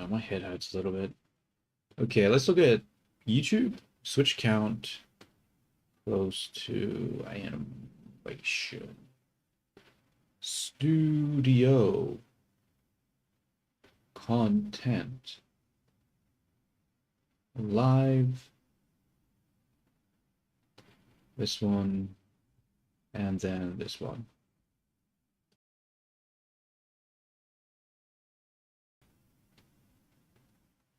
My head hurts a little bit. Okay, let's look at YouTube. Switch count close to animation. Studio. Content. Live. This one. And then this one.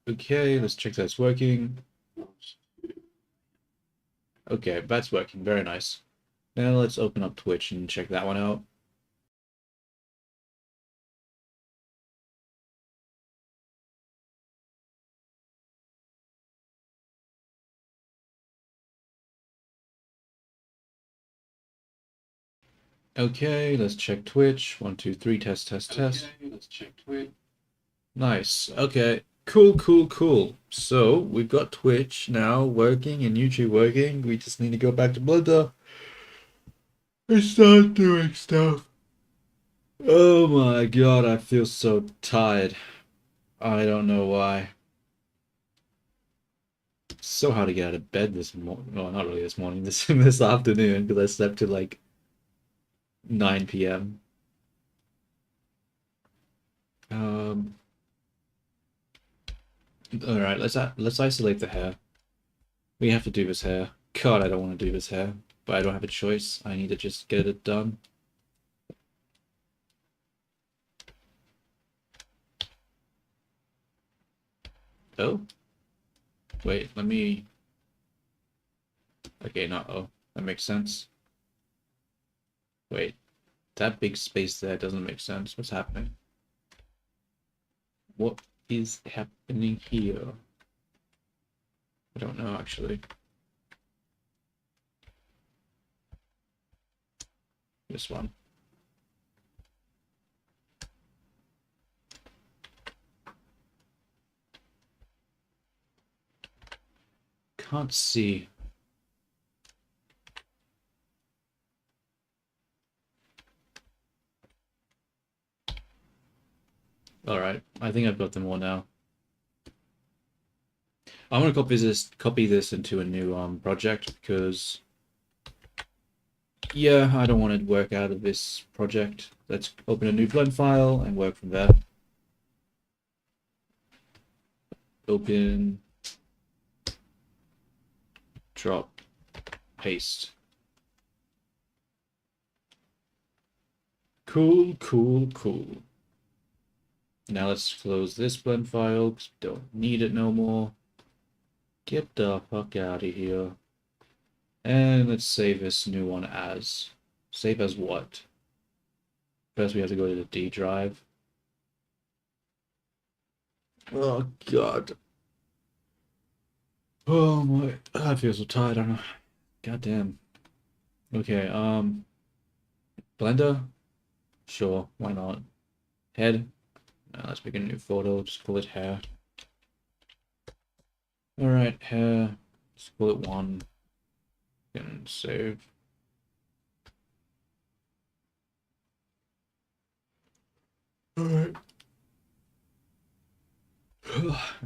Okay, let's check that's working. Okay, that's working. Very nice. Now let's open up Twitch and check that one out. Okay, let's check Twitch. 1, 2, 3, test, test, test. Okay, let's check Twitch. Nice. Okay. Cool, cool, cool. So we've got Twitch now working and YouTube working. We just need to go back to Blender and start doing stuff. Oh my god, I feel so tired. I don't know why. It's so hard to get out of bed this morning. Well, not really this morning, this afternoon, because I slept till like 9 p.m. All right, let's isolate the hair. We have to do this hair. God, I don't want to do this hair, but I don't have a choice. I need to just get it done. Oh? Wait, let me... Okay, not oh. That makes sense. Wait, that big space there doesn't make sense. What's happening? What is happening here? I don't know, actually. This one. Can't see. Alright, I think I've got them all now. I'm gonna copy this into a new project because yeah, I don't want to work out of this project. Let's open a new blend file and work from there. Open, drop, paste. Cool, cool, cool. Now let's close this blend file because we don't need it no more. Get the fuck out of here. And let's save this new one as. Save as what? First we have to go to the D drive. Oh god. Oh my, I feel so tired. I don't know. God damn. Okay, Blender? Sure, why not? Head? Let's make a new photo, just call it hair. Alright, hair. Let's call it 1. And save. Alright.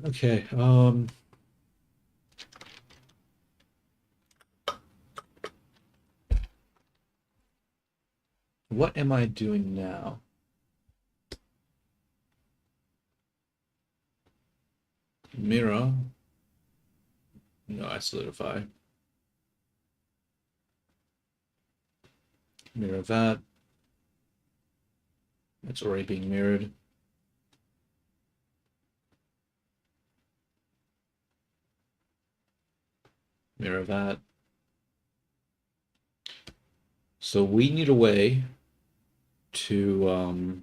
Okay, what am I doing now? Mirror. No, I solidify. Mirror that. It's already being mirrored. Mirror that. So we need a way to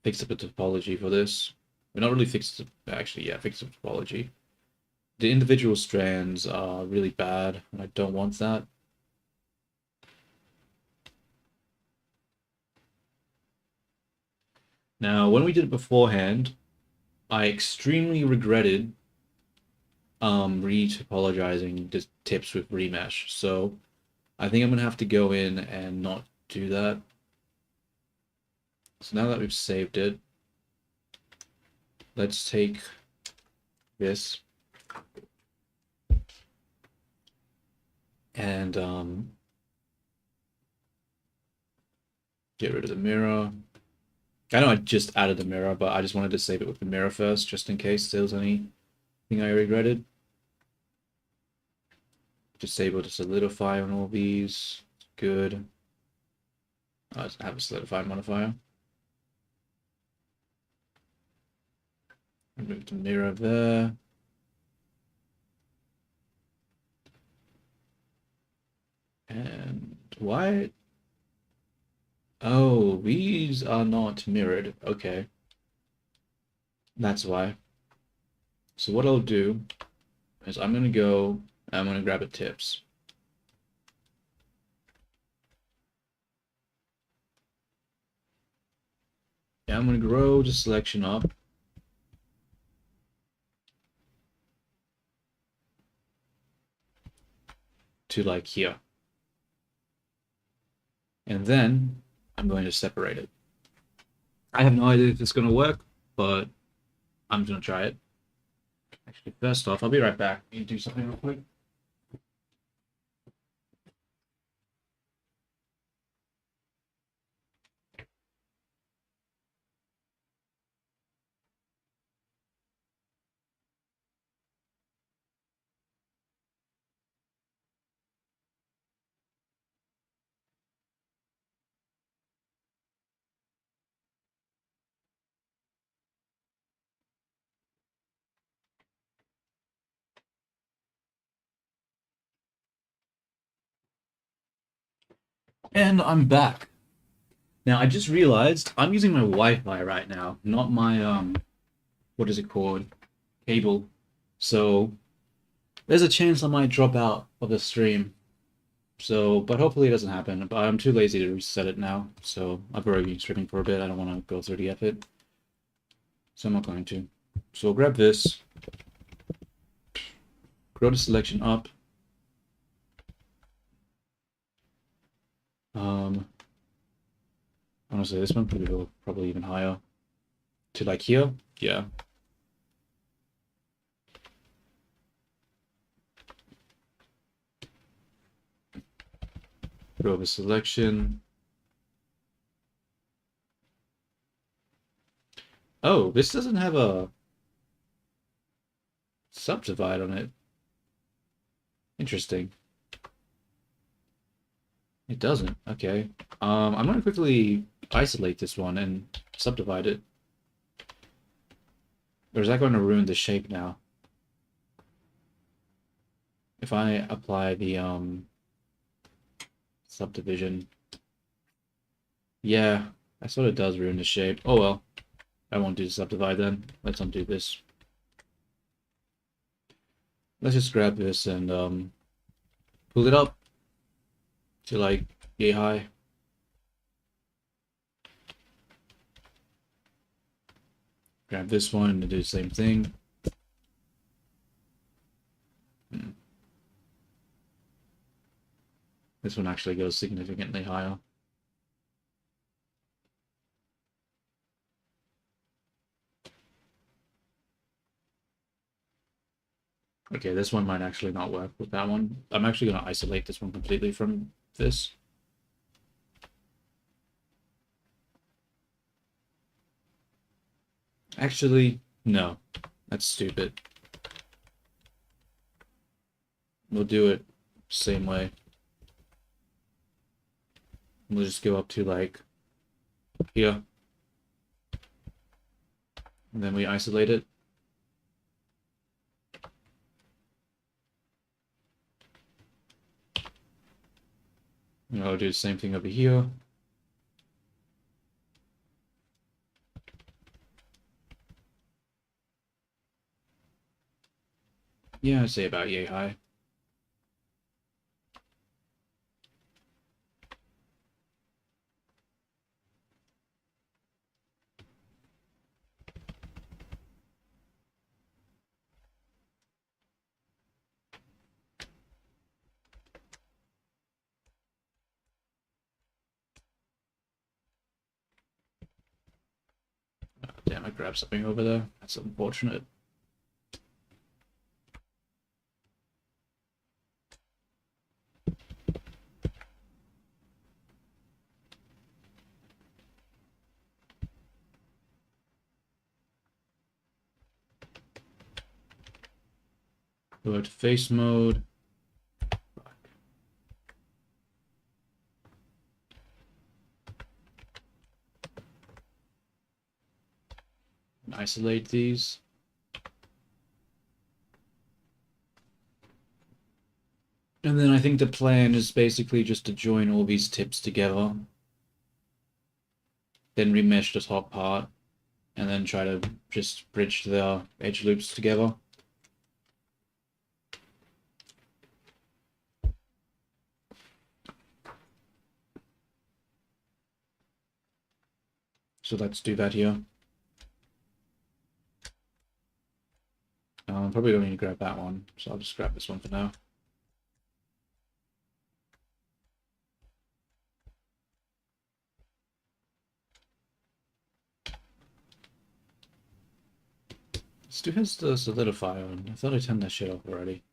fix up the topology for this. We're not really fixed, actually, yeah, fix up topology. The individual strands are really bad, and I don't want that. Now, when we did it beforehand, I extremely regretted re-topologizing the tips with remesh. So I think I'm gonna have to go in and not do that. So now that we've saved it, let's take this and get rid of the mirror. I know I just added the mirror, but I just wanted to save it with the mirror first, just in case there was anything I regretted. Just able to solidify on all these. Good. I have a solidified modifier. Remove the mirror there. And why? Oh, these are not mirrored. Okay. That's why. So what I'll do is I'm going to grab a tips. Yeah, I'm going to grow the selection up. To like here. And then I'm going to separate it. I have no idea if it's going to work, but I'm going to try it. Actually, first off, I'll be right back. Need to do something real quick. And I'm back. Now, I just realized I'm using my Wi-Fi right now, not my, what is it called? Cable. So, there's a chance I might drop out of the stream. So, but hopefully it doesn't happen. But I'm too lazy to reset it now. So, I've already been streaming for a bit. I don't want to go through the effort. So, I'm not going to. So, we'll grab this. Grow the selection up. Honestly, this one could go probably even higher. To like here? Yeah. Grow the selection. Oh, this doesn't have a subdivide on it. Interesting. It doesn't. Okay. I'm gonna quickly isolate this one and subdivide it. Or is that going to ruin the shape now? If I apply the subdivision. Yeah, I sort of does ruin the shape. Oh well. I won't do the subdivide then. Let's undo this. Let's just grab this and pull it up to like yay high. Grab this one and do the same thing. This one actually goes significantly higher. Okay, this one might actually not work with that one. I'm actually going to isolate this one completely from this. Actually, no. That's stupid. We'll do it same way. We'll just go up to like here. And then we isolate it. And I'll do the same thing over here. Yeah, I'd say about yay high. Damn, I grabbed something over there. That's unfortunate. Go to face mode. Isolate these. And then I think the plan is basically just to join all these tips together. Then remesh the top part. And then try to just bridge the edge loops together. So let's do that here. Probably don't need to grab that one, so I'll just grab this one for now. Still has the solidifier on. I thought I turned that shit off already.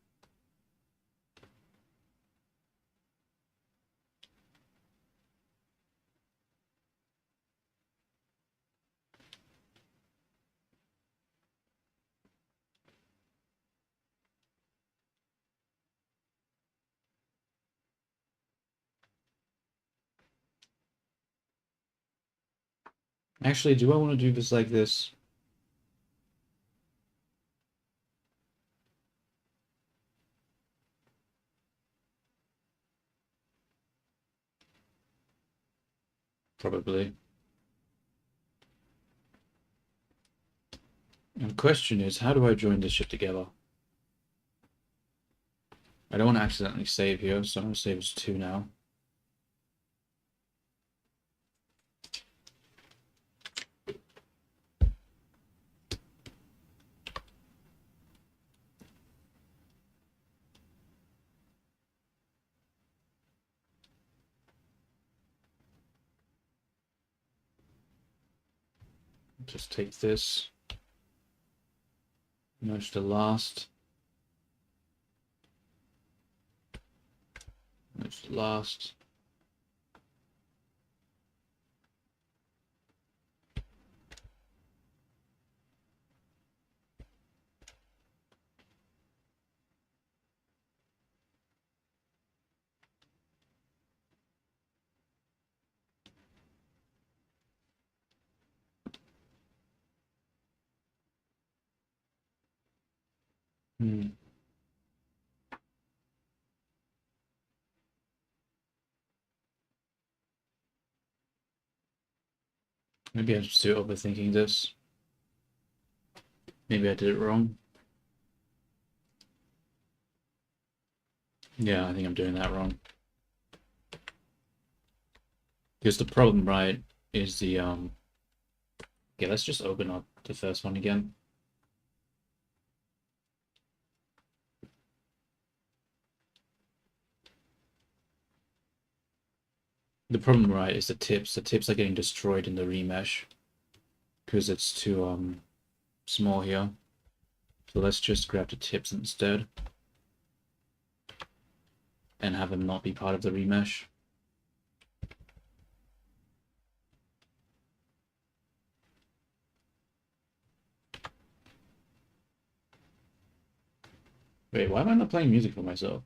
Actually, do I want to do this like this? Probably. And the question is, how do I join this shit together? I don't want to accidentally save here, so I'm going to save as 2 now. Just take this. Merge the last. Merge the last. Hmm. Maybe I'm still overthinking this. Maybe I did it wrong. Yeah, I think I'm doing that wrong. Because the problem, right, is the okay, let's just open up the first one again. The problem, right, is the tips. The tips are getting destroyed in the remesh because it's too small here. So let's just grab the tips instead and have them not be part of the remesh. Wait, why am I not playing music for myself?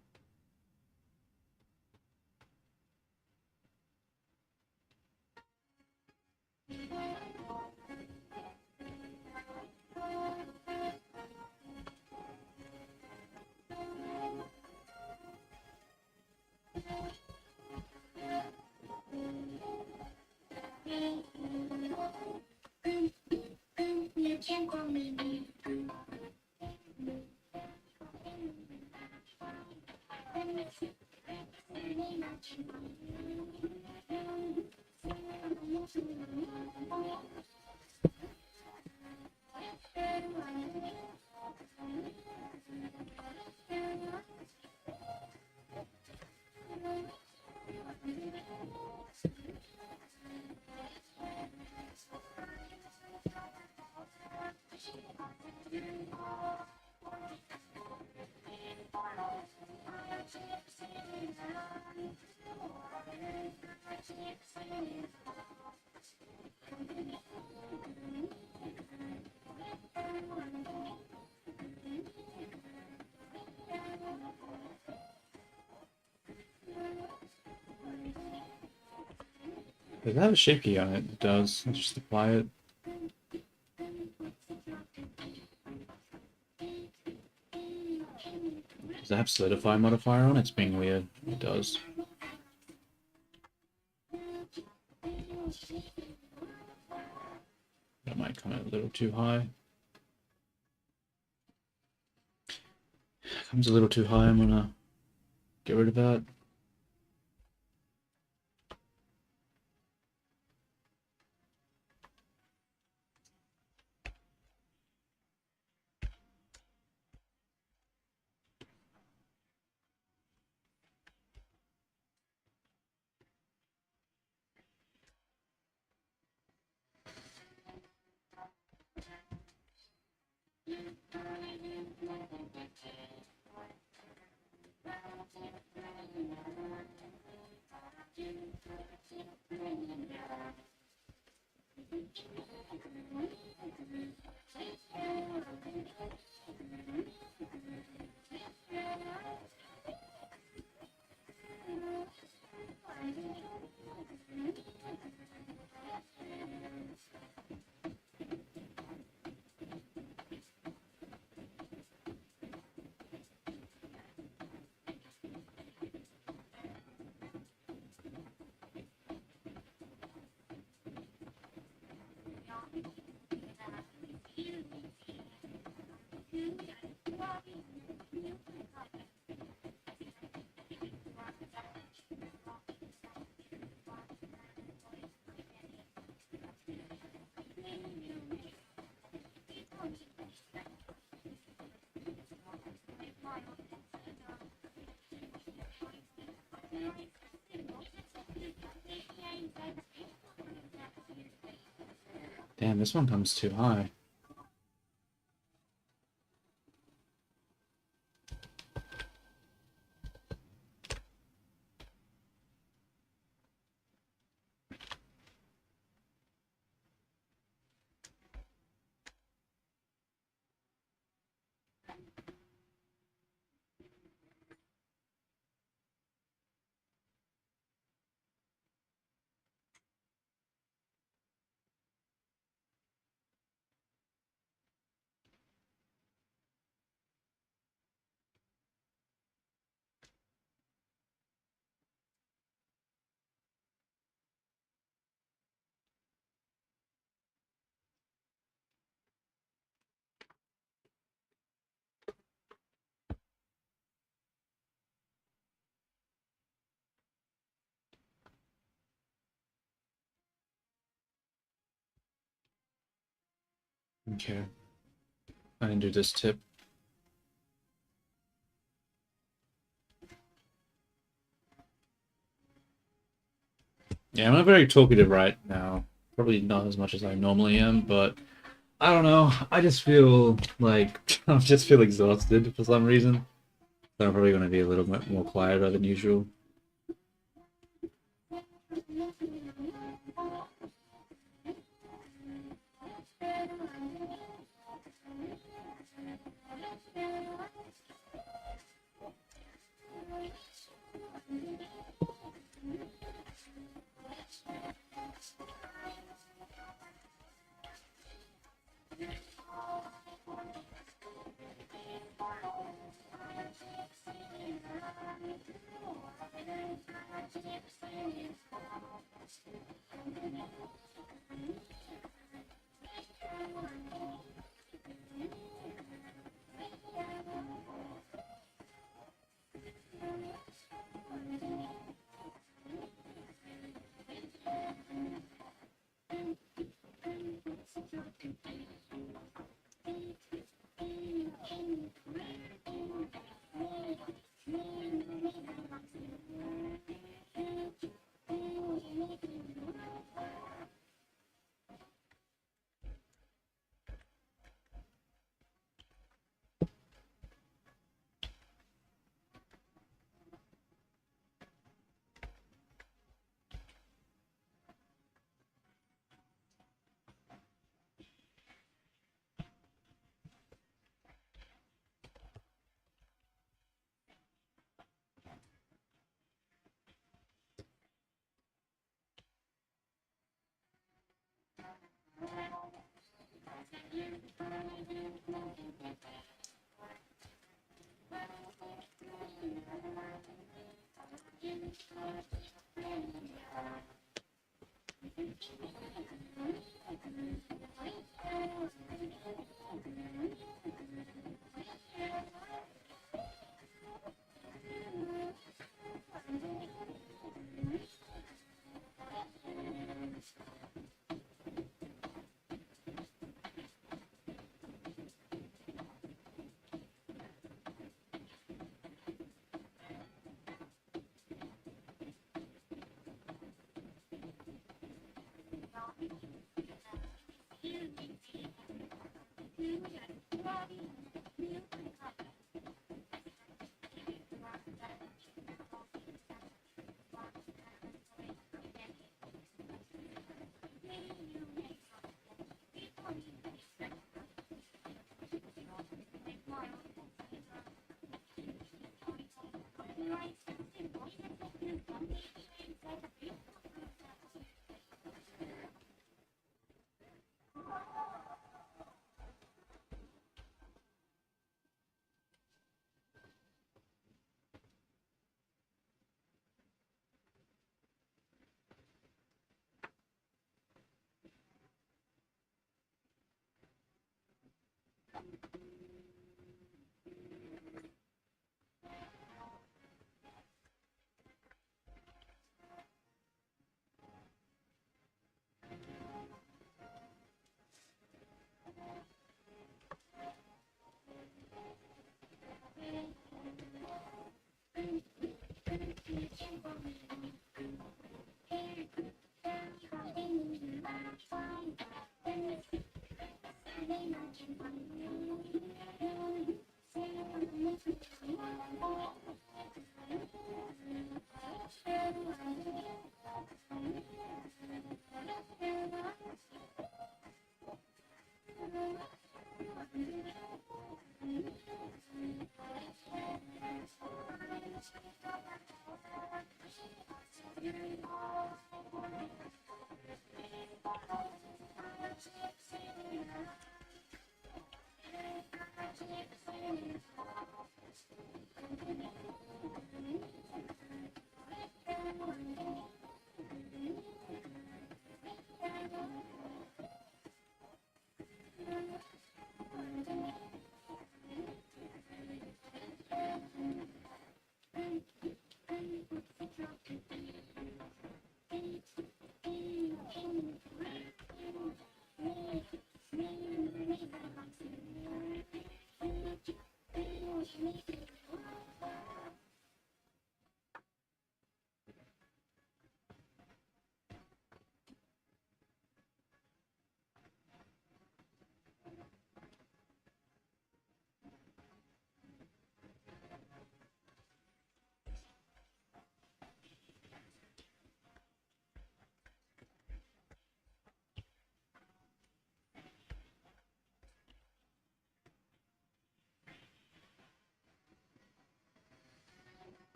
Does it have a shape key on it? It does. Let's just apply it. Does it have solidify modifier on it? It's being weird. It does. That might come in a little too high. Comes a little too high. I'm gonna get rid of that. Damn, this one comes too high. Okay. I didn't do this tip. Yeah, I'm not very talkative right now. Probably not as much as I normally am, but I don't know. I just feel like I just feel exhausted for some reason. So I'm probably going to be a little bit more quieter than usual.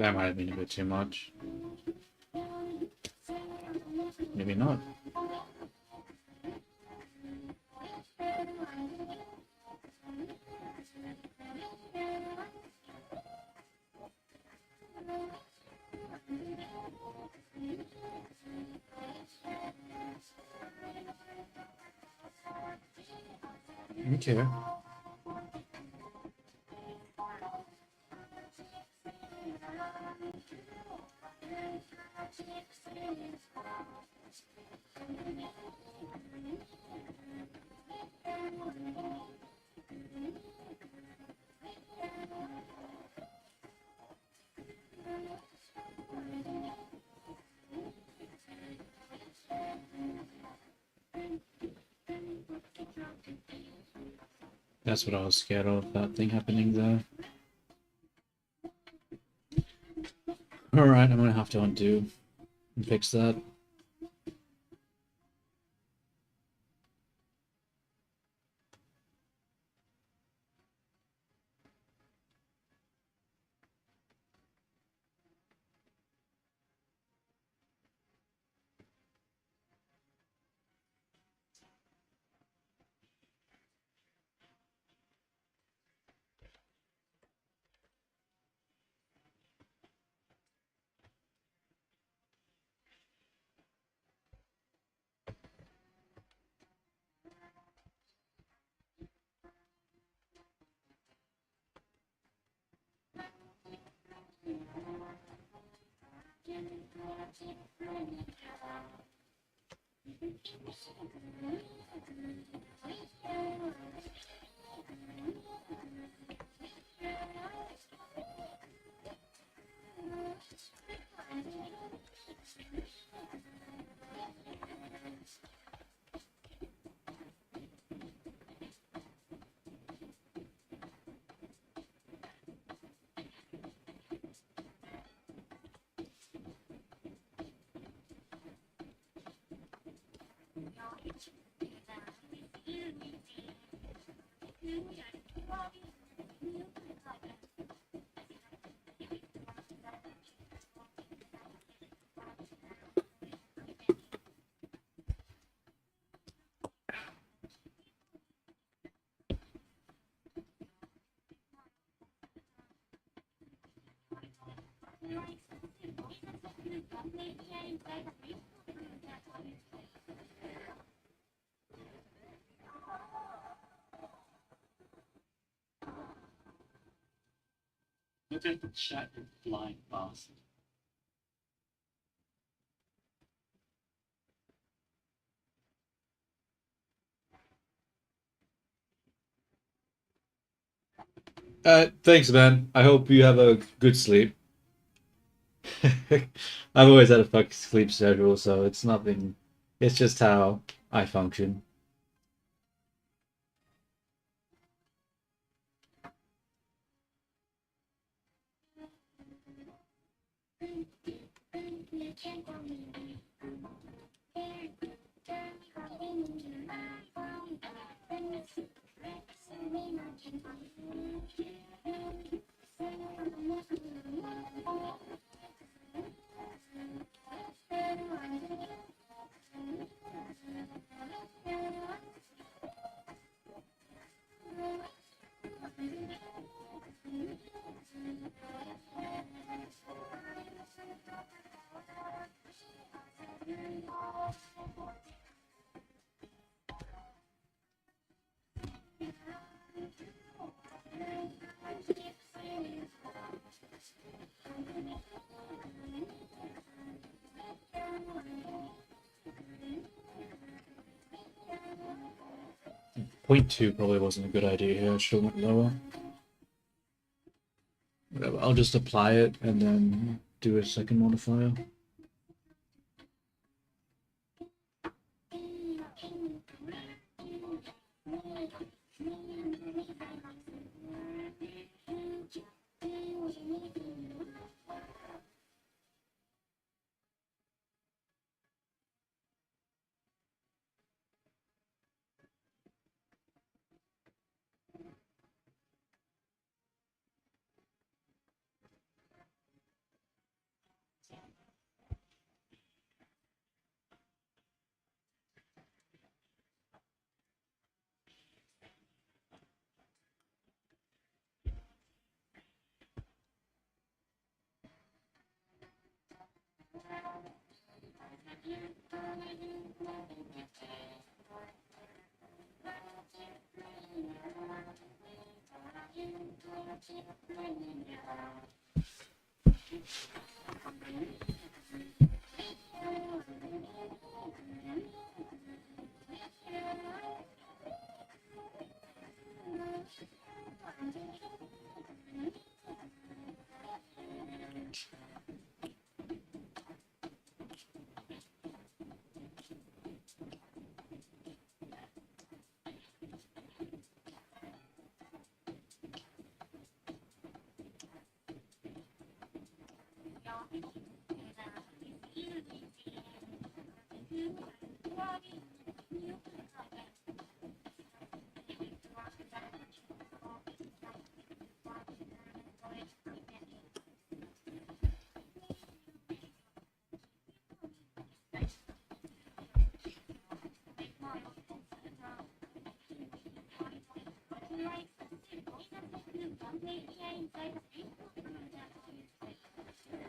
That might have been a bit too much. Maybe not. Okay. That's what I was scared of, that thing happening there. Alright, I'm gonna have to undo and fix that. Look at the chat, you blind bastard. Thanks, man. I hope you have a good sleep. I've always had a fucking sleep schedule, so it's nothing. It's just how I function. Point two probably wasn't a good idea here. I should have went lower. Whatever. I'll just apply it and then do a second modifier.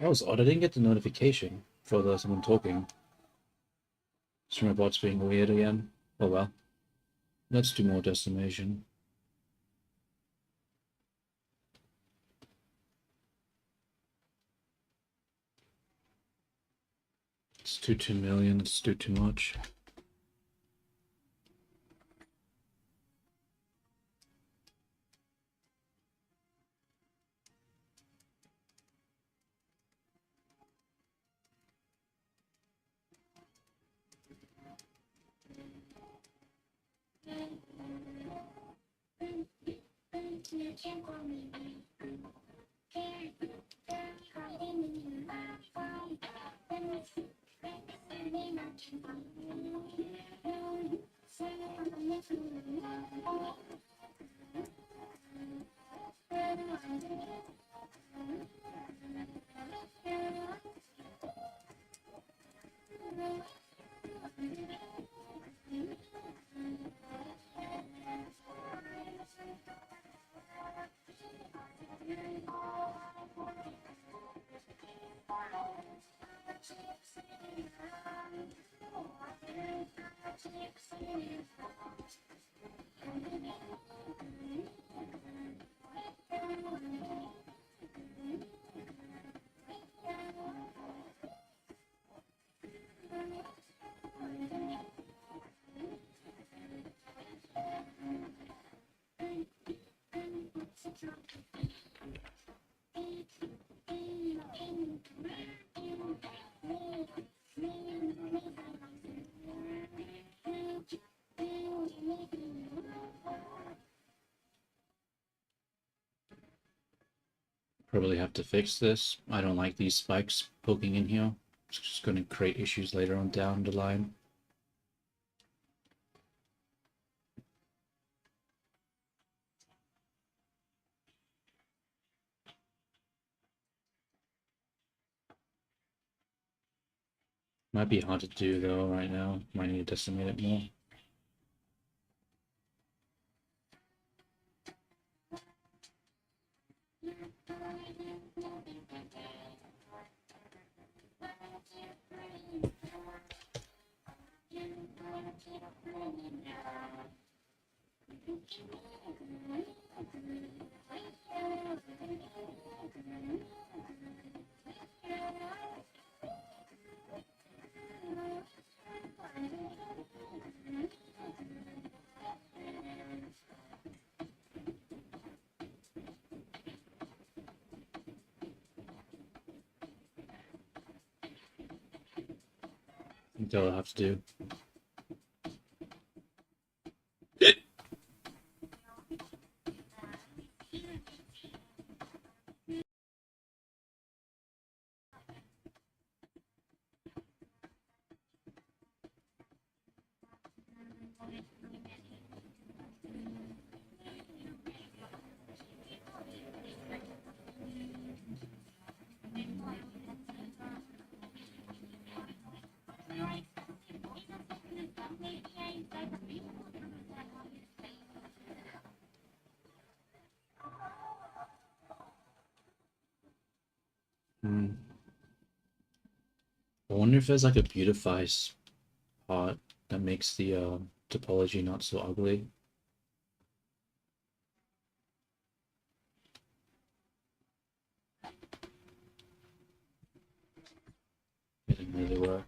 That was odd. I didn't get the notification for someone talking. Streamer bots being weird again. Oh well. Let's do more decimation. Let's do 2 million. Let's do too much. Probably have to fix this. I don't like these spikes poking in here. It's just going to create issues later on down the line. Might be hard to do though right now. Might need to decimate it more. That's all I'll have to do. I wonder if there's like a beautify part that makes the topology not so ugly. It didn't really work.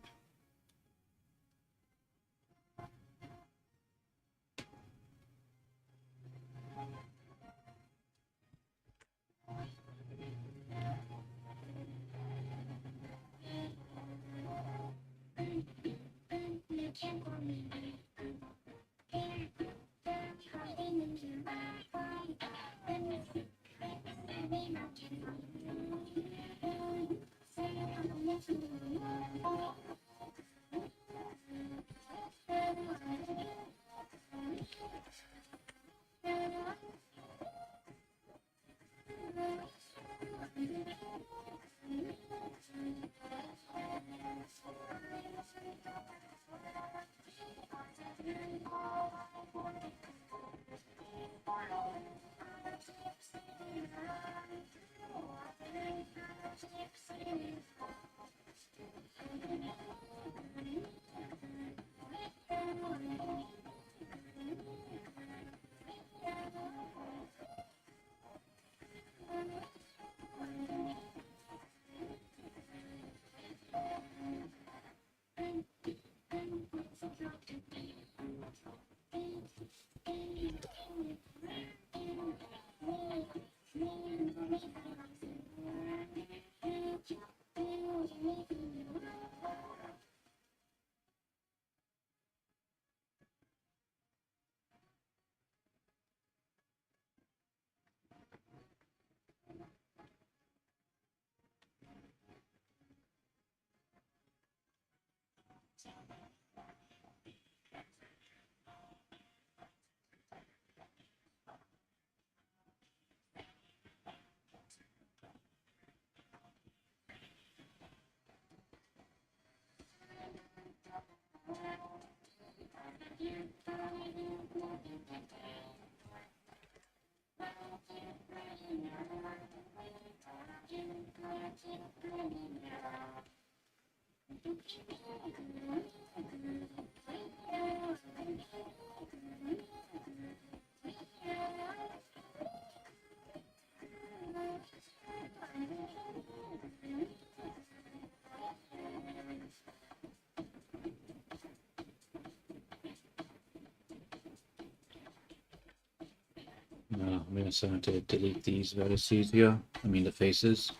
I'm gonna have to delete these vertices here. I mean the faces.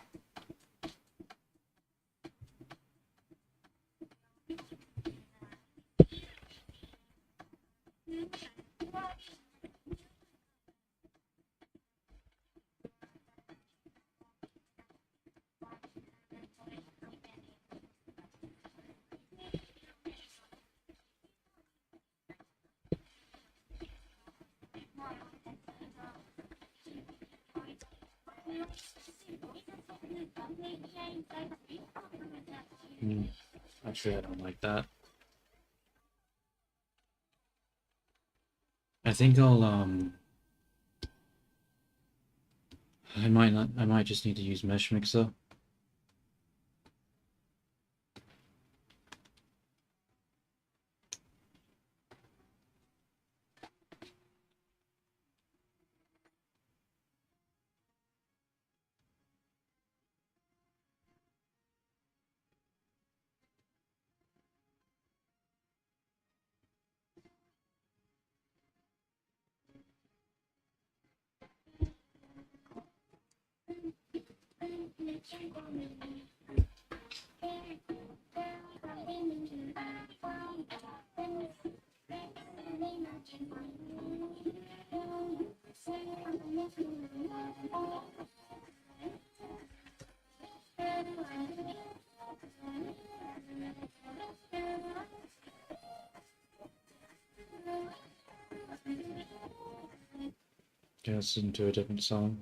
Actually, I don't like that. I think I might just need to use Mesh Mixer. Okay, let's listen to a different song.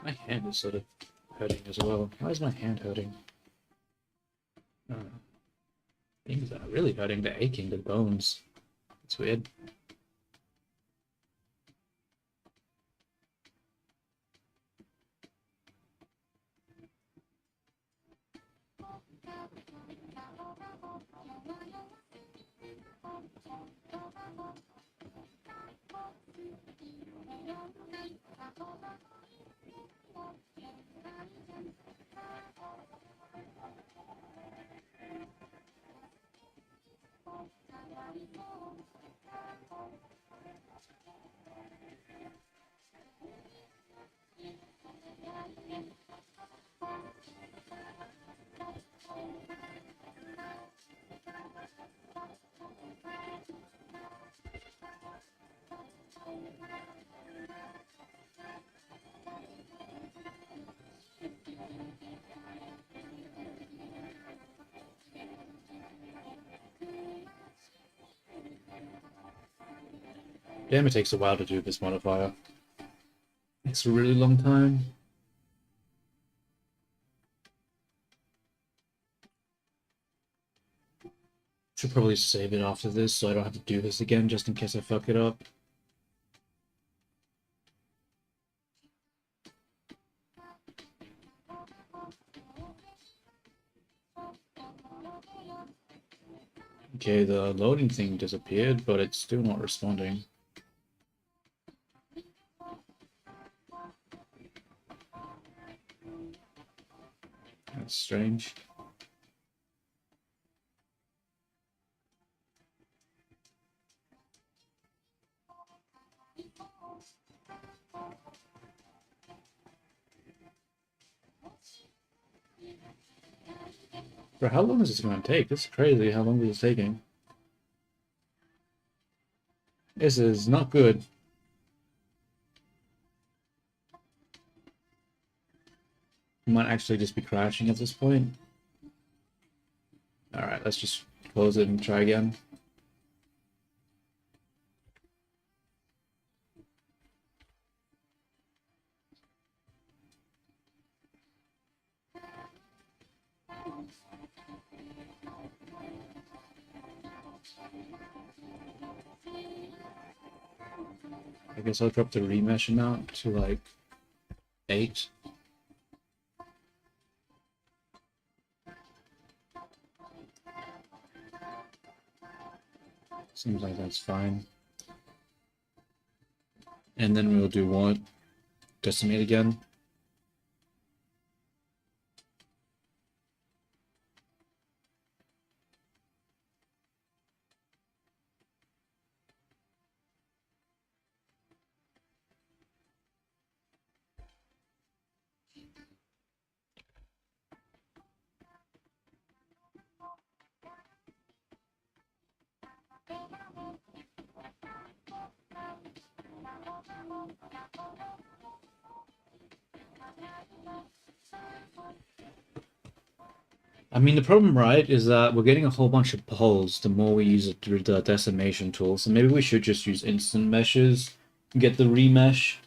My hand is sort of hurting as well. Why is my hand hurting? I don't know. Things really hurting, the aching, the bones. It's weird. Damn, it takes a while to do this modifier. It's a really long time. Should probably save it after this so I don't have to do this again just in case I fuck it up. Okay, the loading thing disappeared, but it's still not responding. That's strange. Bro, how long is this going to take? This is crazy how long this is taking. This is not good. It might actually just be crashing at this point. Alright, let's just close it and try again. I guess I'll drop the remesh amount to like 8. Seems like that's fine. And then we'll do what? Decimate again. I mean, the problem, right, is that we're getting a whole bunch of poles the more we use the decimation tool. So maybe we should just use instant meshes, get the remesh,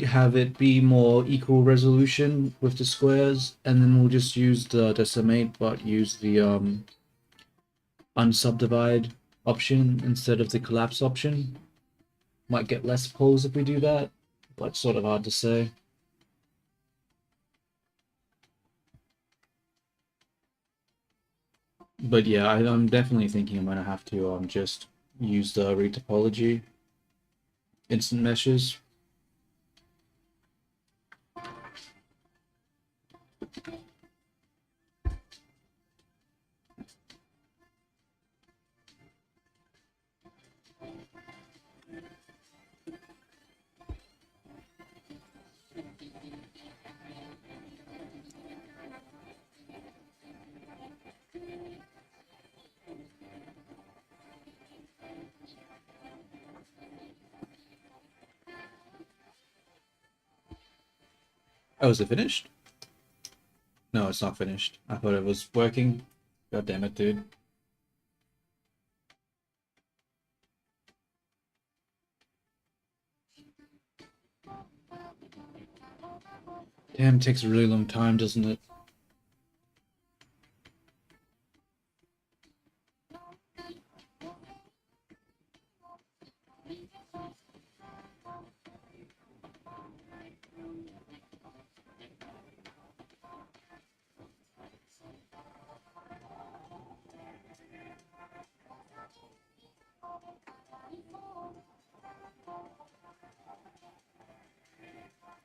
have it be more equal resolution with the squares, and then we'll just use the decimate, but use the unsubdivide option instead of the collapse option. Might get less poles if we do that, but it's sort of hard to say. But yeah, I'm definitely thinking I'm gonna have to just use the retopology instant meshes. Oh, is it finished? No, it's not finished. I thought it was working. God damn it, dude. Damn, it takes a really long time, doesn't it?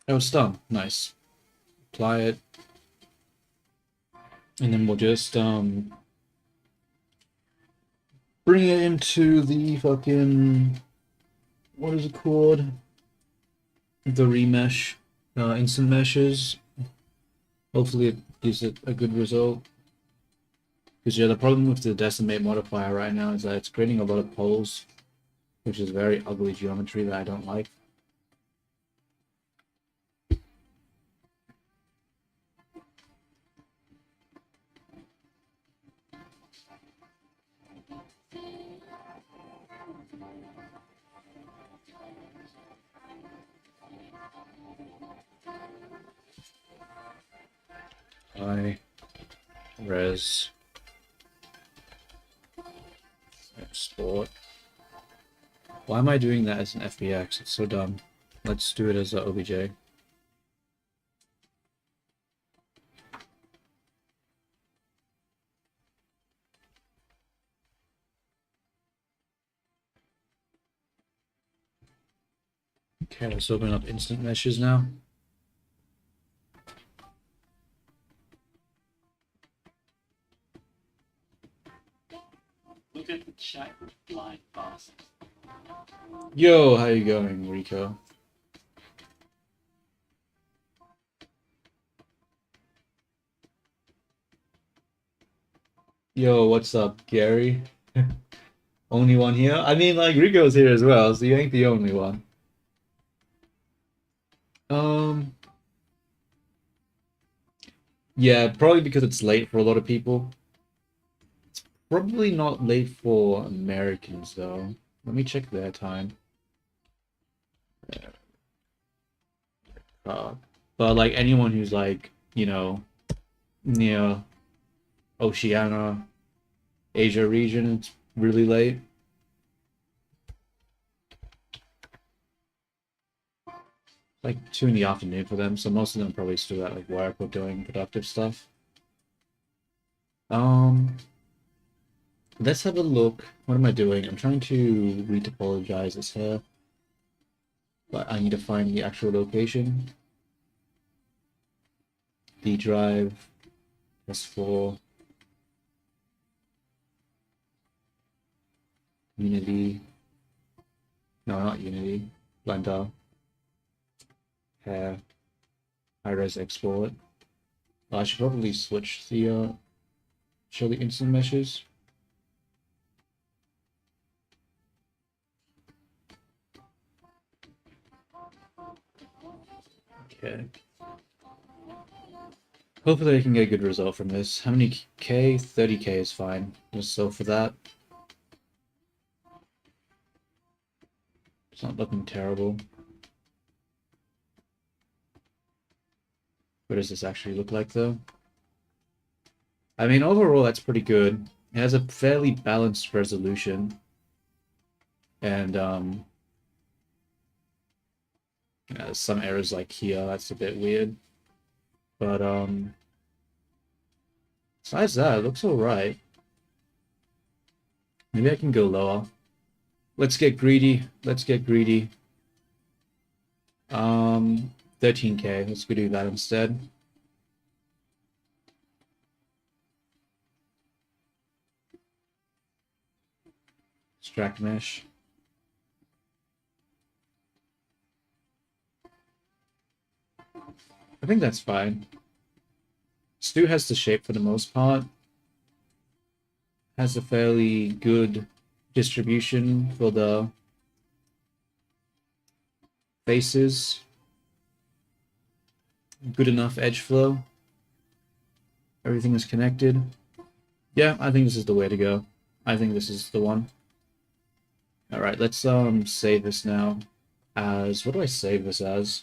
Oh, it's done. Nice. Apply it. And then we'll just bring it into the fucking, what is it called? The remesh, instant meshes. Hopefully it gives it a good result. Because yeah, the problem with the decimate modifier right now is that it's creating a lot of poles, which is very ugly geometry that I don't like. High res export. Why am I doing that as an FBX? It's so dumb. Let's do it as a OBJ. Okay, let's open up instant meshes now. Look at the chat, you blind bastard. Yo, how you going, Rico? Yo, what's up, Gary? Only one here? I mean, like, Rico's here as well, so you ain't the only one. Um, yeah, probably because it's late for a lot of people. It's probably not late for Americans, though. Let me check their time. Uh, but, like, anyone who's, like, you know, near Oceania, Asia region, it's really late. Like 2 in the afternoon for them, so most of them probably still at like work or doing productive stuff. Let's have a look. What am I doing? I'm trying to retopologize this here, but I need to find the actual location. D drive, S4, Unity. No, not Unity. Blender, Hair, high-res export. I should probably switch the show the instant meshes. Okay. Hopefully I can get a good result from this. How many K? 30K is fine. Just so for that. It's not looking terrible. What does this actually look like though? I mean, overall that's pretty good. It has a fairly balanced resolution. And yeah, some errors like here, that's a bit weird. But besides that, it looks alright. Maybe I can go lower. Let's get greedy. Let's get greedy. 13K. Let's go do that instead. Extract mesh. I think that's fine. Stu has the shape for the most part. Has a fairly good distribution for the faces. Good enough edge flow. Everything is connected. Yeah, I think this is the way to go. I think this is the one. Alright, let's save this now as, what do I save this as?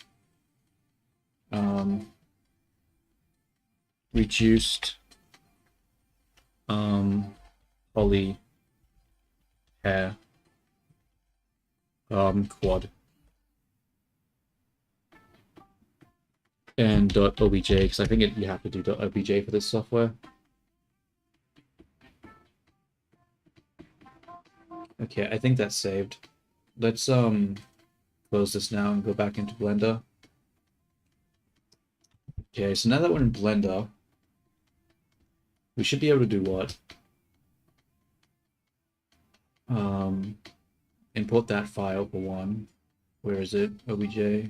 Reduced poly hair quad and .obj because I think you have to do .obj for this software. Okay, I think that's saved. Let's close this now and go back into Blender. Okay, so now that we're in Blender, we should be able to do what? Import that file for one. Where is it? OBJ.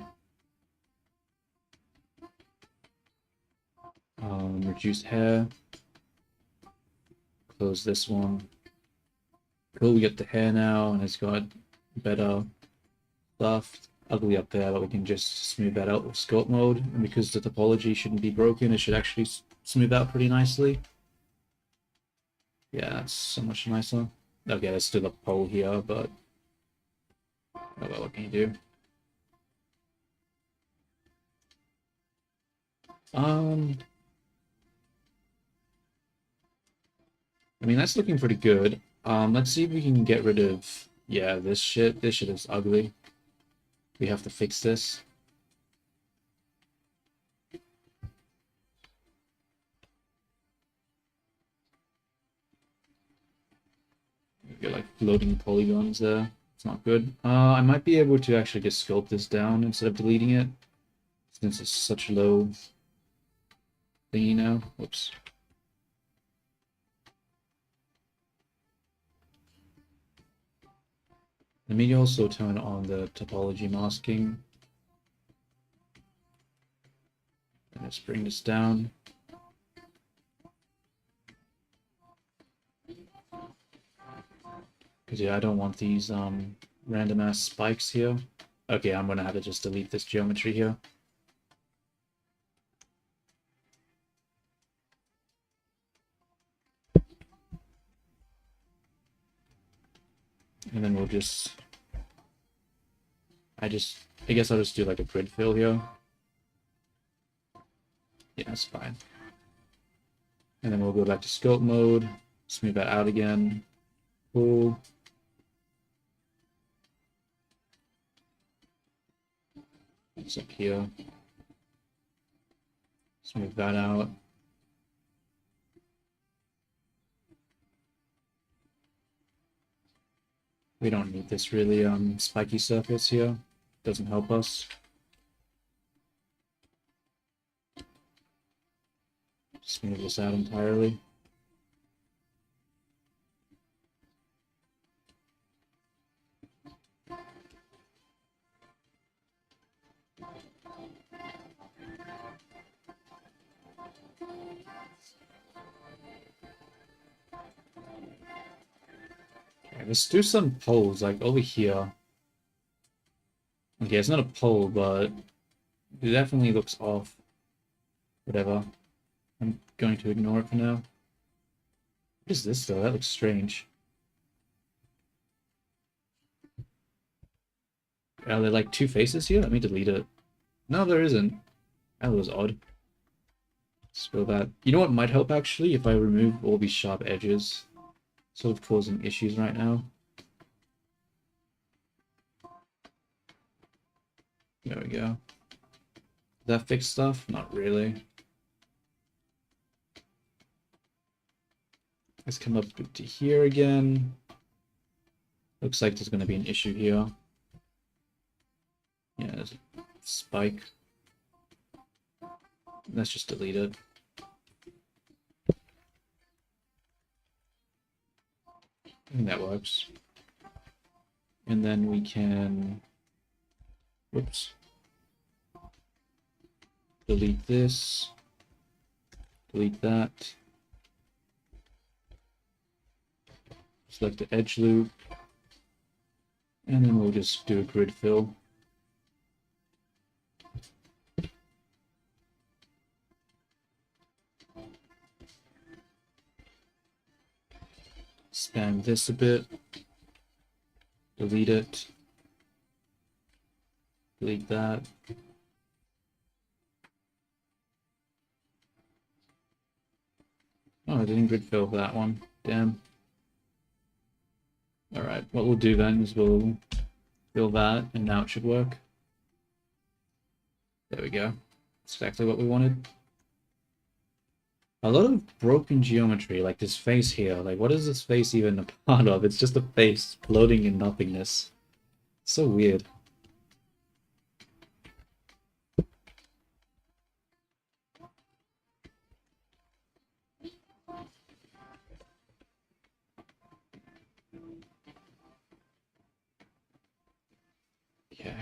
Reduce hair. Close this one. Cool, we get the hair now, and it's got better stuff. Ugly up there, but we can just smooth that out with sculpt mode. And because the topology shouldn't be broken, it should actually smooth out pretty nicely. Yeah, that's so much nicer. Okay, there's still a pole here, but oh well, what can you do? I mean, that's looking pretty good. Let's see if we can get rid of, yeah, this shit. This shit is ugly. We have to fix this. We get like floating polygons there. It's not good. I might be able to actually just sculpt this down instead of deleting it, since it's such low thingy now. Whoops. Let me also turn on the topology masking. And let's bring this down. Because yeah, I don't want these random ass spikes here. Okay, I'm gonna have to just delete this geometry here. And then we'll just... I guess I'll just do like a grid fill here. Yeah, that's fine. And then we'll go back to scope mode, smooth that out again. Cool. It's up here. Smooth that out. We don't need this really spiky surface here. Doesn't help us. Smooth this out entirely. Okay, let's do some poles like over here. Okay, it's not a pole, but it definitely looks off. Whatever. I'm going to ignore it for now. What is this though? That looks strange. Are there like two faces here? Let me delete it. No, there isn't. That was odd. Spill that. You know what might help actually? If I remove all these sharp edges. Sort of causing issues right now. There we go. Does that fix stuff? Not really. Let's come up to here again. Looks like there's going to be an issue here. Yeah, there's a spike. Let's just delete it. I think that works. And then we can, whoops, delete this, delete that, select the edge loop, and then we'll just do a grid fill. Expand this a bit, delete it, delete that. Oh, I didn't grid fill for that one. Damn. Alright, what we'll do then is we'll fill that, and now it should work. There we go. That's exactly what we wanted. A lot of broken geometry, like this face here. Like, what is this face even a part of? It's just a face floating in nothingness. So weird. Okay.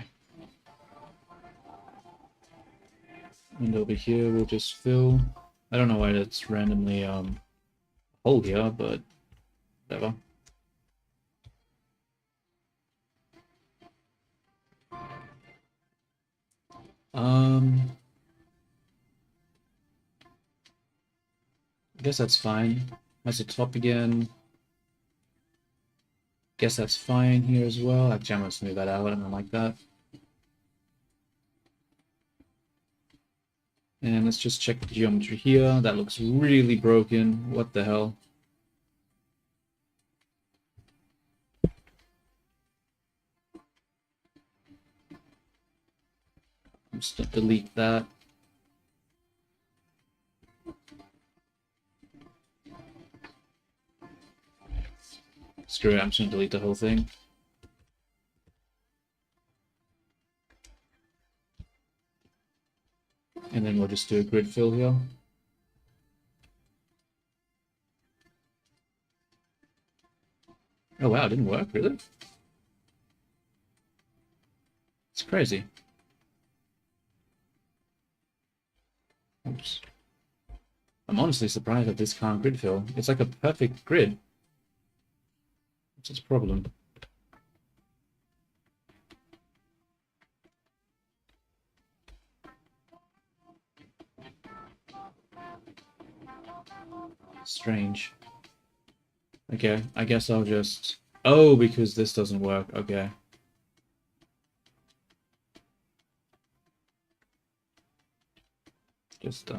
And over here we'll just fill. I don't know why that's randomly hole here, but whatever. I guess that's fine. That's the top again. Guess that's fine here as well. Actually, I'm gonna smooth that out. I don't like that. And let's just check the geometry here. That looks really broken. What the hell? I'm just gonna delete that. Screw it, I'm just gonna delete the whole thing. And then we'll just do a grid fill here. Oh wow, it didn't work, really? It's crazy. Oops. I'm honestly surprised at this can't grid fill. It's like a perfect grid. What's its problem? Strange. Okay, I guess I'll just... Oh, because this doesn't work. Okay. Just,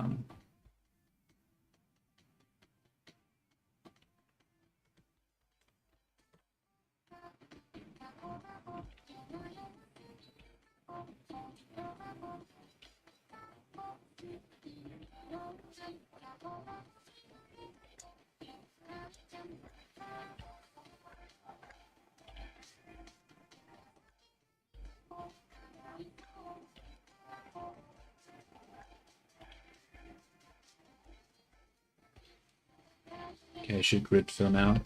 Okay, I should grid fill now.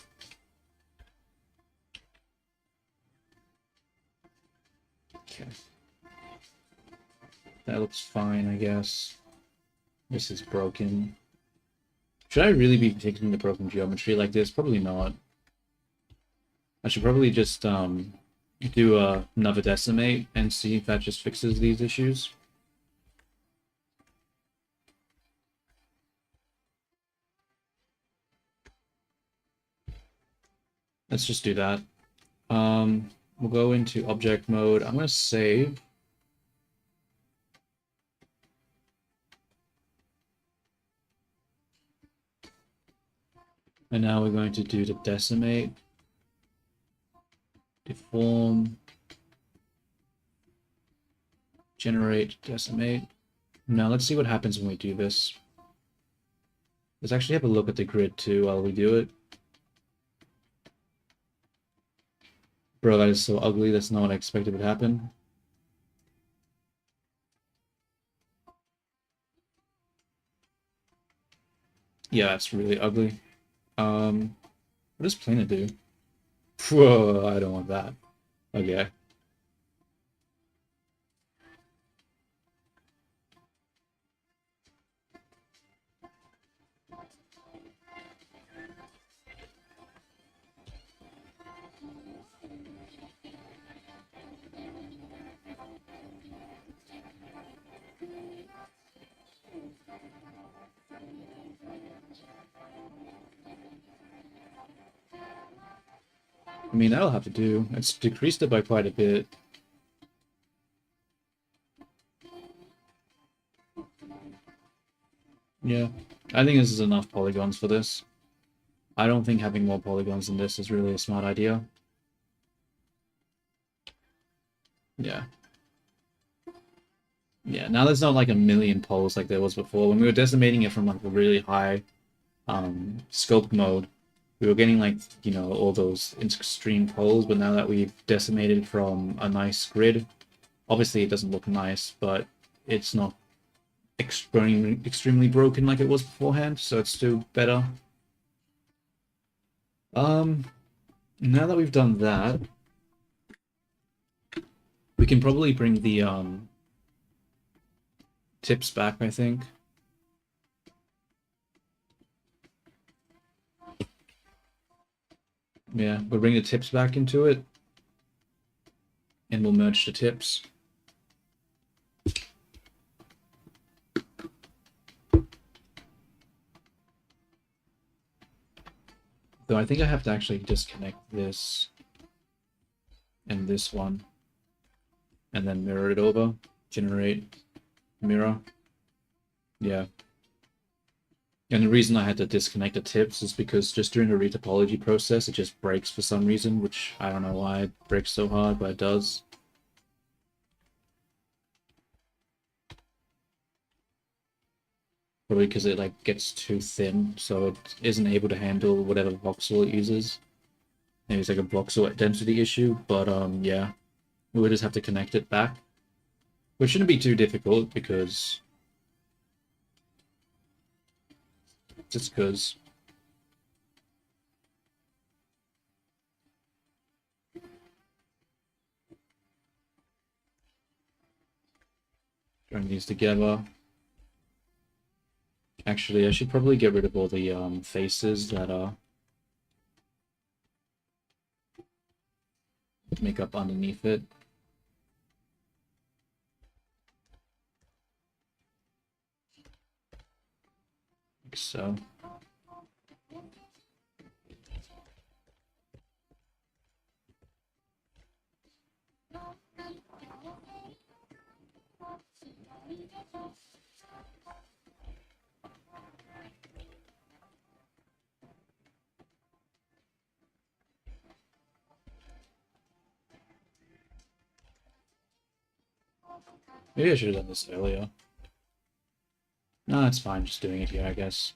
Okay. That looks fine, I guess. This is broken. Should I really be taking the broken geometry like this? Probably not. I should probably just do another decimate and see if that just fixes these issues. Let's just do that. We'll go into object mode. I'm going to save. And now we're going to do the decimate, deform, generate, decimate. Now let's see what happens when we do this. Let's actually have a look at the grid too while we do it. Bro, that is so ugly. That's not what I expected would happen. Yeah, that's really ugly. What does Plana do? Whoa, I don't want that. Okay. I mean, that'll have to do. It's decreased it by quite a bit. Yeah, I think this is enough polygons for this. I don't think having more polygons than this is really a smart idea. Yeah. Yeah, now there's not like a million poles like there was before. When we were decimating it from like a really high scope mode, we were getting like, you know, all those extreme poles, but now that we've decimated from a nice grid, obviously it doesn't look nice, but it's not extremely broken like it was beforehand, so it's still better. Now that we've done that, We can probably bring the tips back, I think. Yeah, we'll bring the tips back into it, and we'll merge the tips. Though I think I have to actually disconnect this and this one, and then mirror it over, generate mirror. Yeah. And the reason I had to disconnect the tips is because just during the retopology process, it just breaks for some reason, which I don't know why it breaks so hard, but it does. Probably because it like gets too thin, so it isn't able to handle whatever voxel it uses. Maybe it's like a voxel density issue, but yeah, we would just have to connect it back, which shouldn't be too difficult because just because. Throwing these together. Actually, I should probably get rid of all the faces that make up underneath it. Like so. Maybe I should have done this earlier. No, it's fine, just doing it here, I guess.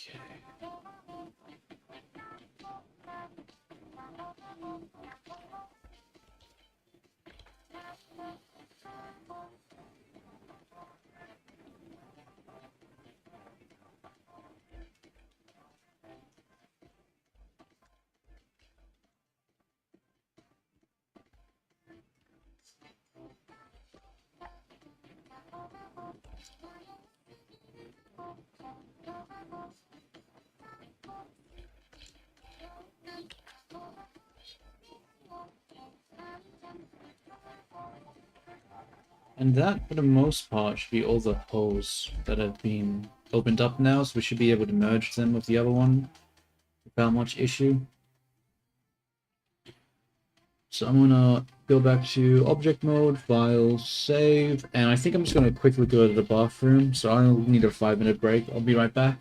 Okay. And that, for the most part, should be all the holes that have been opened up now, so we should be able to merge them with the other one without much issue. So I'm gonna go back to object mode, file, save, and I think I'm just gonna quickly go to the bathroom, so I need a 5-minute break. I'll be right back.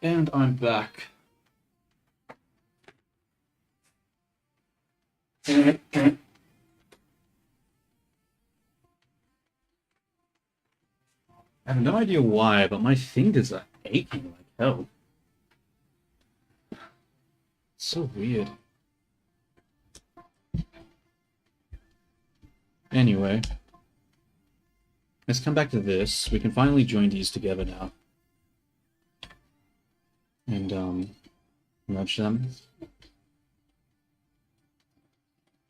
And I'm back. I have no idea why, but my fingers are aching like hell. It's so weird. Anyway, let's come back to this. We can finally join these together now. And, merge them.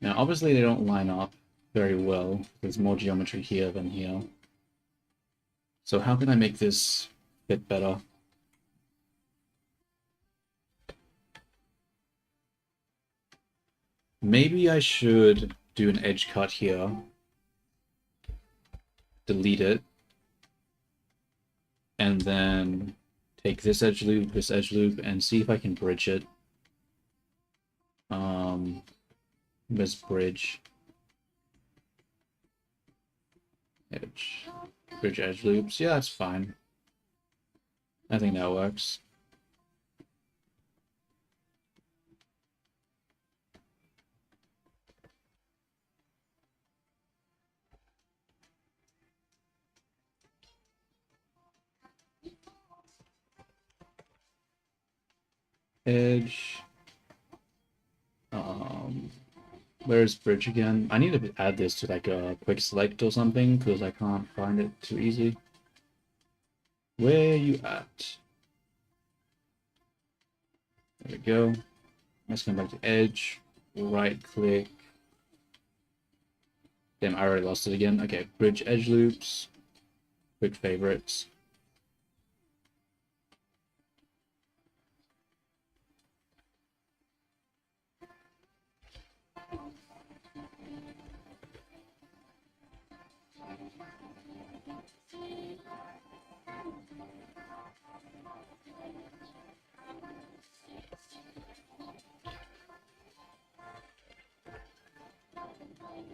Now, obviously they don't line up very well. There's more geometry here than here. So how can I make this fit better? Maybe I should do an edge cut here. Delete it. And then take this edge loop, and see if I can bridge it. This bridge. Edge. Bridge edge loops. Yeah, that's fine. I think that works. Edge. Where's bridge again? I need to add this to like a quick select or something because I can't find it too easy. Where you at? There we go. Let's come back to edge. Right click. Damn, I already lost it again. Okay, bridge edge loops. Quick favorites.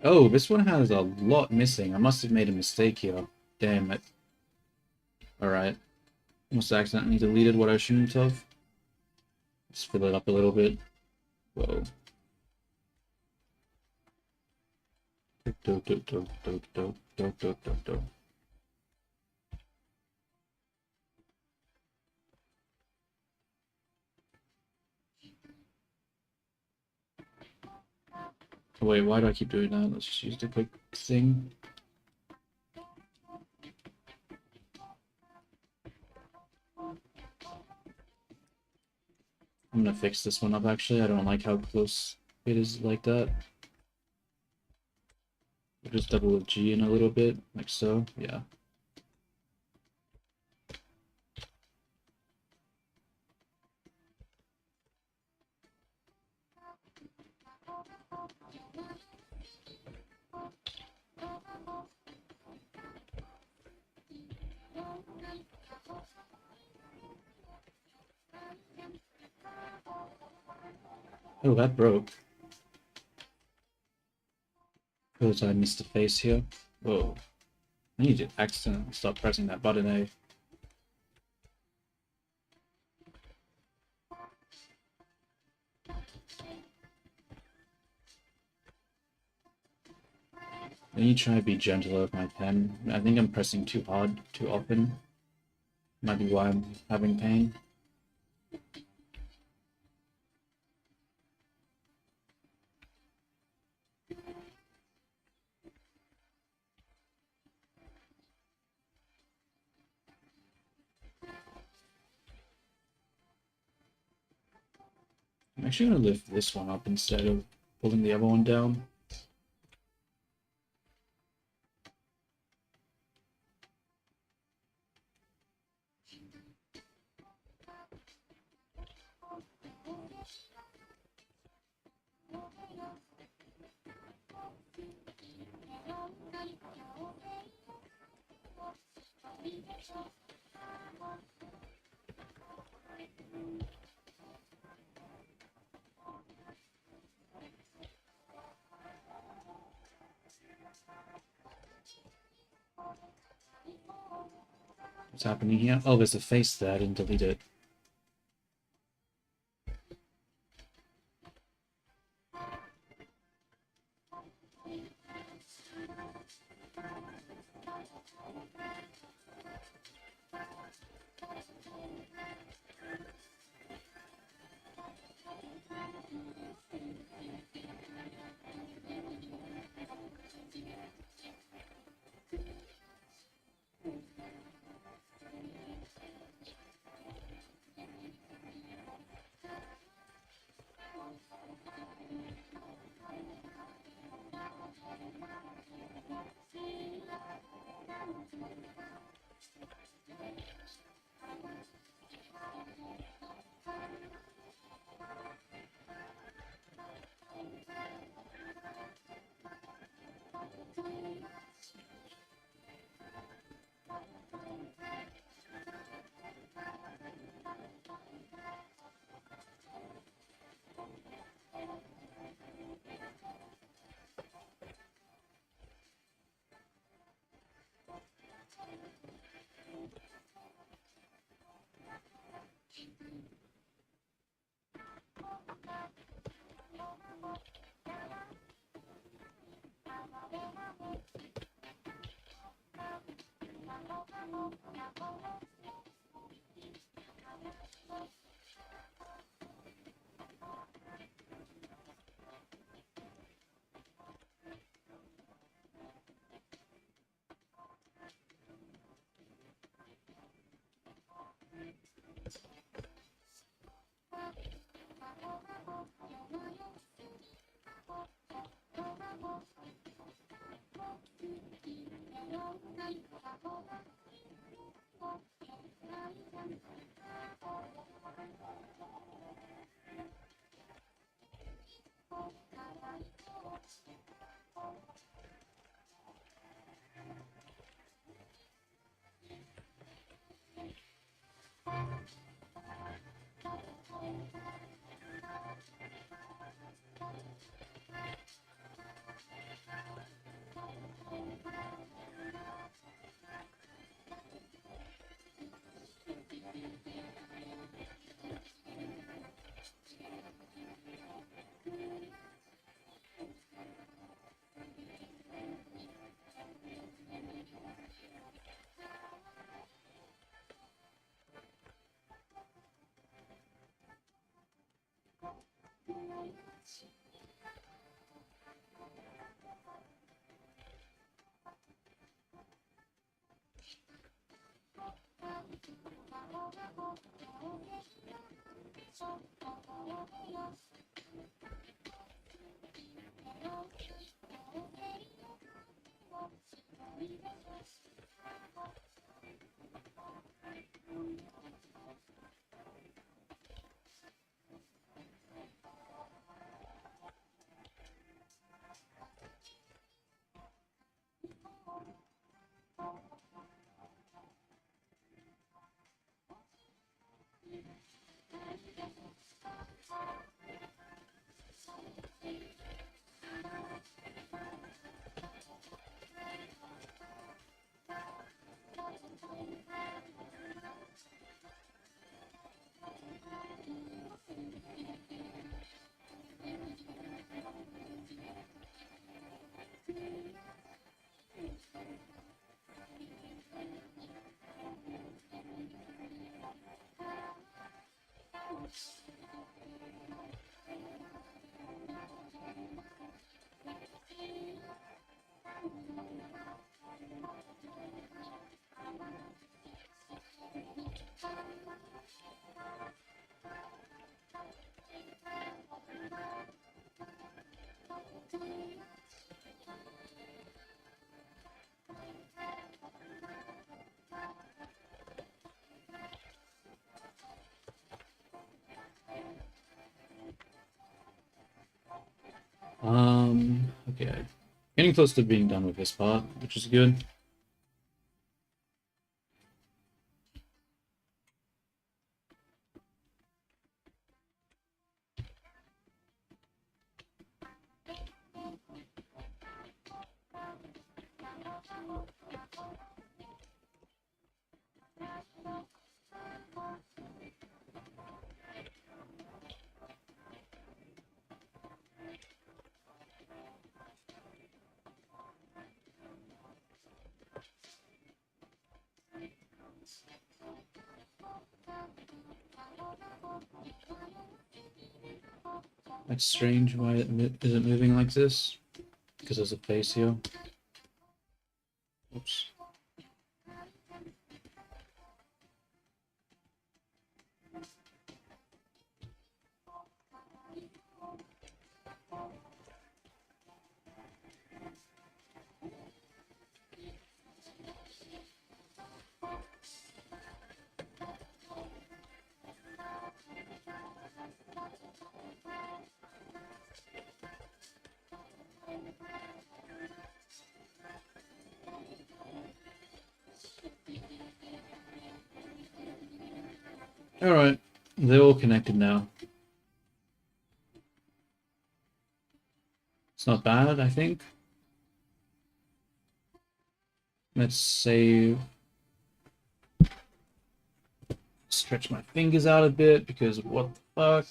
Oh, this one has a lot missing. I must have made a mistake here. Damn it. Alright. Must have accidentally deleted what I shouldn't have. Let's fill it up a little bit. Whoa. Do, do, do, do, do, do, do, do, do. Wait, why do I keep doing that? Let's just use the quick thing. I'm gonna fix this one up actually. I don't like how close it is like that. We'll just double G in a little bit, like so. Yeah. Oh, that broke. Because I missed the face here. Whoa. I need to accidentally stop pressing that button, eh? I need to try to be gentler with my pen. I think I'm pressing too hard too often. Might be why I'm having pain. I'm actually gonna lift this one up instead of pulling the other one down. What's happening here? Oh, there's a face there. I didn't delete it. Okay. Getting close to being done with this part, which is good. That's strange. Why is it moving like this? Because there's a face here. Oops. Alright, they're all connected now. It's not bad, I think. Let's save. Stretch my fingers out a bit because what the fuck?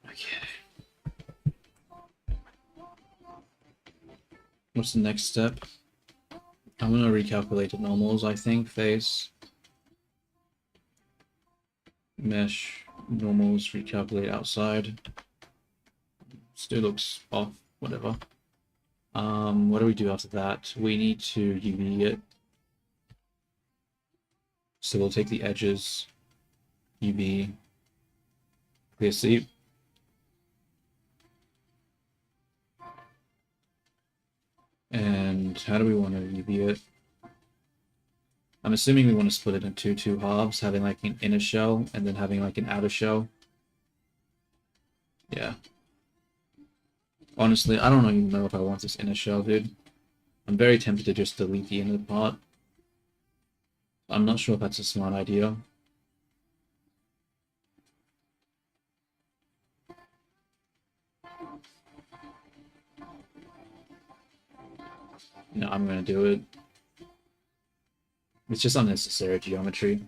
Okay. What's the next step? I'm gonna recalculate the normals, I think. Face. Mesh. Normals, recalculate outside. Still looks off, whatever. What do we do after that? We need to UV it. So we'll take the edges, UV, clear seep. And how do we want to UV it? I'm assuming we want to split it into two halves, having like an inner shell and then having like an outer shell. Yeah. Honestly, I don't even know if I want this inner shell, dude. I'm very tempted to just delete the inner part. I'm not sure if that's a smart idea. No, I'm gonna do it. It's just unnecessary geometry.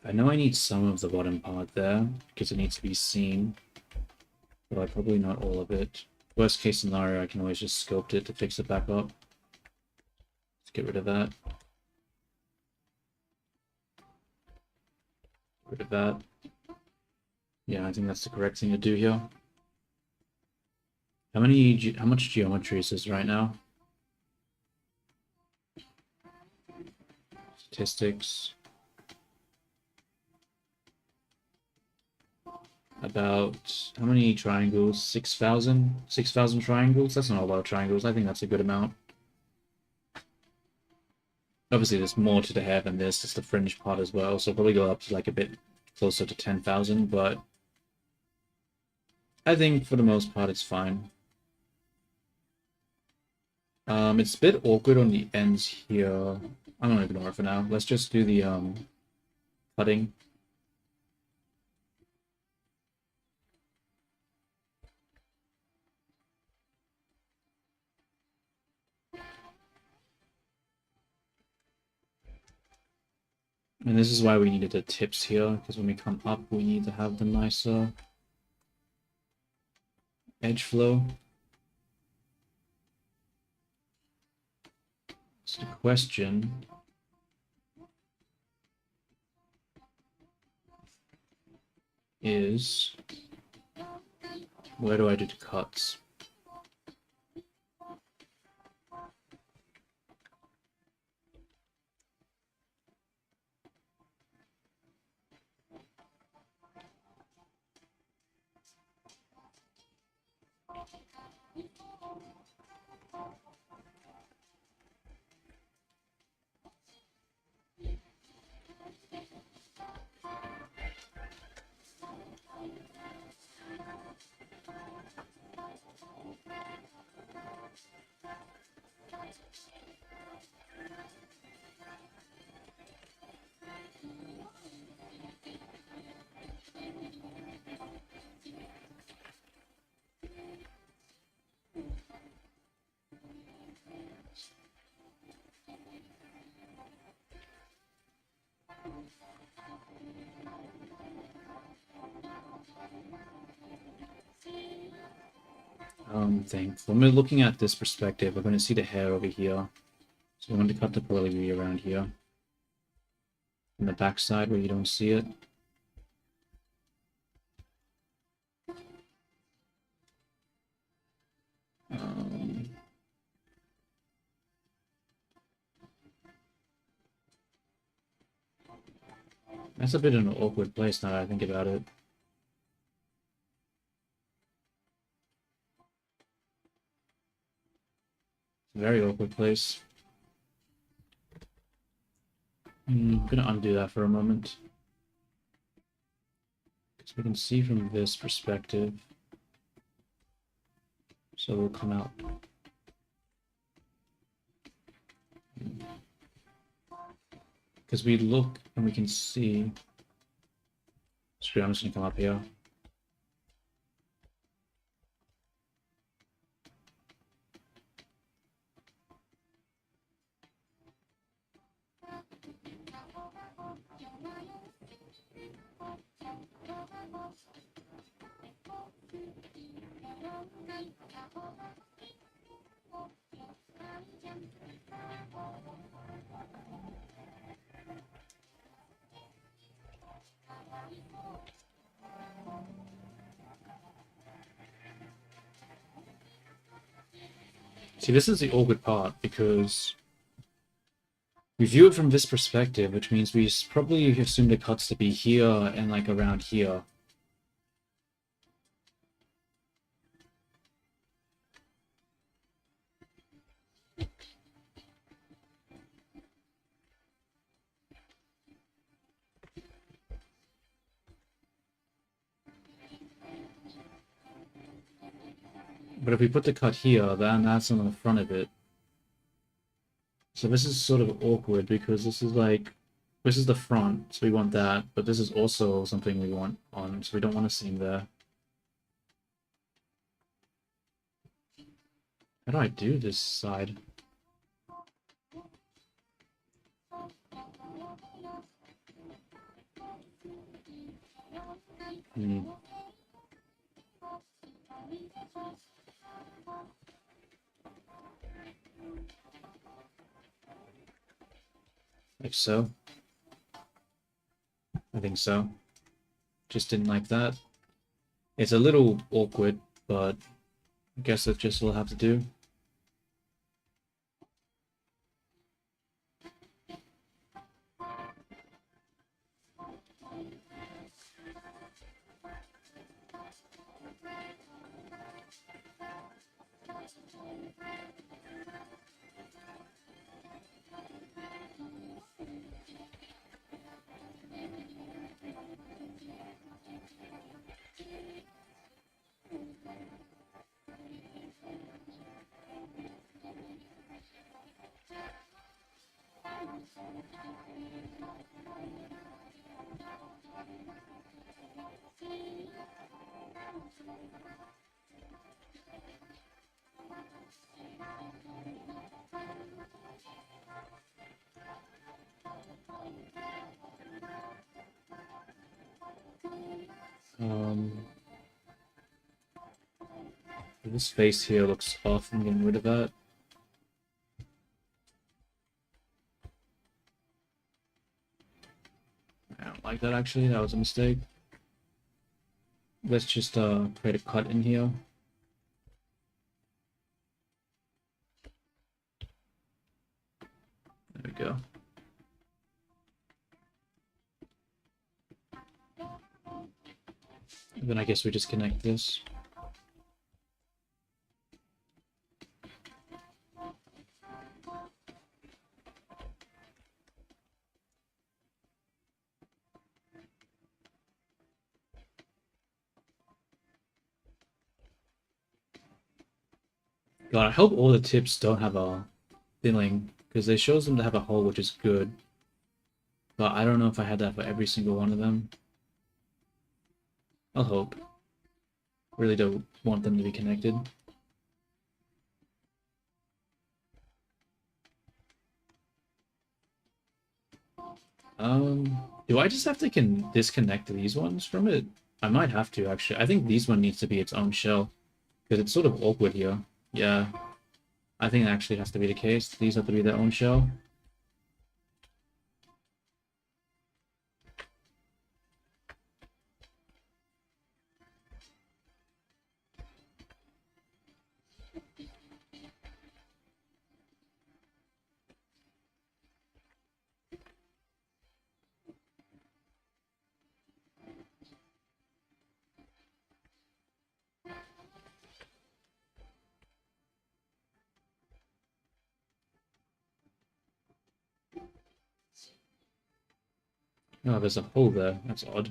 I know I need some of the bottom part there because it needs to be seen, but probably not all of it. Worst case scenario, I can always just sculpt it to fix it back up. Let's get rid of that. Get rid of that. Yeah, I think that's the correct thing to do here. How much geometry is this right now? Statistics. About how many triangles? 6,000? 6,000 triangles? That's not a lot of triangles. I think that's a good amount. Obviously, there's more to the hair than this. It's the fringe part as well, so probably go up to like a bit closer to 10,000, but I think for the most part it's fine. It's a bit awkward on the ends here. I'm gonna ignore it for now. Let's just do the cutting. And this is why we needed the tips here, because when we come up, we need to have the nicer edge flow. So the question is, where do I do the cuts? When we're looking at this perspective, we're going to see the hair over here. So we're going to cut the curly around here. On the back side where you don't see it. That's a bit of an awkward place now that I think about it. Very awkward place. I'm gonna undo that for a moment. Because we can see from this perspective. So we'll come out. Because we look and we can see. Screw it, I'm just gonna come up here. See, this is the awkward part, because we view it from this perspective, which means we probably assume the cuts to be here and like around here. But if we put the cut here, then that's on the front of it. So this is sort of awkward because this is like This is the front, so we want that, but this is also something we want on, so we don't want a seam there. How do I do this side? Hmm. Like so. I think so. Just didn't like that. It's a little awkward, but I guess that's just what we'll have to do. This face here looks off. I'm getting rid of that. I don't like that actually. That was a mistake. Let's just create a cut in here. There we go. And then I guess we just connect this. God, I hope all the tips don't have a filling, because it shows them to have a hole, which is good. But I don't know if I had that for every single one of them. I'll hope. Really don't want them to be connected. Do I just have to disconnect these ones from it? I might have to, actually. I think these one needs to be its own shell, because it's sort of awkward here. Yeah, I think it actually has to be the case. These have to be their own shell. Oh, there's a hole there. That's odd.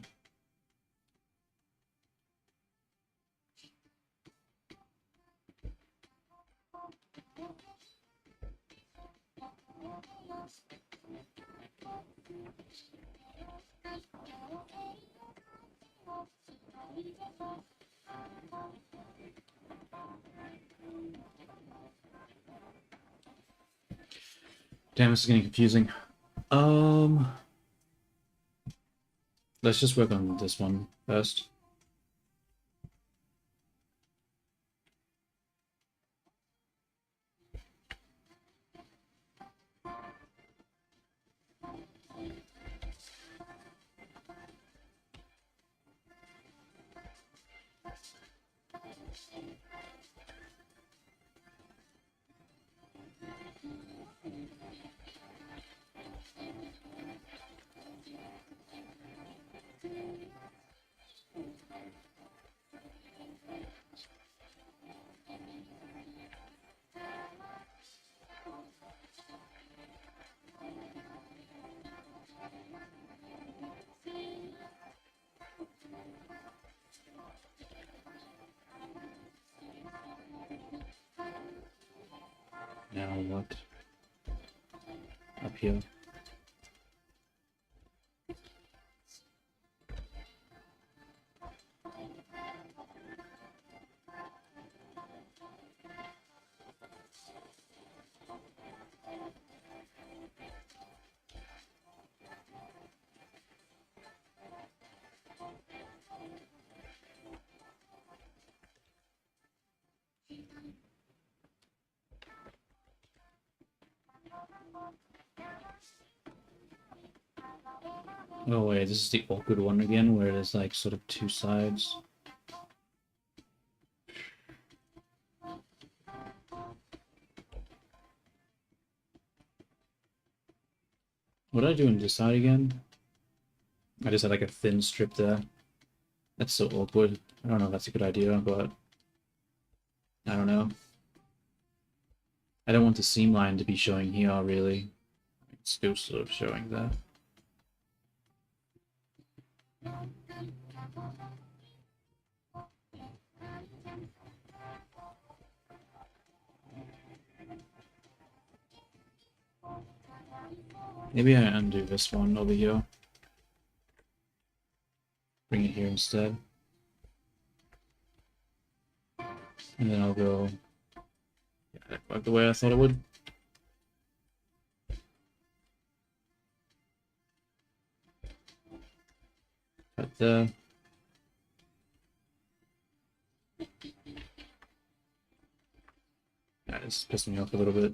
Damn, this is getting confusing. Let's just work on this one first. Now what? Up here. Oh wait, this is the awkward one again, where there's like sort of two sides. What did I do on this side again? I just had like a thin strip there. That's so awkward. I don't know if that's a good idea, but I don't know. I don't want the seam line to be showing here, really. It's still sort of showing there. Maybe I undo this one over here. Bring it here instead. And then I'll go... Yeah, that worked the way I thought it would. Cut there. Yeah, it's pissing me off a little bit.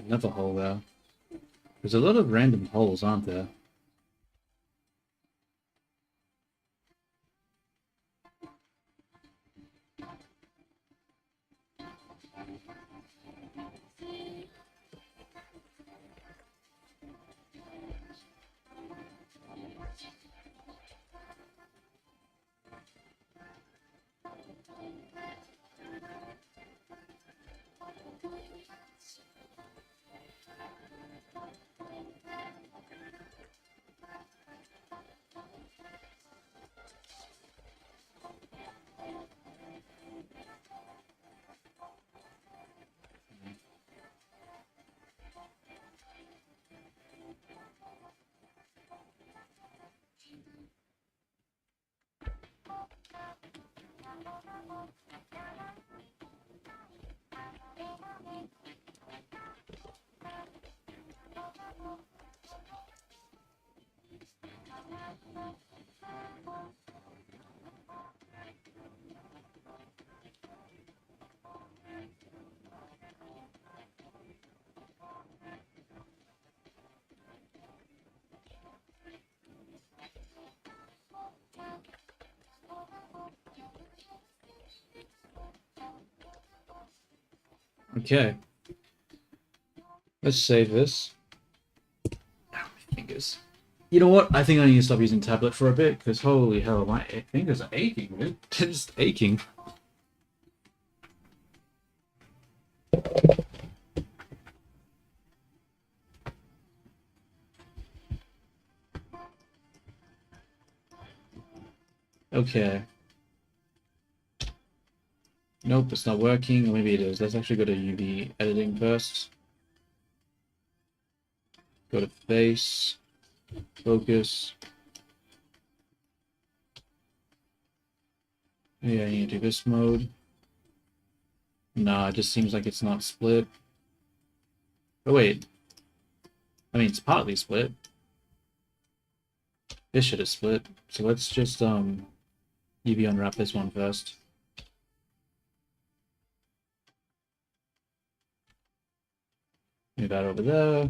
Another hole there. There's a lot of random holes, aren't there? Okay. Let's save this. Ow, my fingers. You know what? I think I need to stop using tablet for a bit, because holy hell, my fingers are aching, man. They're just aching. Okay. Nope, it's not working. Or maybe it is. Let's actually go to UV editing first. Go to face, focus. Maybe I need to do this mode. Nah, it just seems like it's not split. Oh wait. I mean, it's partly split. This shit is split. So let's just UV unwrap this one first. Move that over there.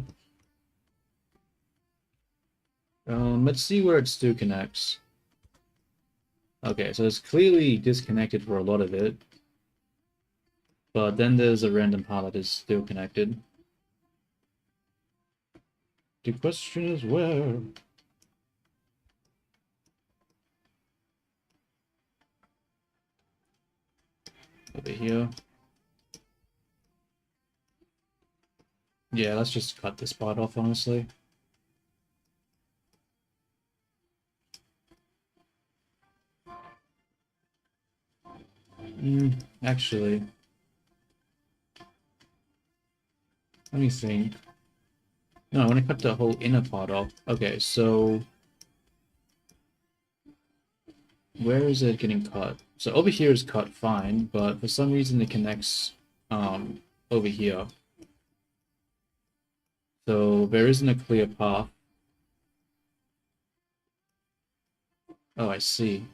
Let's see where it still connects. Okay, so it's clearly disconnected for a lot of it. But then there's a random part that is still connected. The question is where? Over here. Yeah, let's just cut this part off, honestly. Actually, let me think. No, I want to cut the whole inner part off. Okay, so where is it getting cut? So over here is cut fine, but for some reason it connects over here. So there isn't a clear path. Oh, I see.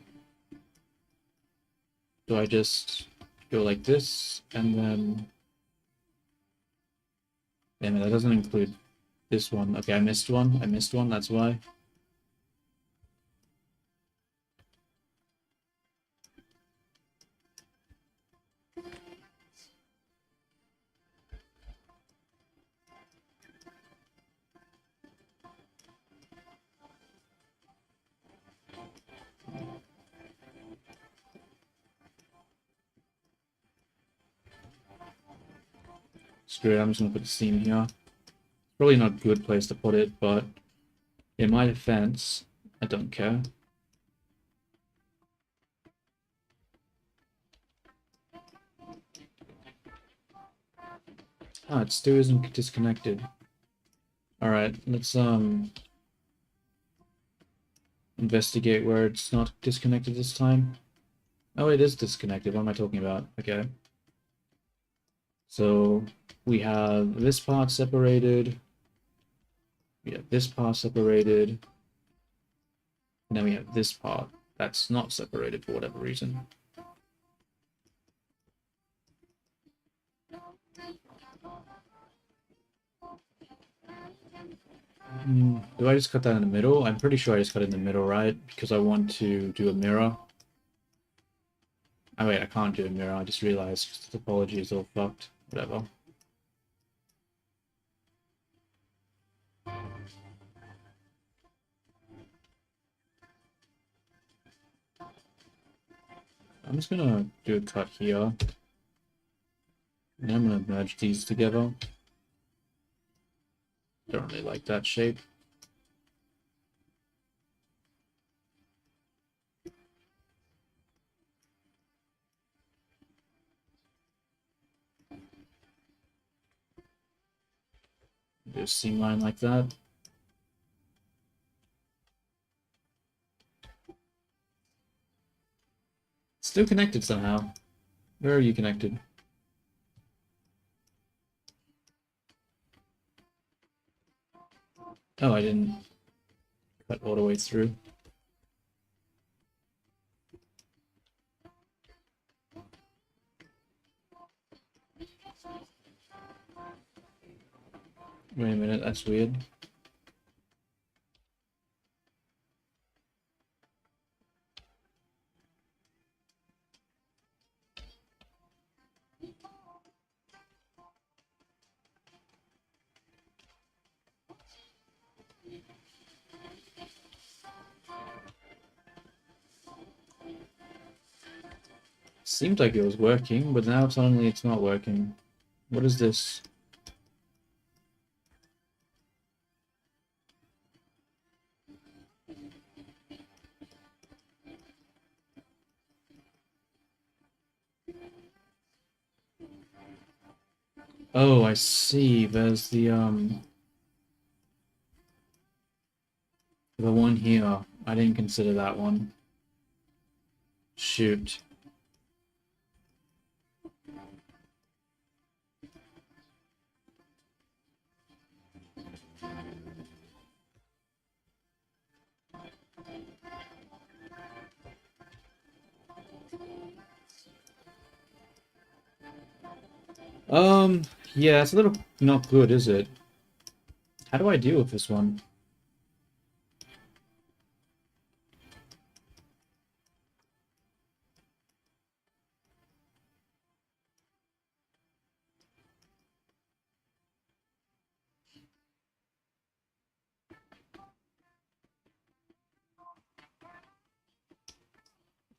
Do I just go like this and then... Damn it, that doesn't include this one. Okay, I missed one. I missed one, that's why. Screw it, I'm just gonna put the seam here. Probably not a good place to put it, but in my defense, I don't care. Ah, it still isn't disconnected. Alright, let's investigate where it's not disconnected this time. Oh, it is disconnected. What am I talking about? Okay. So we have this part separated. We have this part separated. And then we have this part that's not separated for whatever reason. Do I just cut that in the middle? I'm pretty sure I just cut it in the middle, right? Because I want to do a mirror. Oh wait, I can't do a mirror. I just realized the topology is all fucked. Whatever. I'm just gonna do a cut here. And I'm gonna merge these together. Don't really like that shape. Do a seam line like that. Still connected somehow. Where are you connected? Oh, I didn't cut all the way through. Wait a minute, that's weird. Seemed like it was working, but now suddenly it's not working. What is this? Oh, I see. There's the one here. I didn't consider that one. Shoot. Yeah, it's a little not good, is it? How do I deal with this one?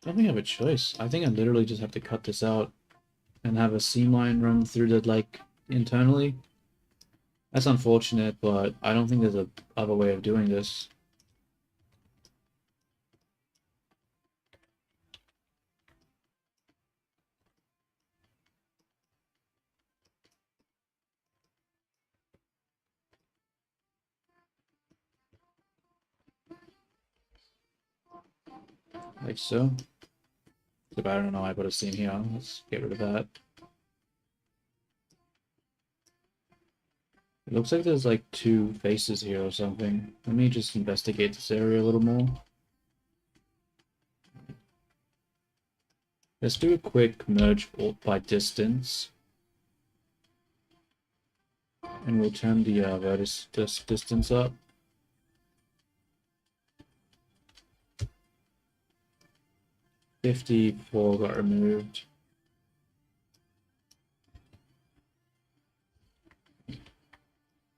I don't think I have a choice. I think I literally just have to cut this out and have a seam line run through the, like, internally. That's unfortunate, but I don't think there's a other way of doing this. Like so. But I don't know, I put a seam here. Let's get rid of that. It looks like there's like two faces here or something. Let me just investigate this area a little more. Let's do a quick merge by distance. And we'll turn the vertex distance up. $54 got removed.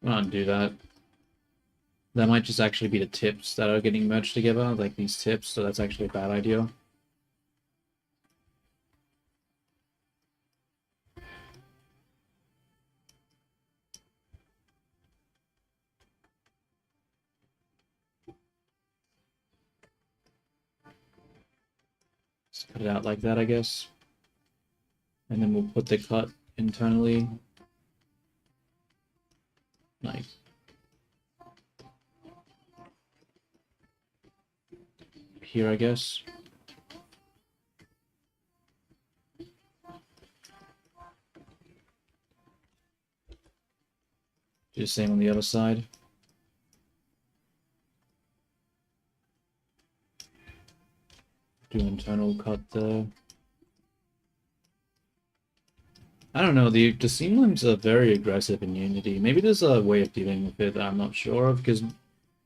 I'll undo that. That might just actually be the tips that are getting merged together, like these tips, so that's actually a bad idea. Just cut it out like that, I guess. And then we'll put the cut internally. Like here, I guess. Do the same on the other side. Do an internal cut there. I don't know, the seam limbs are very aggressive in Unity. Maybe there's a way of dealing with it that I'm not sure of, because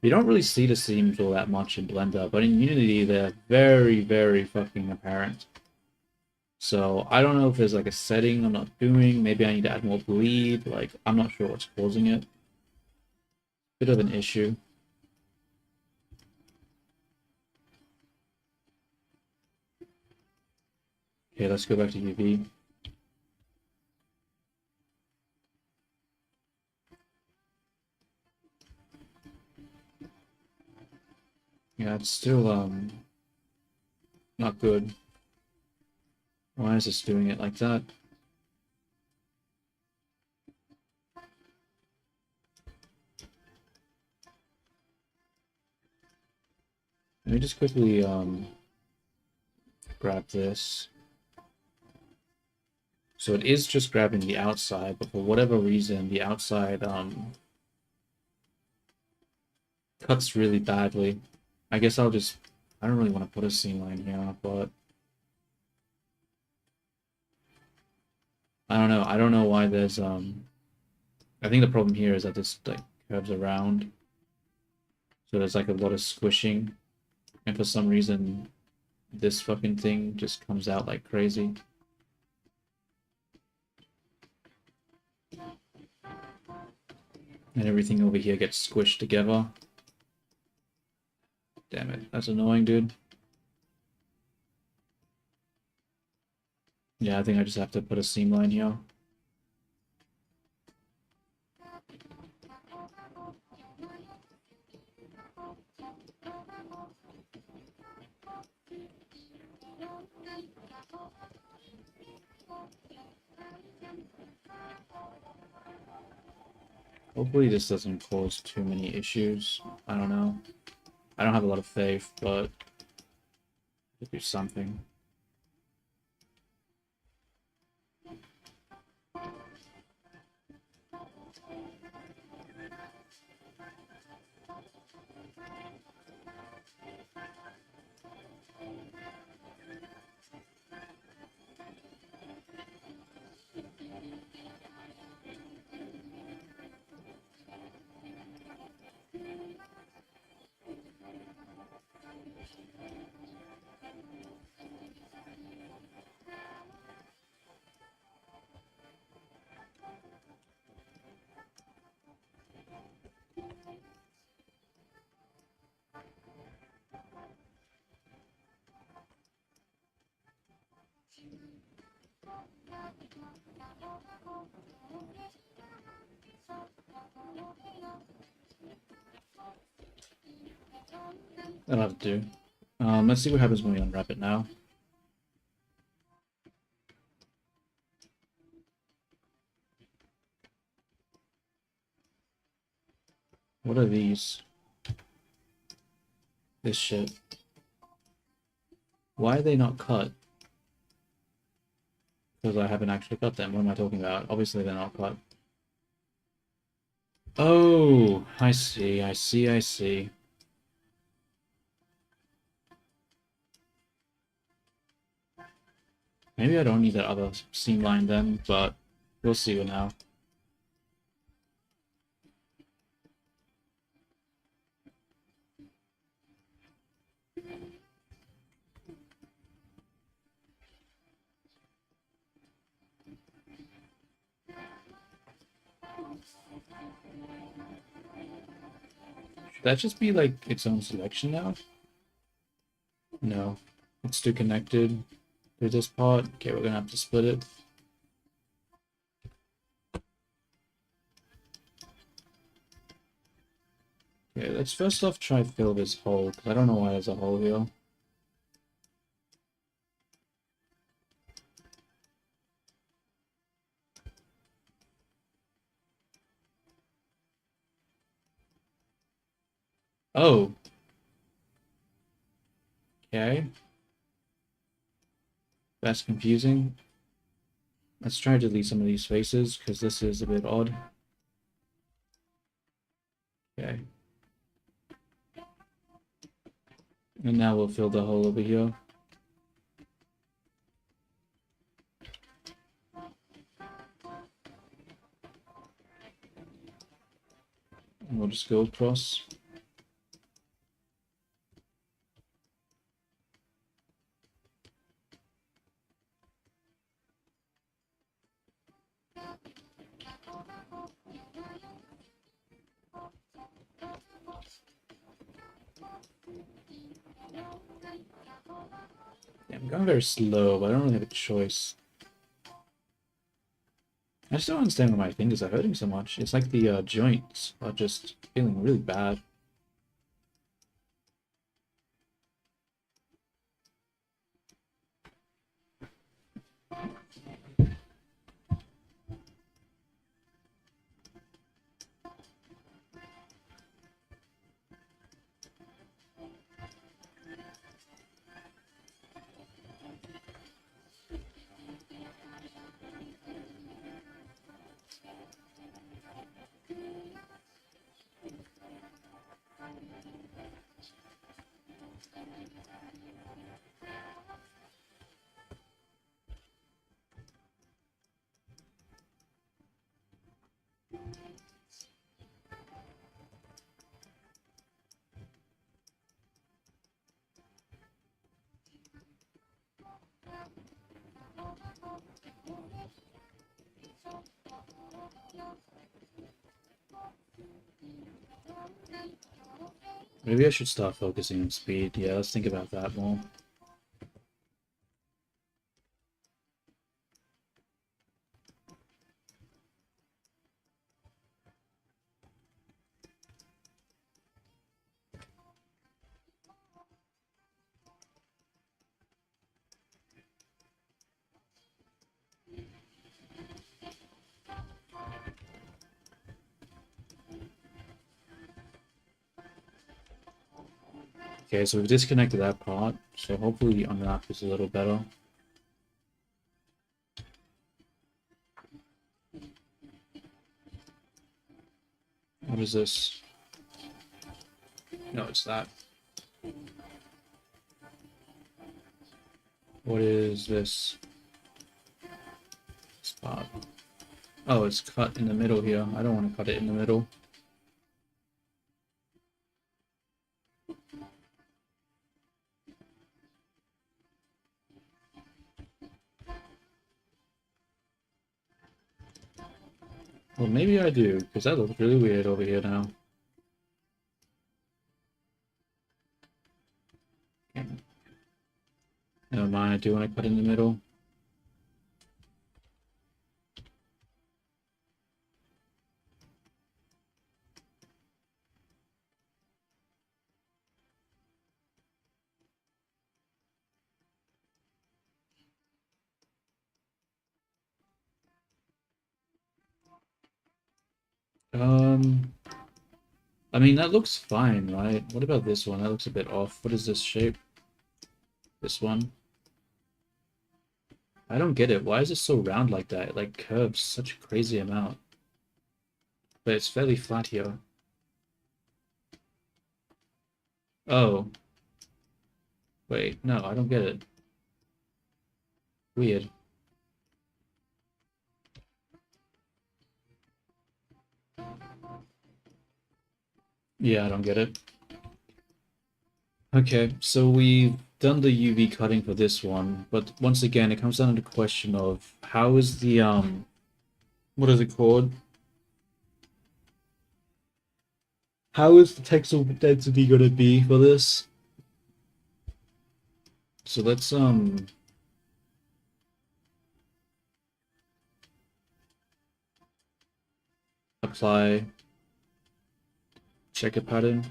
you don't really see the seams all that much in Blender, but in Unity they're very, very fucking apparent. So I don't know if there's like a setting I'm not doing. Maybe I need to add more bleed. Like, I'm not sure what's causing it. Bit of an issue. Okay, let's go back to UV. Yeah, it's still not good. Why is this doing it like that? Let me just quickly grab this. So it is just grabbing the outside, but for whatever reason, the outside cuts really badly. I guess I'll just... I don't really want to put a seam line here, but... I don't know. I don't know why there's... I think the problem here is that this like curves around. So there's like a lot of squishing. And for some reason, this fucking thing just comes out like crazy. And everything over here gets squished together. Damn it, that's annoying, dude. Yeah, I think I just have to put a seam line here. Hopefully this doesn't cause too many issues. I don't know. I don't have a lot of faith, but I'll do something. That'll have to do. Let's see what happens when we unwrap it now. What are these? This shit. Why are they not cut? Because I haven't actually cut them. What am I talking about? Obviously they're not cut. Oh, I see, I see, I see. Maybe I don't need that other seam line then, but we'll see now. Should that just be like its own selection now? No. It's still connected to this part. Okay, we're gonna have to split it. Okay, let's first off try fill this hole, because I don't know why there's a hole here. Oh. Okay. That's confusing. Let's try to delete some of these faces, because this is a bit odd. Okay. And now we'll fill the hole over here. And we'll just go across. Yeah, I'm going very slow, but I don't really have a choice. I just don't understand why my fingers are hurting so much. It's like the joints are just feeling really bad. Maybe I should start focusing on speed. Yeah, let's think about that more. Okay, so we've disconnected that part, so hopefully the unwrap is a little better. What is this? No, it's that. What is this? Spot. Oh, it's cut in the middle here. I don't want to cut it in the middle. Well, maybe I do, because that looks really weird over here now. Okay. Never mind, I do want to cut in the middle. I mean, that looks fine, right? What about this one? That looks a bit off. What is this shape? This one? I don't get it. Why is it so round like that? It like curves such a crazy amount. But it's fairly flat here. Oh. Wait, no, I don't get it. Weird. Yeah, I don't get it. Okay, so we've done the UV cutting for this one, but once again, it comes down to the question of how is the what is it called? How is the texel density gonna be for this? So let's apply checker pattern.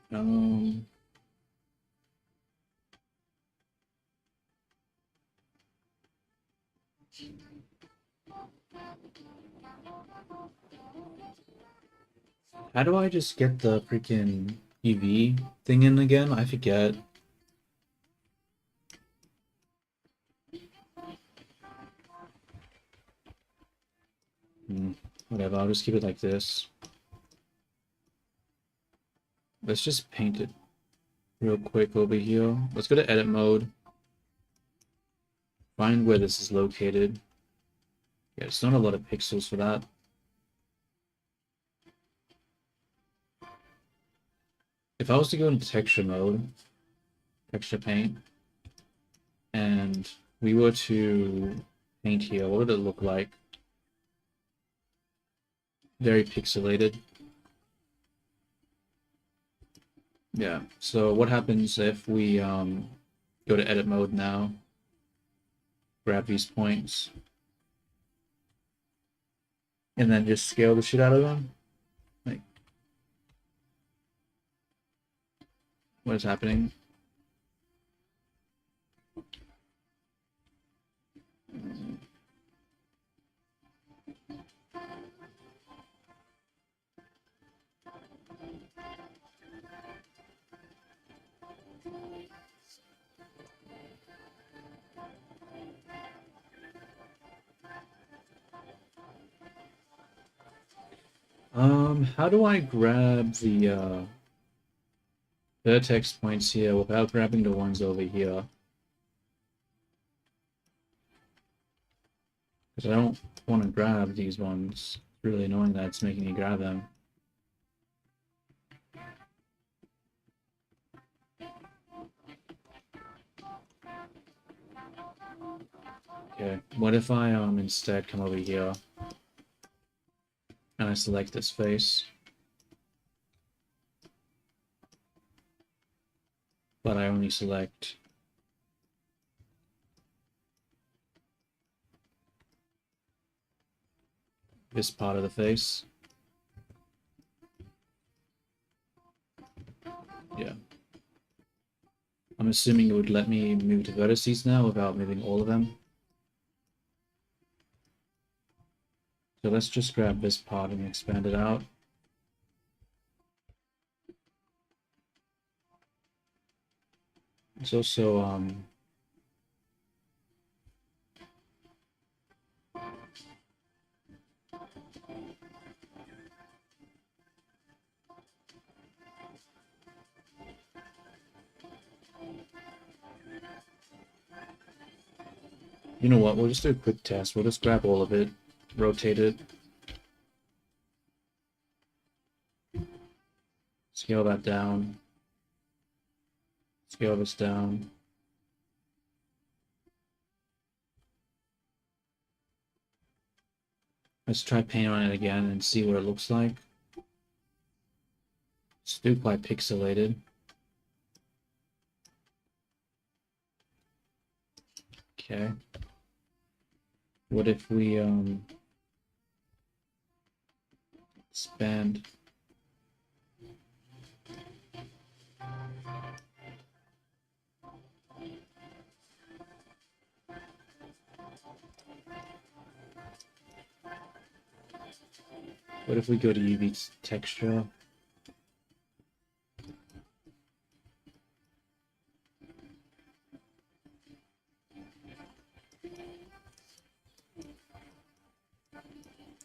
Um, how do I just get the freaking UV thing in again? I forget. Whatever, I'll just keep it like this. Let's just paint it real quick over here. Let's go to edit mode. Find where this is located. Yeah, it's not a lot of pixels for that. If I was to go into texture mode, texture paint, and we were to paint here, what would it look like? Very pixelated. Yeah, so what happens if we go to edit mode now, grab these points, and then just scale the shit out of them? Like, what is happening? How do I grab the vertex points here without grabbing the ones over here? Because I don't want to grab these ones. It's really annoying that it's making me grab them. Okay, what if I instead come over here and I select this face, but I only select this part of the face. Yeah. I'm assuming it would let me move the vertices now without moving all of them. So let's just grab this part and expand it out. It's also you know what, we'll just do a quick test. We'll just grab all of it, rotate it, scale that down, scale this down. Let's try paint on it again and see what it looks like. It's still quite pixelated. Okay. What if we expand? What if we go to UV texture?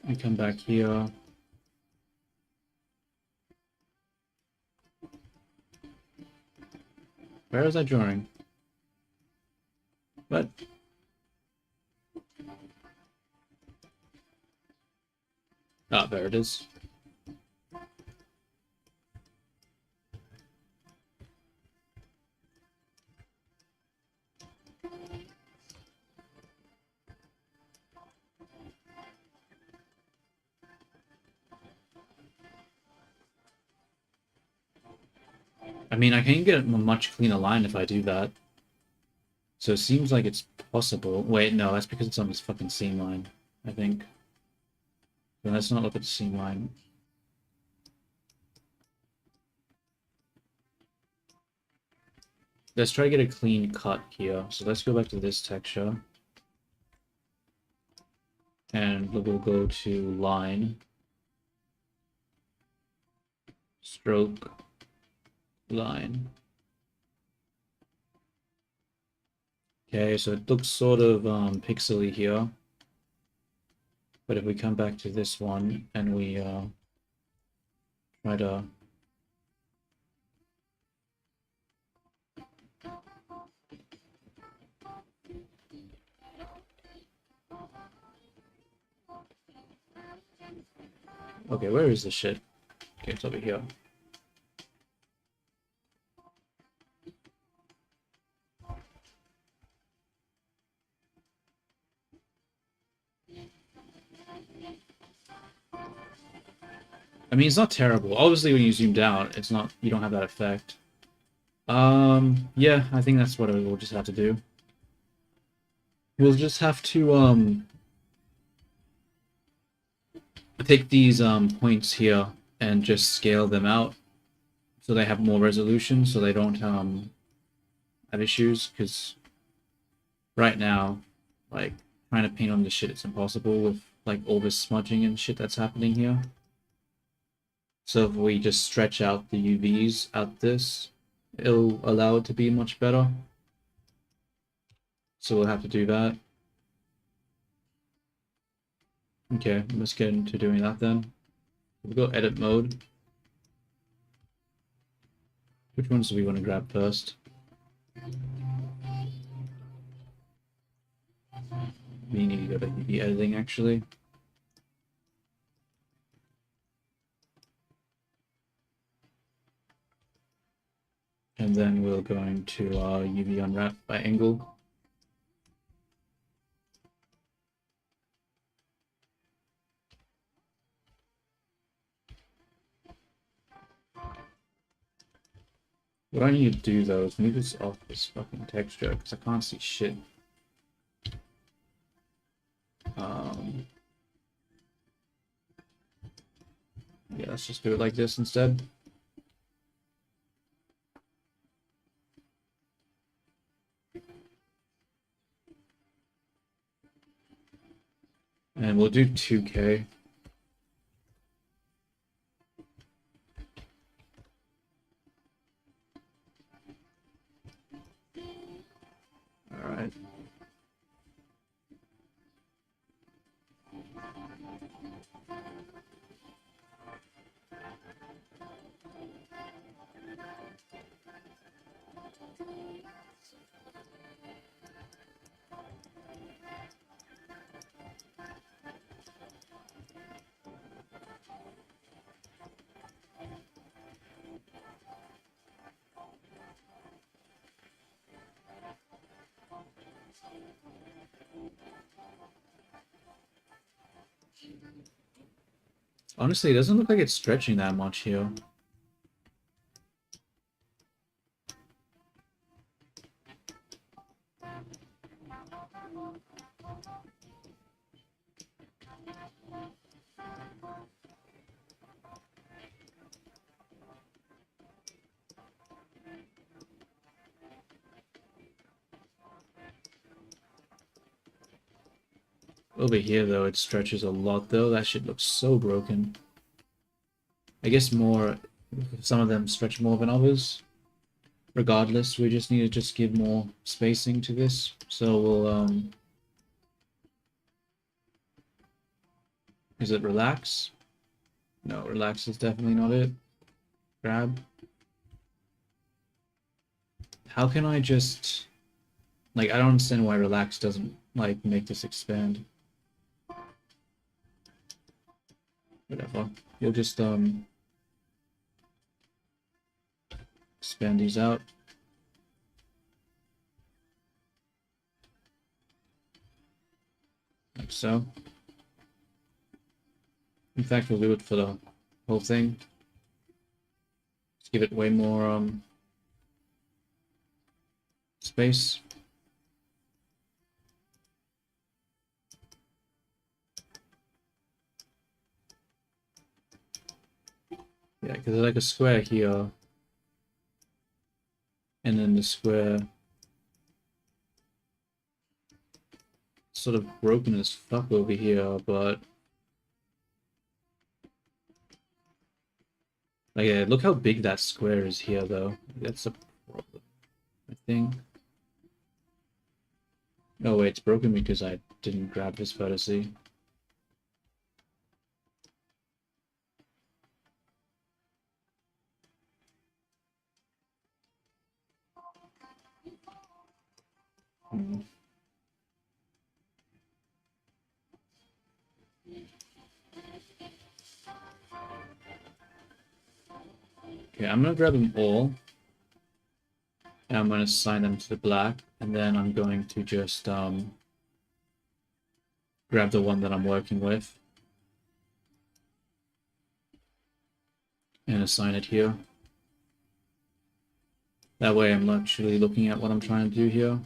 And come back here. Where is that drawing? What? Ah, there it is. I mean, I can get a much cleaner line if I do that. So it seems like it's possible. Wait, no, that's because it's on this fucking seam line, I think. So let's not look at the seam line. Let's try to get a clean cut here. So let's go back to this texture. And we'll go to line. Stroke. Line. Okay, so it looks sort of pixely here. But if we come back to this one and we try to okay, where is this shit? Okay, it's over here. I mean, it's not terrible. Obviously, when you zoom down, it's not, you don't have that effect. Yeah, I think that's what we'll just have to do. We'll just have to, take these, points here and just scale them out so they have more resolution, so they don't, have issues, because right now, like, trying to paint on this shit, it's impossible with, like, all this smudging and shit that's happening here. So if we just stretch out the UVs at this, it'll allow it to be much better. So we'll have to do that. Okay, let's get into doing that then. We'll go edit mode. Which ones do we want to grab first? We need to go to UV editing actually. And then we're going to UV unwrap by angle. What I need to do though is move this off this fucking texture because I can't see shit. Yeah, let's just do it like this instead. And we'll do 2K. All right. Honestly, it doesn't look like it's stretching that much here. Over here, though, it stretches a lot, though. That shit looks so broken. I guess more... Some of them stretch more than others. Regardless, we just need to just give more spacing to this. So we'll, Is it relax? No, relax is definitely not it. Grab. How can I just... Like, I don't understand why relax doesn't, like, make this expand. Whatever. You'll just, expand these out. Like so. In fact, we'll do it for the whole thing. Let's give it way more, space. Yeah, because there's like a square here. And then the square sort of broken as fuck over here, but like, yeah, look how big that square is here, though. That's a problem, I think. Oh wait, it's broken because I didn't grab this vertice. Hmm. Okay, I'm gonna grab them all. And I'm gonna assign them to the black, and then I'm going to just grab the one that I'm working with and assign it here. That way I'm actually looking at what I'm trying to do here.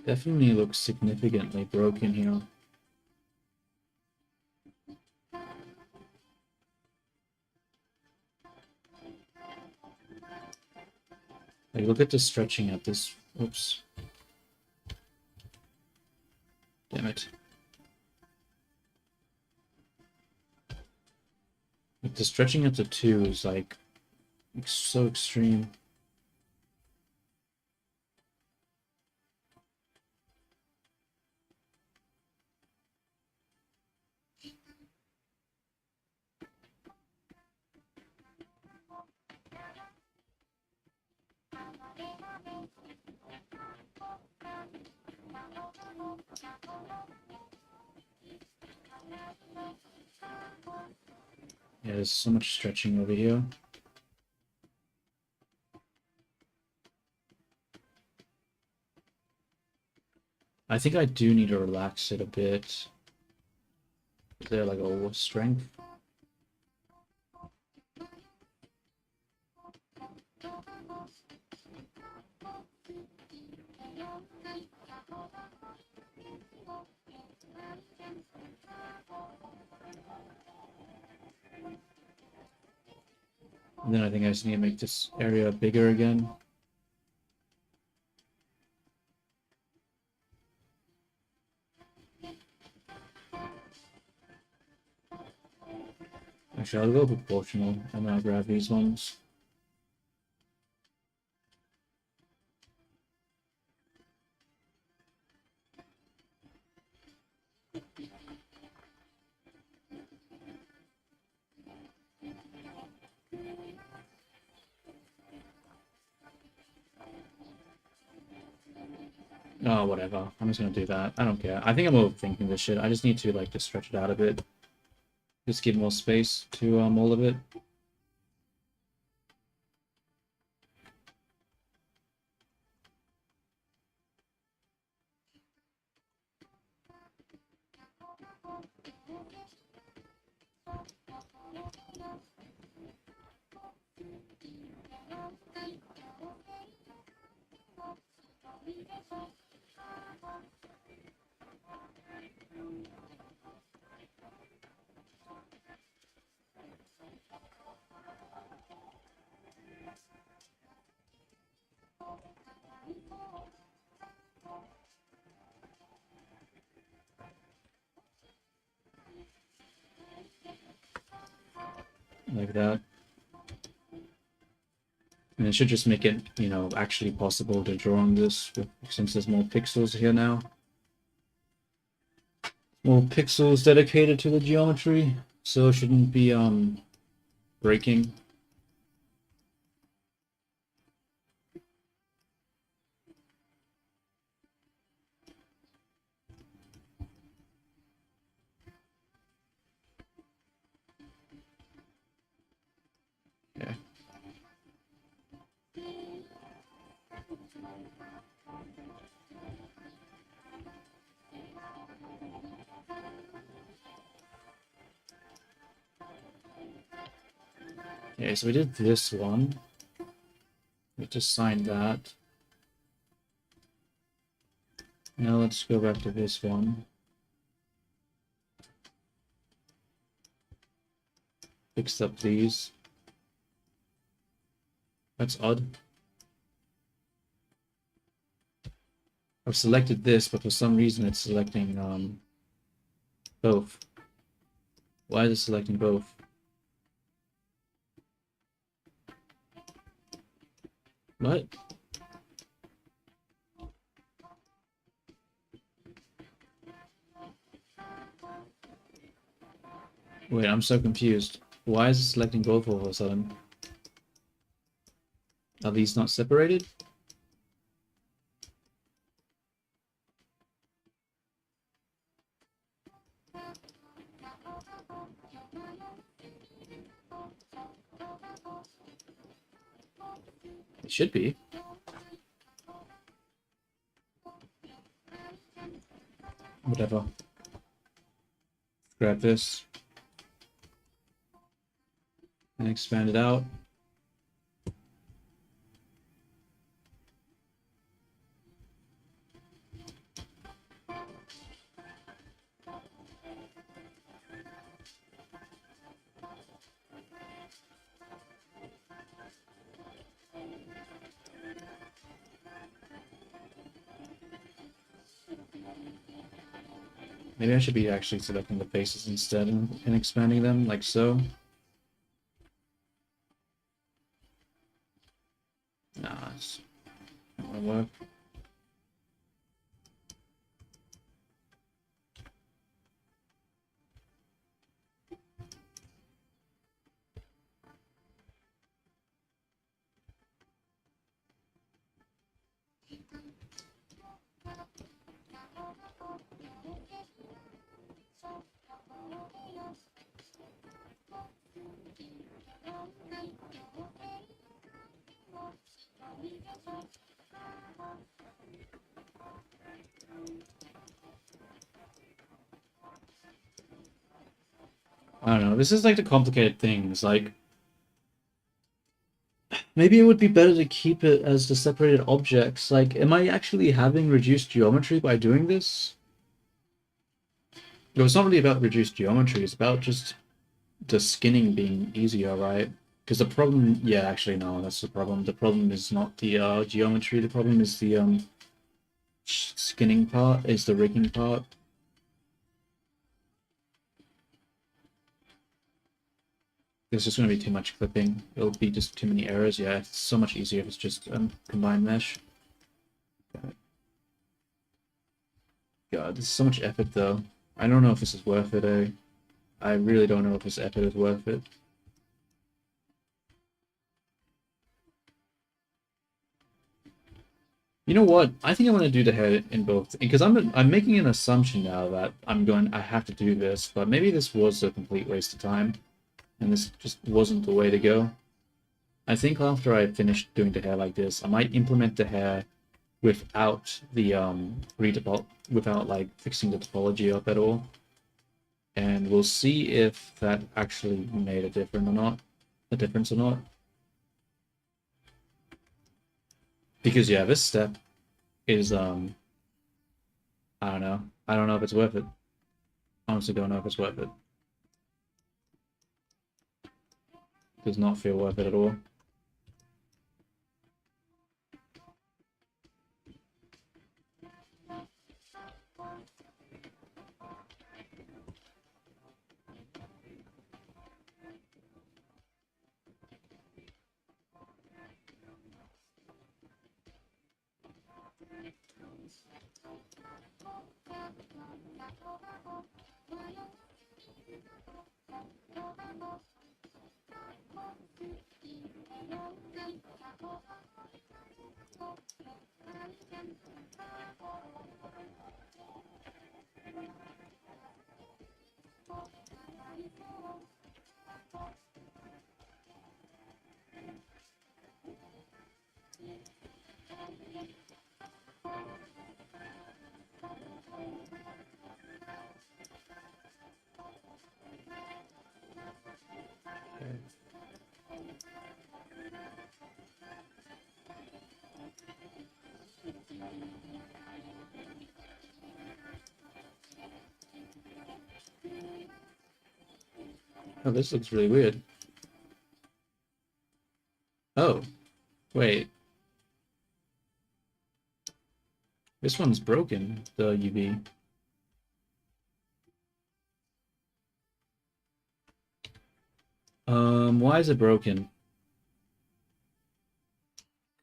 Definitely looks significantly broken here. Like, look at the stretching at this. Oops. Damn it. Like, the stretching at the 2 is like so extreme. Yeah, there's so much stretching over here. I think I do need to relax it a bit. Is there like a strength? And then I think I just need to make this area bigger again. Actually, I'll go proportional and then I'll grab these ones. Oh, whatever. I'm just gonna do that. I don't care. I think I'm overthinking this shit. I just need to, like, just stretch it out a bit. Just give more space to all of it. like that. And it should just make it, you know, actually possible to draw on this since there's more pixels here now. More pixels dedicated to the geometry, so it shouldn't be breaking. Yeah. Okay, so we did this one. We just signed that. Now let's go back to this one. Fix up these. That's odd. I've selected this, but for some reason it's selecting both. Why is it selecting both? What? Wait, I'm so confused. Why is it selecting both all of a sudden? Are these not separated? It should be. Whatever. Grab this. And expand it out. Maybe I should be actually selecting the faces instead and expanding them, like so. Nah, it's not gonna work. I don't know. This is like the complicated things. Like, maybe it would be better to keep it as the separated objects. Like, am I actually having reduced geometry by doing this? No, it's not really about reduced geometry. It's about just the skinning being easier, right? Because the problem, yeah, actually no, that's the problem. The problem is not the geometry. The problem is the skinning part, is the rigging part. There's just going to be too much clipping. It'll be just too many errors. Yeah, it's so much easier if it's just combined mesh. God, this is so much effort though. I don't know if this is worth it, eh? I really don't know if this effort is worth it. You know what? I think I want to do the head in both because I'm making an assumption now that I have to do this, but maybe this was a complete waste of time, and this just wasn't the way to go. I think after I finish doing the hair like this, I might implement the hair without the without like fixing the topology up at all, and we'll see if that actually made a difference or not. Because yeah, this step is I don't know. I don't know if it's worth it. Honestly, don't know if it's worth it. Does not feel worth it at all. Oh, this looks really weird. Oh, wait. This one's broken, the UV. Why is it broken?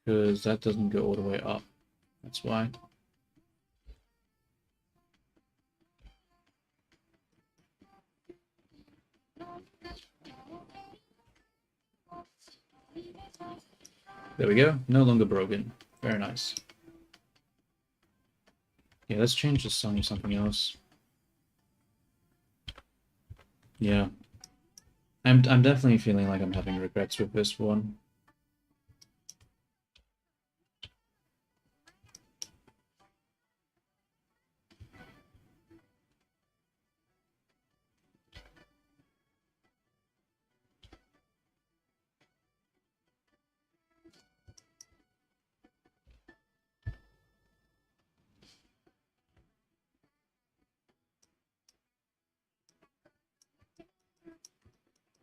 Because that doesn't go all the way up. That's why. There we go. No longer broken. Very nice. Yeah, let's change the song to something else. Yeah. I'm definitely feeling like I'm having regrets with this one.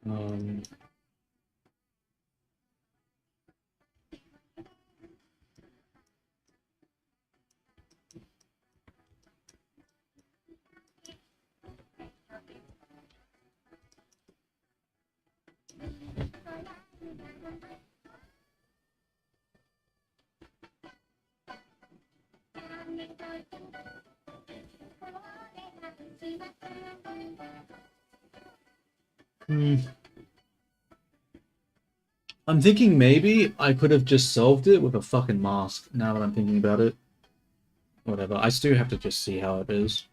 Um, I'm thinking maybe I could have just solved it with a fucking mask, now that I'm thinking about it. Whatever, I still have to just see how it is.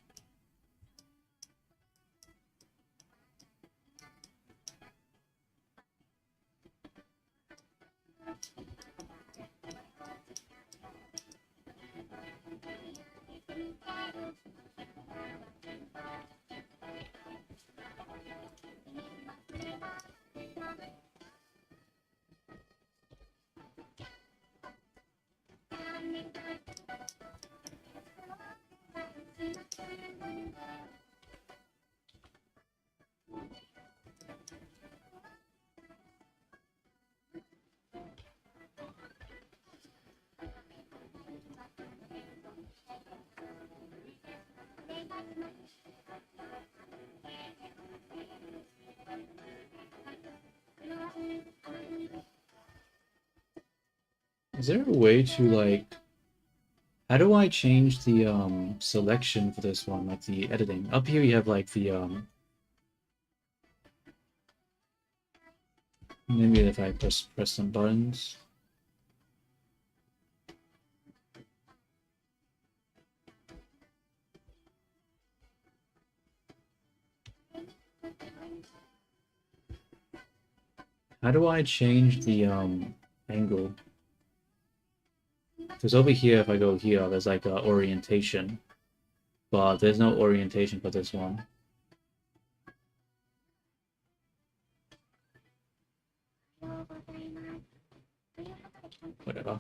Is there a way to, like... How do I change the, selection for this one, like the editing? Up here you have, like, the, maybe if I press some buttons. How do I change the, angle? Because over here, if I go here, there's like a orientation. But there's no orientation for this one. Whatever.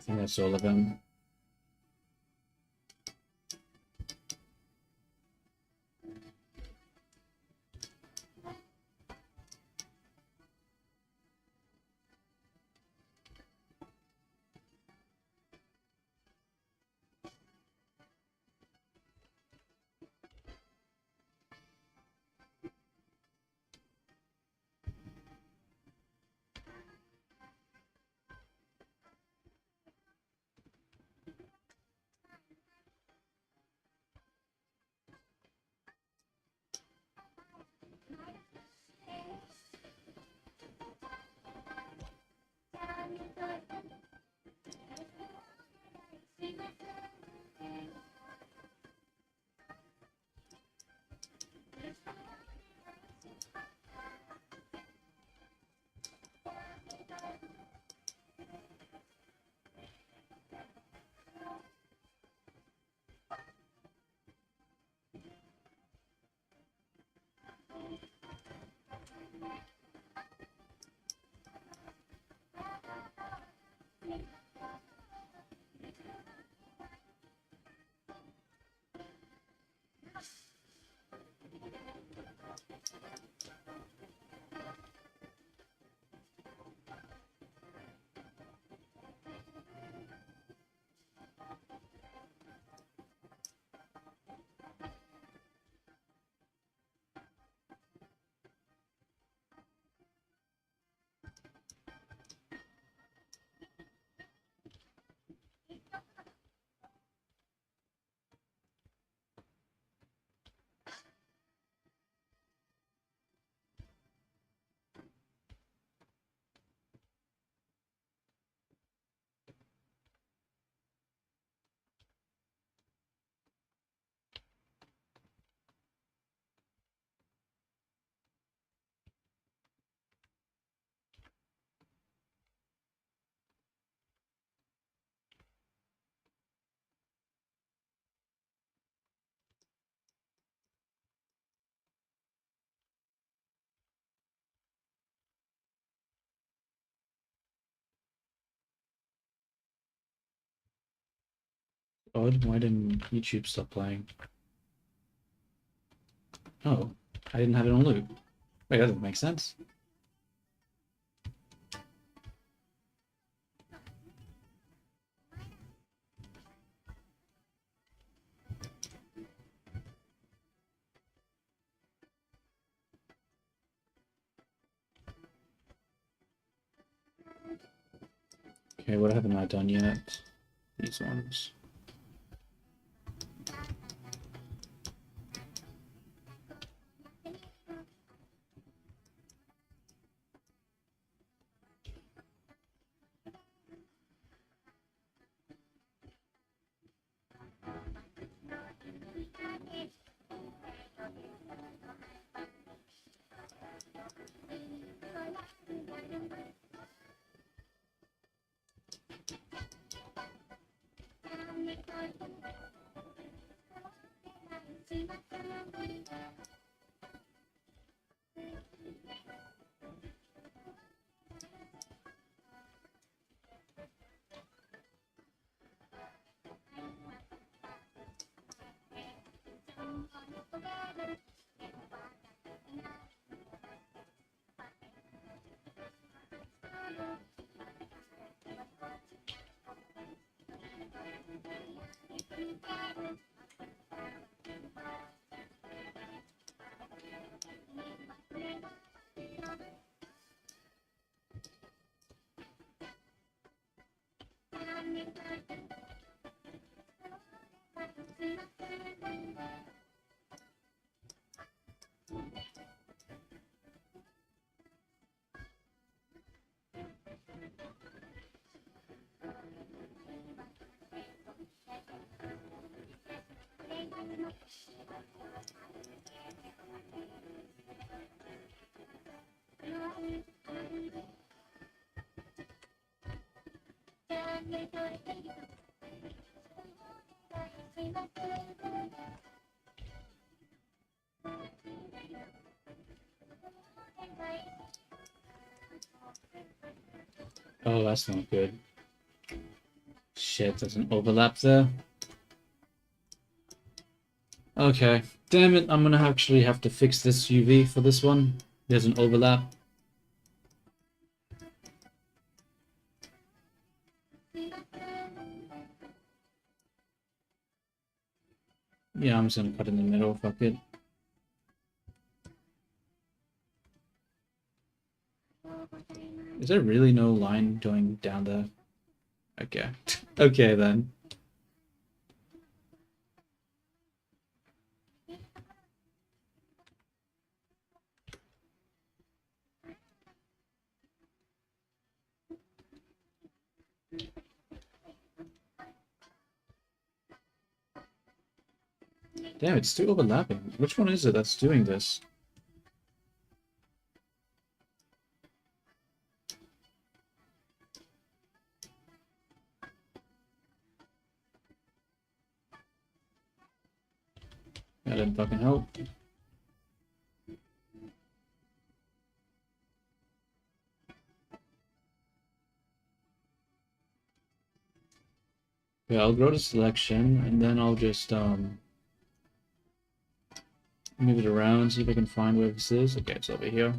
I think that's all of them. Odd, why didn't YouTube stop playing? Oh, I didn't have it on loop. Wait, that doesn't make sense. Okay, what haven't I done yet? These ones. Oh, that's not good. Shit, there's an overlap there. Okay, damn it, I'm gonna actually have to fix this UV for this one. There's an overlap. Yeah, I'm just gonna cut in the middle, fuck it. Is there really no line going down there? Okay. Okay then. Damn, it's still overlapping. Which one is it that's doing this? That didn't fucking help. Yeah, I'll go to selection and then I'll just move it around, see if I can find where this is. Okay, it's over here.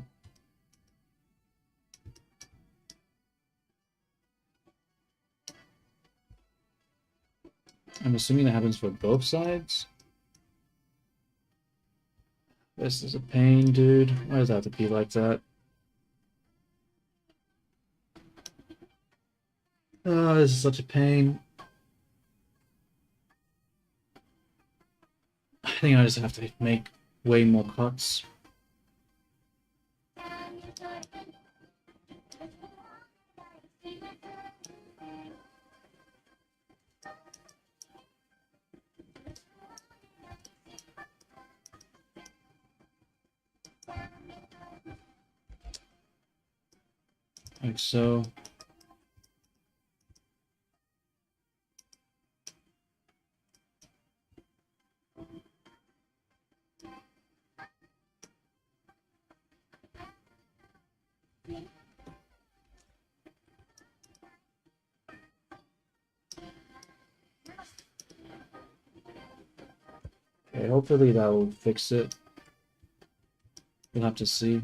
I'm assuming that happens for both sides. This is a pain, dude. Why does it have to be like that? Oh, this is such a pain. I think I just have to make way more cuts. Like so. Okay, hopefully that will fix it. We'll have to see.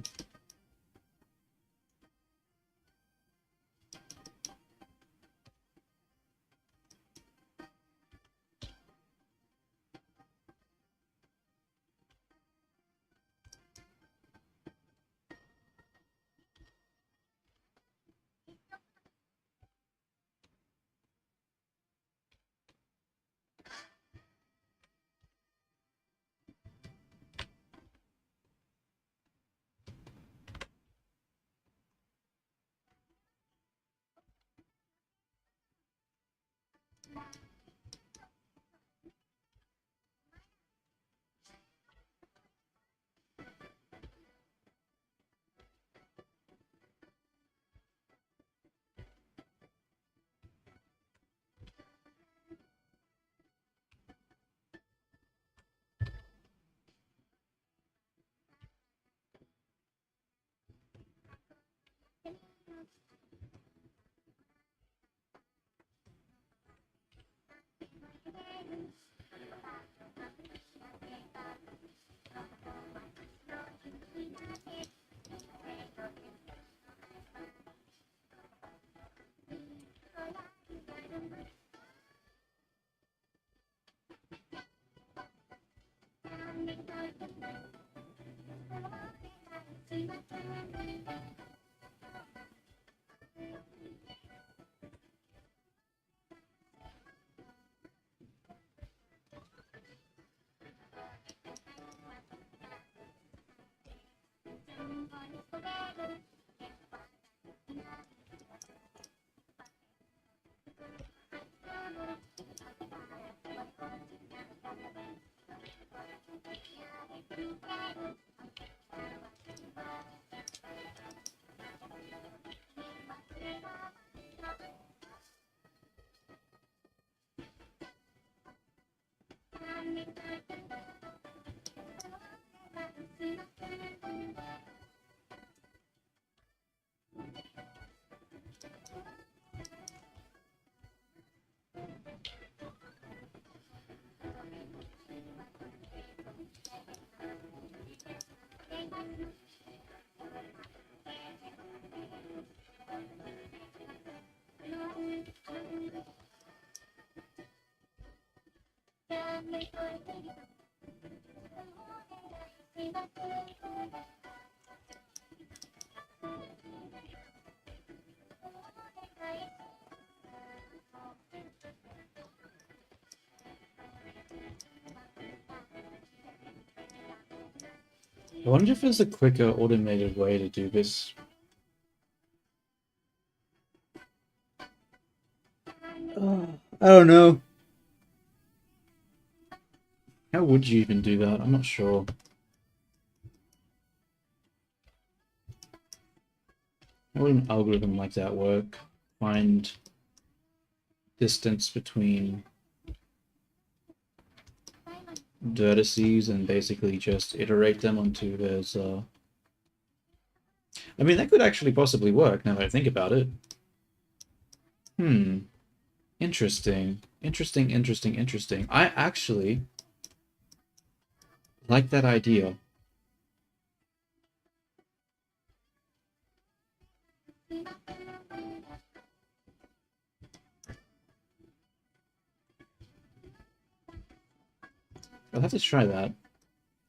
I wonder if there's a quicker automated way to do this. I don't know. How would you even do that? I'm not sure. How would an algorithm like that work? Find distance between vertices and basically just iterate them until there's I mean, that could actually possibly work now that I think about it. Interesting. Interesting. I actually like that idea. I'll have to try that.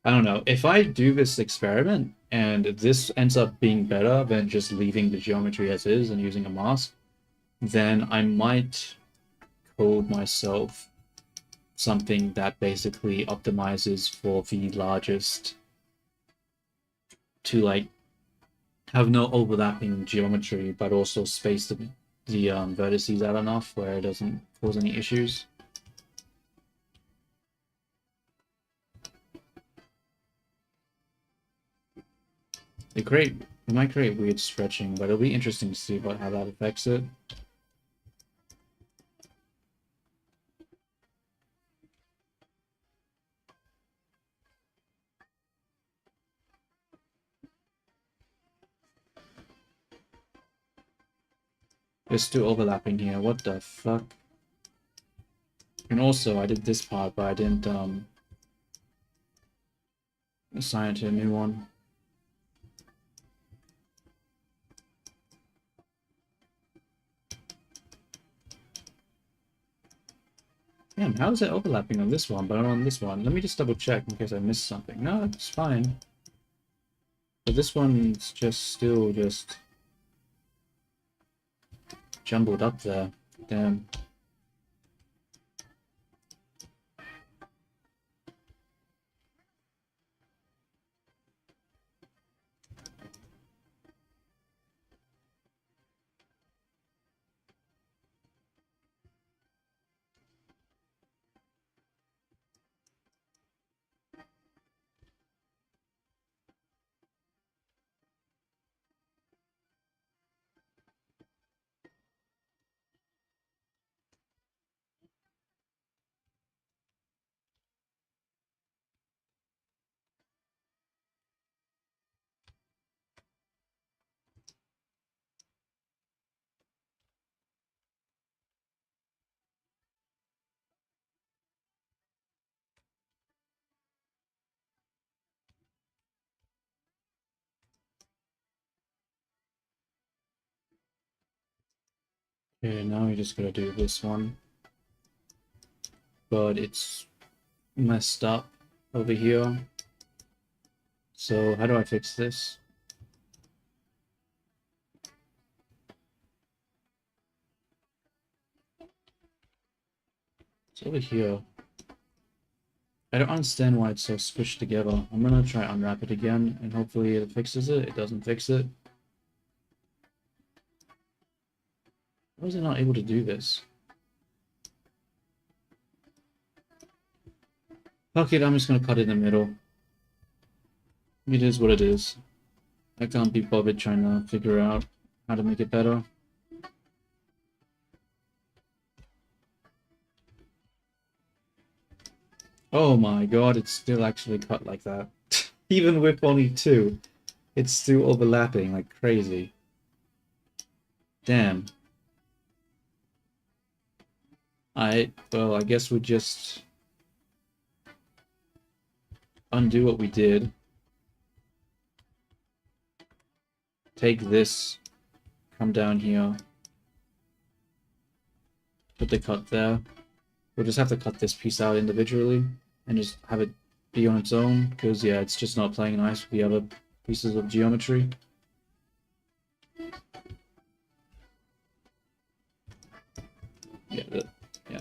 I don't know. If I do this experiment and this ends up being better than just leaving the geometry as is and using a mask, then I might code myself something that basically optimizes for the largest to like have no overlapping geometry, but also space the vertices out enough where it doesn't cause any issues. It might create weird stretching, but it'll be interesting to see how that affects it. There's still overlapping here. What the fuck? And also, I did this part, but I didn't assign it to a new one. Damn, how is it overlapping on this one, but not on this one? Let me just double check in case I missed something. No, that's fine. But this one's still jumbled up there. Damn. Okay, now we just gotta do this one. But it's messed up over here. So how do I fix this? It's over here. I don't understand why it's so squished together. I'm gonna try unwrap it again, and hopefully it fixes it. It doesn't fix it. Why was I not able to do this? Fuck it, I'm just gonna cut it in the middle. It is what it is. I can't be bothered trying to figure out how to make it better. Oh my god, it's still actually cut like that. Even with only two, it's still overlapping like crazy. Damn. Well, I guess we just undo what we did. take this, come down here, put the cut there. We'll just have to cut this piece out individually and just have it be on its own, because yeah, it's just not playing nice with the other pieces of geometry. Yeah, yeah.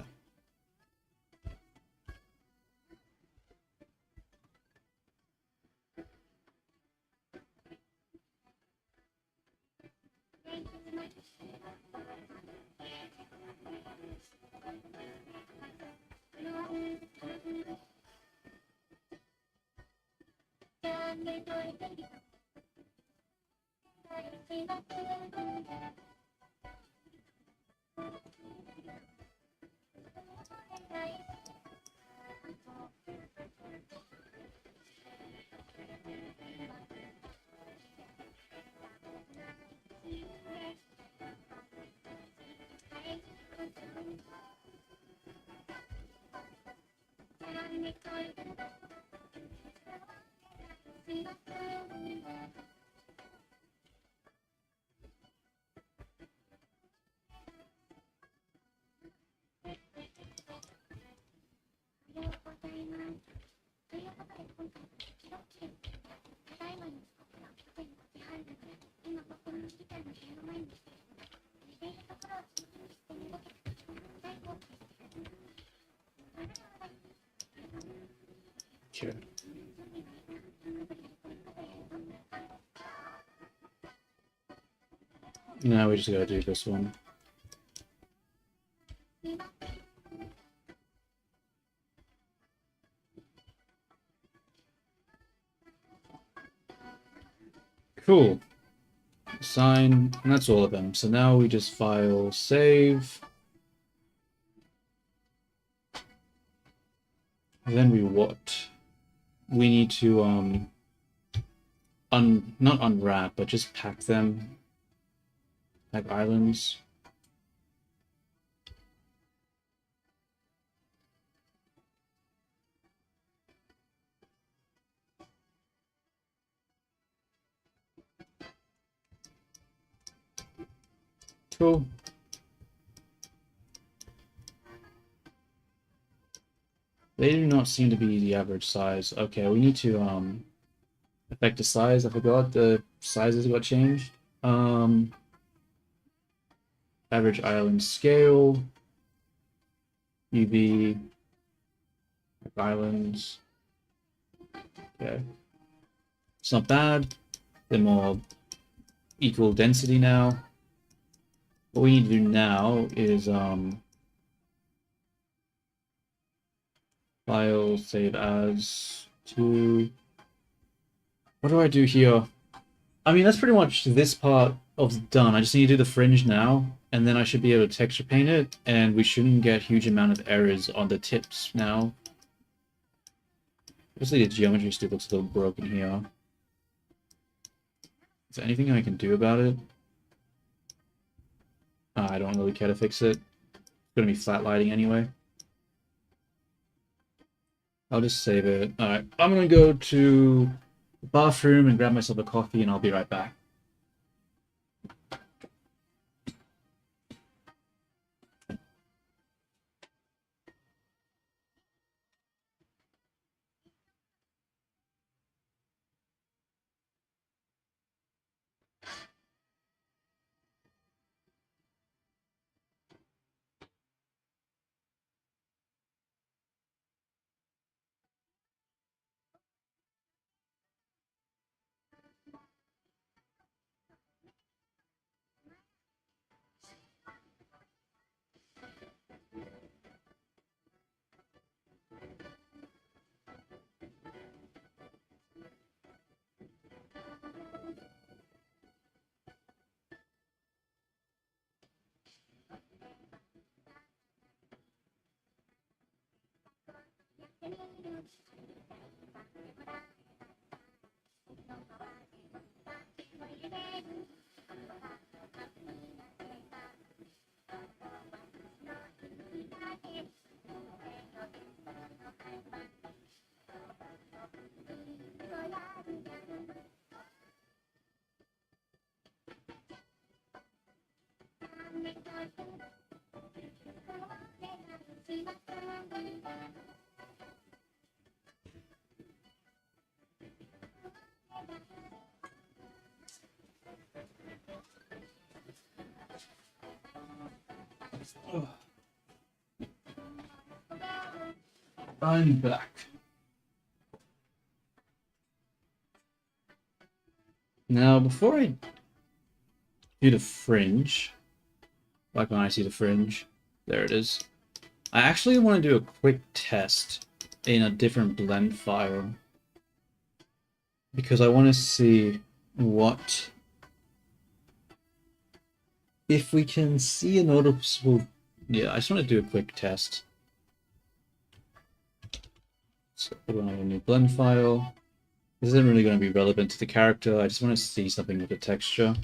Okay. Now we just gotta do this one. Cool. Sign, and that's all of them. So now we just file, save. And then we what? We need to not unwrap, but just pack them. Pack islands. Cool. They do not seem to be the average size. Okay, we need to affect the size. I forgot the sizes got changed. Average island scale. UV. Islands. Okay. It's not bad. They're more equal density now. What we need to do now is file, save as to. What do I do here? I mean, that's pretty much this part of done. I just need to do the fringe now, and then I should be able to texture paint it, and we shouldn't get huge amount of errors on the tips now. Obviously, the geometry still looks a little broken here. Is there anything I can do about it? I don't really care to fix it. It's gonna be flat lighting anyway. I'll just save it. Alright, I'm gonna go to the bathroom and grab myself a coffee, and I'll be right back. I'm back. Now, before I do the fringe, why can't I see the fringe? There it is. I actually want to do a quick test in a different blend file because I want to see what if we can see a noticeable. Yeah, I just want to do a quick test. So put on a new blend file. This isn't really going to be relevant to the character. I just want to see something with the texture.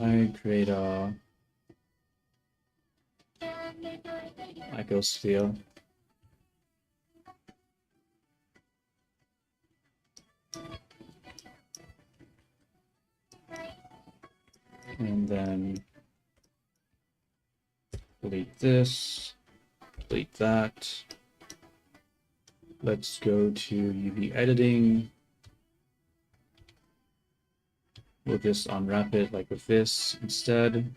I create a icosphere. And then delete this, delete that. Let's go to UV editing. We'll just unwrap it like with this instead.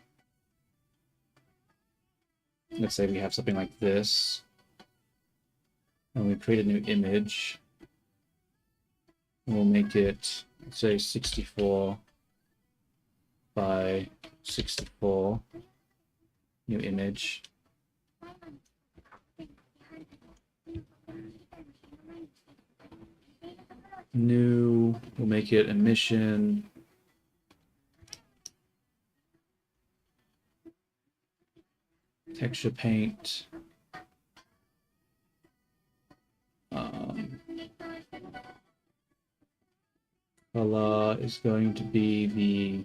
Let's say we have something like this. And we create a new image. We'll make it, let's say, 64 by 64. New image. New, we'll make it emission. Texture paint. Color is going to be the,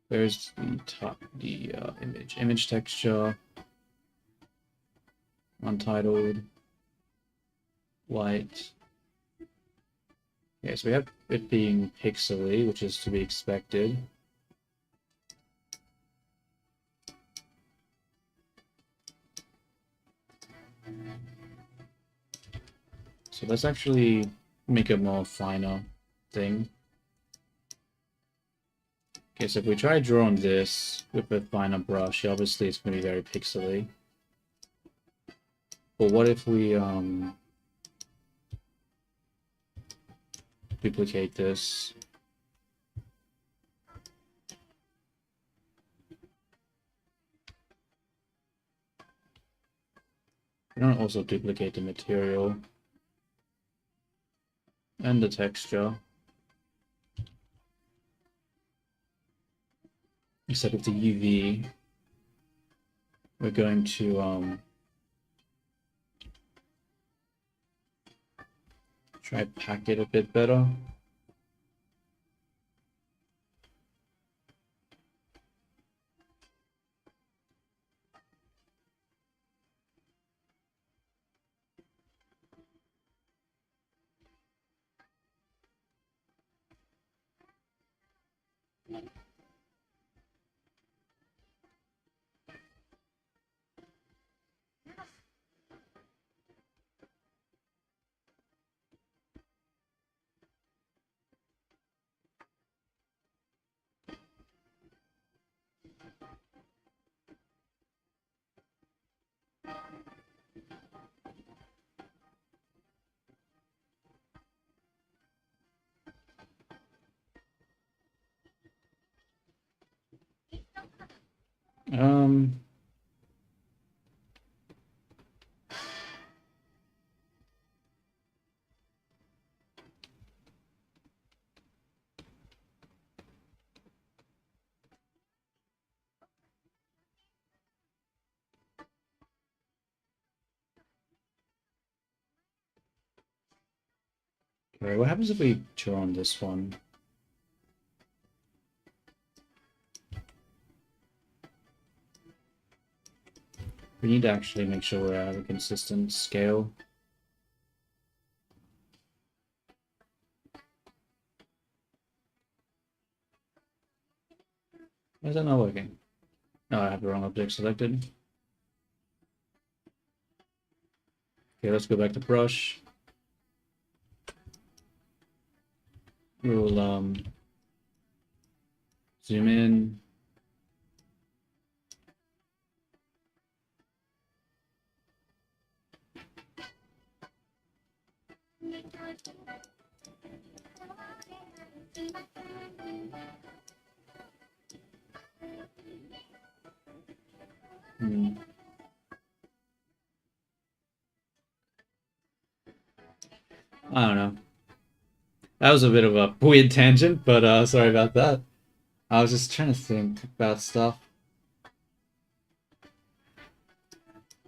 where's the top, the image texture, untitled, white. Okay, so we have it being pixely, which is to be expected. So let's actually make a more finer thing. Okay, so if we try drawing this with a finer brush, obviously it's going to be very pixely. But what if we duplicate this? We don't also duplicate the material and the texture. Except with the UV, we're going to try pack it a bit better. Um, okay, what happens if we draw on this one? We need to actually make sure we have a consistent scale. Why is that not working? No, I have the wrong object selected. Okay, let's go back to brush. We'll zoom in. Hmm. I don't know. That was a bit of a weird tangent, but sorry about that. I was just trying to think about stuff.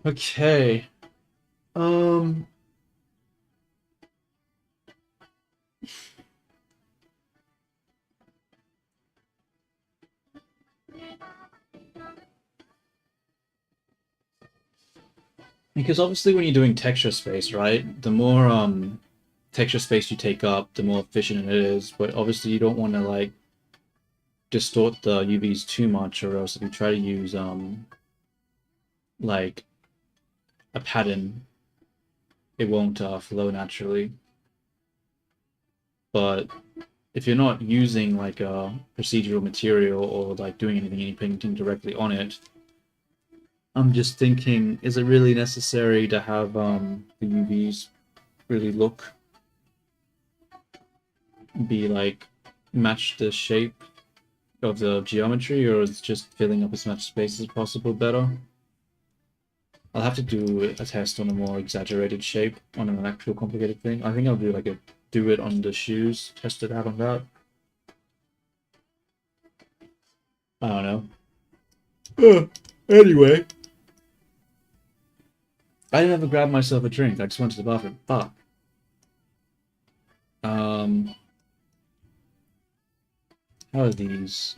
Okay. Um. Because obviously when you're doing texture space, right? The more texture space you take up, the more efficient it is. But obviously you don't want to like distort the UVs too much, or else if you try to use like a pattern, it won't flow naturally. But if you're not using like a procedural material or like doing anything, any painting directly on it, I'm just thinking, is it really necessary to have the UVs really be like match the shape of the geometry, or is just filling up as much space as possible better? I'll have to do a test on a more exaggerated shape on an actual complicated thing. I think I'll do like a do it on the shoes, test it out on that. I don't know. Anyway, I didn't ever grab myself a drink. I just went to the bathroom. Fuck. Um, how are these?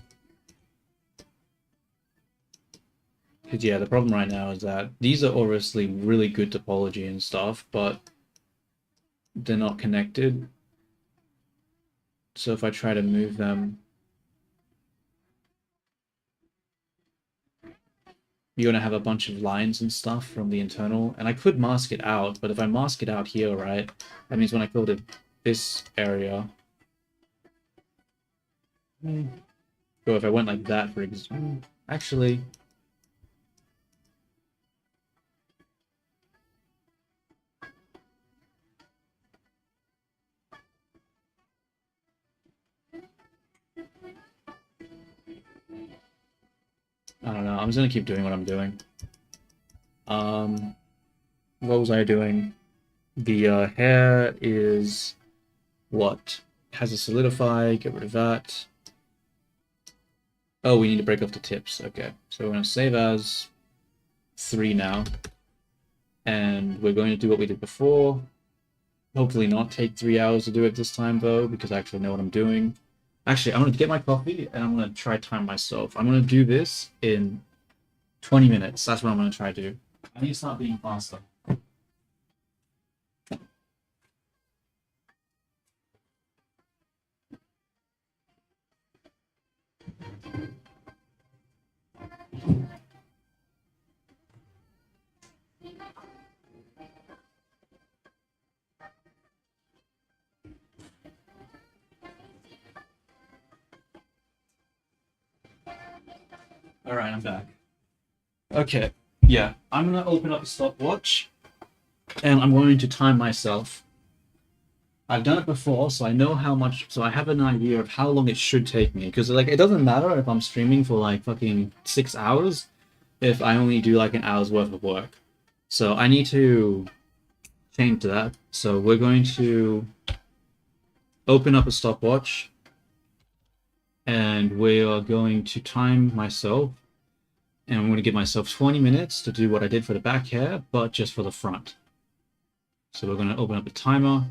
Because yeah, the problem right now is that these are obviously really good topology and stuff, but they're not connected. So if I try to move them, you're gonna have a bunch of lines and stuff from the internal, and I could mask it out, but if I mask it out here, right, that means when I go to this area, or if I went like that, for example, actually, I don't know. I'm just gonna keep doing what I'm doing. What was I doing? The hair is what? Has a solidify, get rid of that. Oh, we need to break off the tips. Okay, so we're gonna save as 3 now. And we're going to do what we did before. Hopefully not take 3 hours to do it this time though, because I actually know what I'm doing. Actually, I'm gonna get my coffee and I'm gonna try time myself. I'm gonna do this in 20 minutes. That's what I'm gonna try to do. I need to start being faster. Alright, I'm back. Okay, yeah. I'm gonna open up a stopwatch and I'm going to time myself. I've done it before, so I know how much, so I have an idea of how long it should take me. Because, like, it doesn't matter if I'm streaming for, like, fucking 6 hours if I only do, like, an hour's worth of work. So I need to change that. So we're going to open up a stopwatch and we are going to time myself. And I'm going to give myself 20 minutes to do what I did for the back hair, but just for the front. So we're going to open up a timer.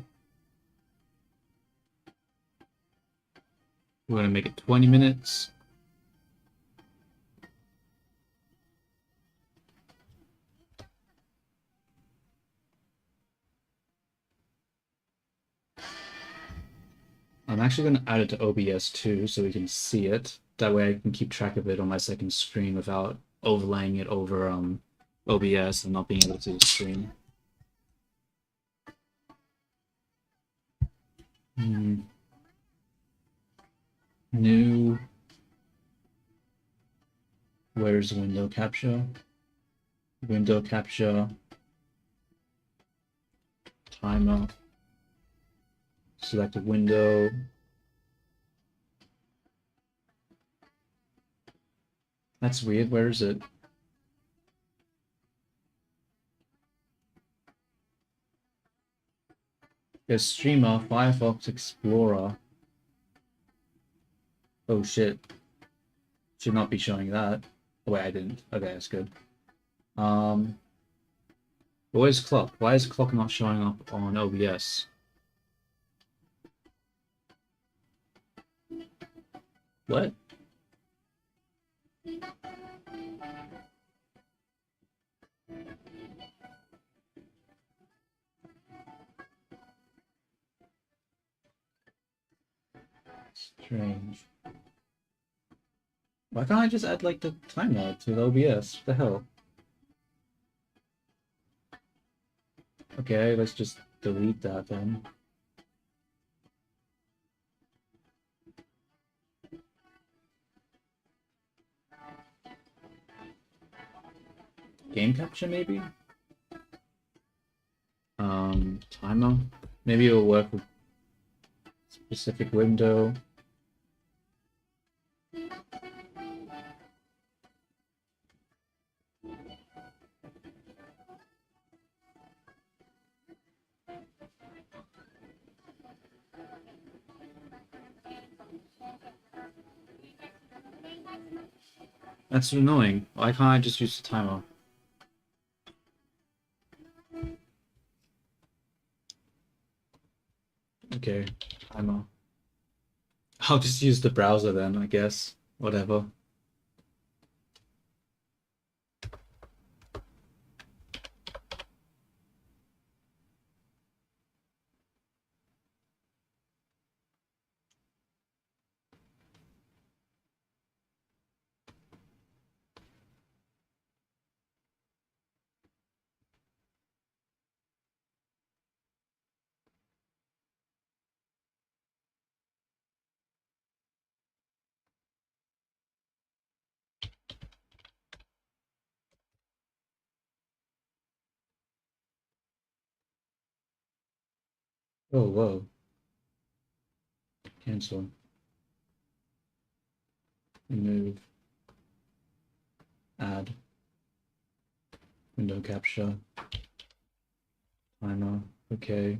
We're going to make it 20 minutes. I'm actually going to add it to OBS too, so we can see it. That way I can keep track of it on my second screen without overlaying it over OBS and not being able to see the screen. New. Where's window capture? Window capture. Timer. Select a window. That's weird. Where is it? There's Streamer, Firefox Explorer. Oh shit. Should not be showing that. Oh, wait, I didn't. Okay, that's good. Where's clock? Why is clock not showing up on OBS? What? Strange. Why can't I just add like the timer to the OBS? What the hell? Okay, let's just delete that then. Game capture maybe? Timer. Maybe it'll work with specific window. That's annoying. Why can't I just use the timer? Okay, timer. I'll just use the browser then, I guess. Whatever. Oh, whoa. Cancel. Remove. Add. Window capture. Timer. Okay.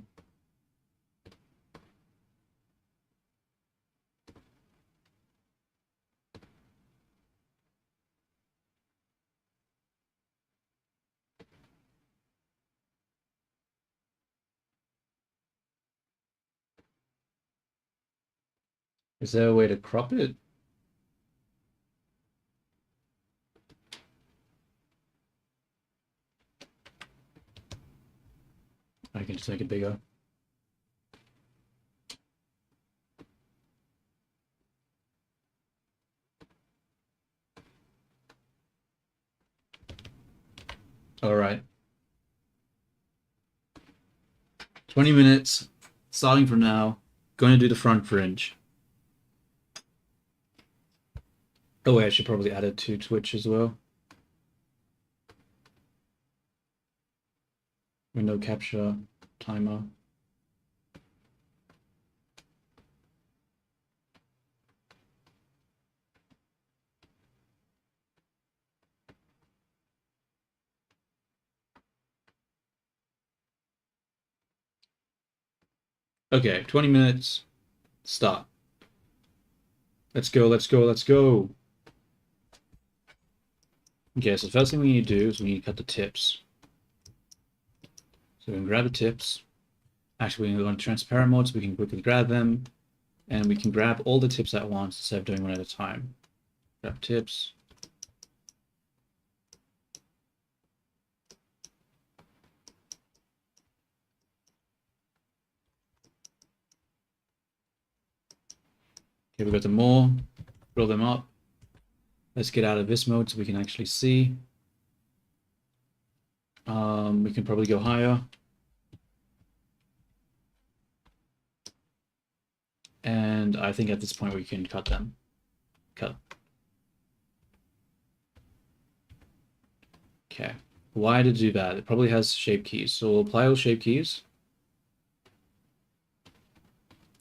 Is there a way to crop it? I can just make it bigger. All right. 20 minutes, starting from now. Going to do the front fringe. Oh wait, I should probably add it to Twitch as well. Window capture, timer. Okay, 20 minutes, start. Let's go, let's go, let's go. Okay, so the first thing we need to do is we need to cut the tips. So we can grab the tips. Actually, we can go on transparent mode so we can quickly grab them. And we can grab all the tips at once instead of doing one at a time. Grab tips. Okay, we got them all. Roll them up. Let's get out of this mode so we can actually see. We can probably go higher. And I think at this point we can cut them. Cut. Okay. Why to do that? It probably has shape keys. So we'll apply all shape keys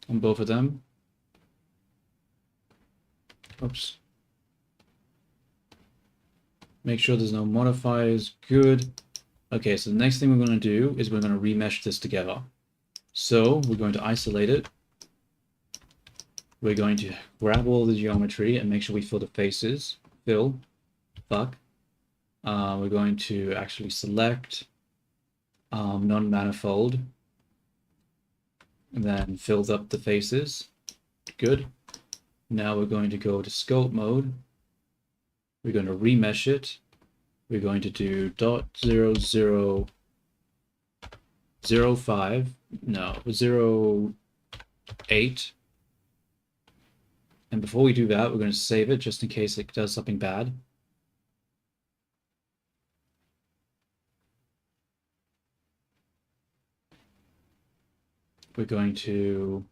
on both of them. Oops. Make sure there's no modifiers. Good. Okay, so the next thing we're going to do is we're going to remesh this together. So we're going to isolate it. We're going to grab all the geometry and make sure we fill the faces. Fill. Fuck. We're going to actually select non-manifold. And then fills up the faces. Good. Now we're going to go to scope mode. We're going to remesh it. We're going to do .0005. No, 0.8. And before we do that, we're going to save it just in case it does something bad. We're going to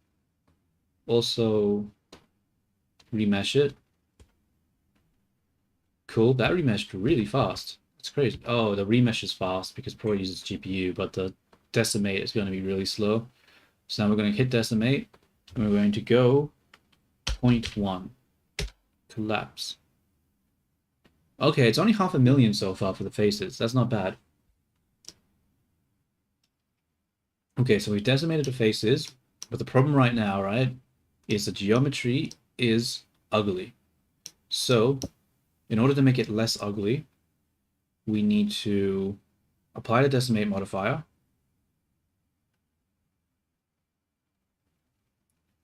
also remesh it. Cool, that remeshed really fast. It's crazy. Oh, the remesh is fast because Pro uses GPU, but the decimate is going to be really slow. So now we're going to hit decimate, and we're going to go 0.1. Collapse. Okay, it's only 500,000 so far for the faces. That's not bad. Okay, so we've decimated the faces, but the problem right now, right, is the geometry is ugly. So, in order to make it less ugly, we need to apply the decimate modifier.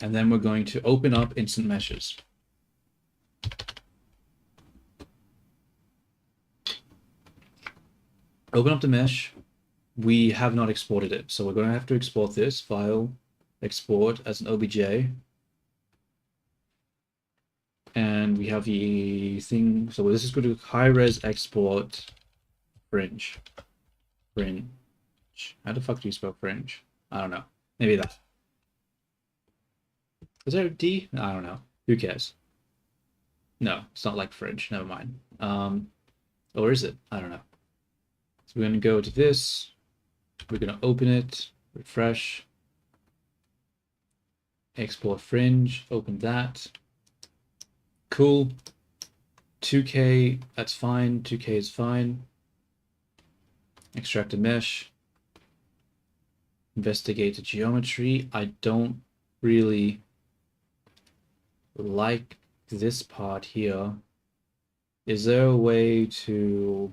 And then we're going to open up instant meshes. Open up the mesh. We have not exported it, so we're going to have to export this file, export as an OBJ. And we have the thing, so this is going to high-res export fringe. Fringe. How the fuck do you spell fringe? I don't know. Maybe that. Is there a D? I don't know. Who cares? No, it's not like fringe. Never mind. Or is it? I don't know. So we're going to go to this. We're going to open it, refresh, export fringe, open that. Cool. 2K, that's fine. 2K is fine. Extract a mesh. Investigate the geometry. I don't really like this part here. Is there a way to...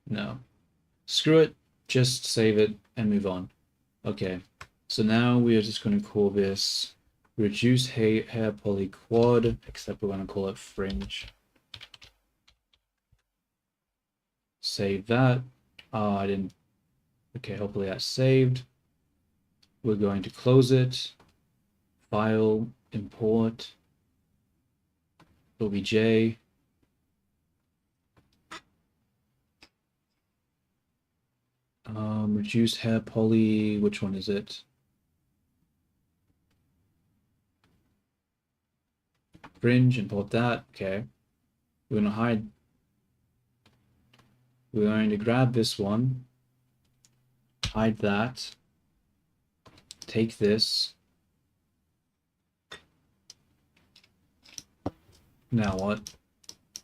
No. Screw it. Just save it and move on. Okay. So now we are just going to call this reduce hair poly quad, except we're going to call it fringe. Save that. I didn't. Okay, hopefully that's saved. We're going to close it. File, import, OBJ. Reduce hair poly. Which one is it? Fringe, import that. Okay. We're going to hide. We're going to grab this one. Hide that. Take this. Now what?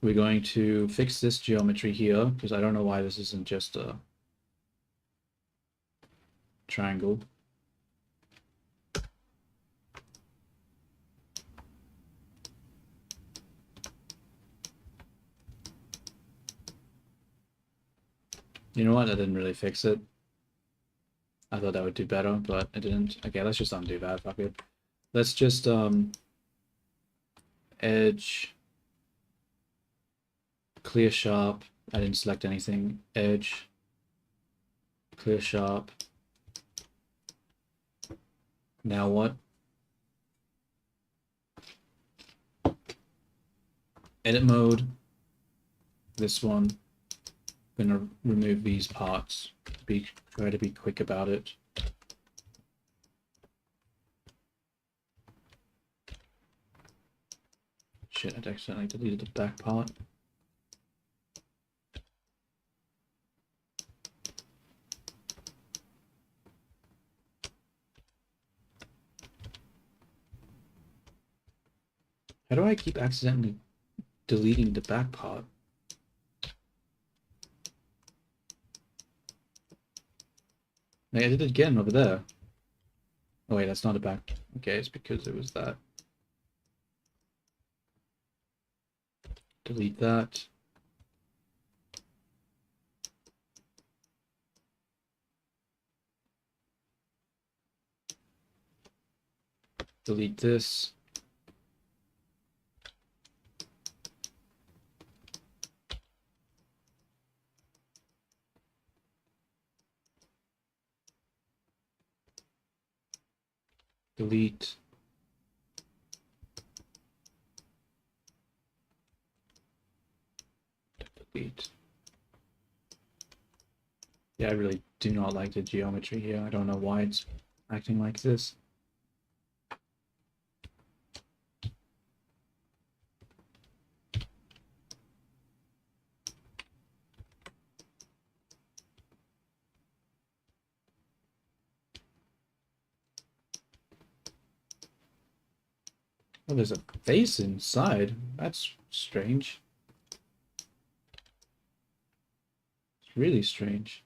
We're going to fix this geometry here, because I don't know why this isn't just a triangle. You know what? I didn't really fix it. I thought that would do better, but it didn't. Okay, let's just undo that. Fuck it. Let's just edge clear sharp. I didn't select anything. Edge, clear sharp. Now what? Edit mode. This one. I'm gonna remove these parts. Try to be quick about it. Shit, I accidentally deleted the back part. How do I keep accidentally deleting the back part? I did it again over there. Oh wait, that's not a back. Okay, it's because it was that. Delete that. Delete this. Delete. Delete. Yeah, I really do not like the geometry here. I don't know why it's acting like this. Oh, there's a face inside. That's strange. It's really strange.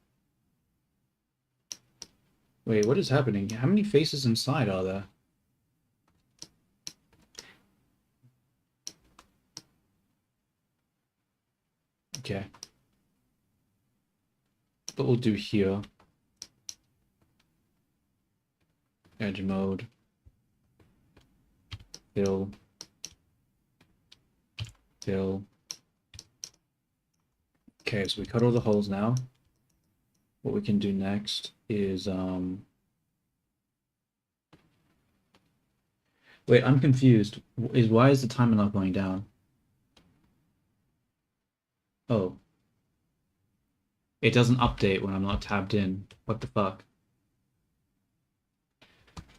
Wait, what is happening? How many faces inside are there? Okay. But we'll do here. Edge mode. Fill. Fill. Okay, so we cut all the holes now. What we can do next is wait, I'm confused. Why is the timer not going down? Oh. It doesn't update when I'm not tabbed in. What the fuck?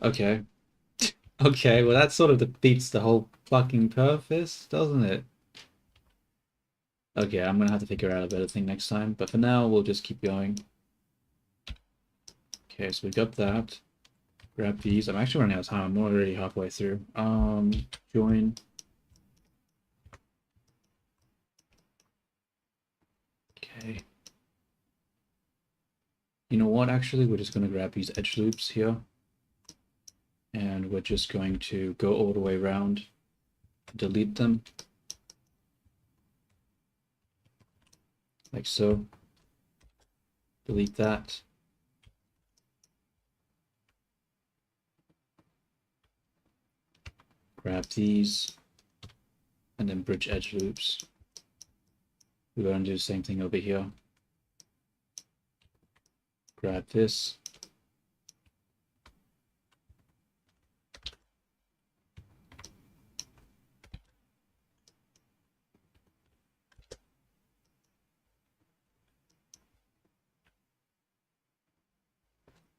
Okay. Okay, well that sort of defeats the whole fucking purpose, doesn't it? Okay, I'm gonna have to figure out a better thing next time, but for now we'll just keep going. Okay, so we got that. Grab these. I'm actually running out of time. I'm already halfway through. Join. Okay. You know what, actually, we're just gonna grab these edge loops here. And we're just going to go all the way around, delete them. Like so. Delete that. Grab these, and then bridge edge loops. We're going to do the same thing over here. Grab this.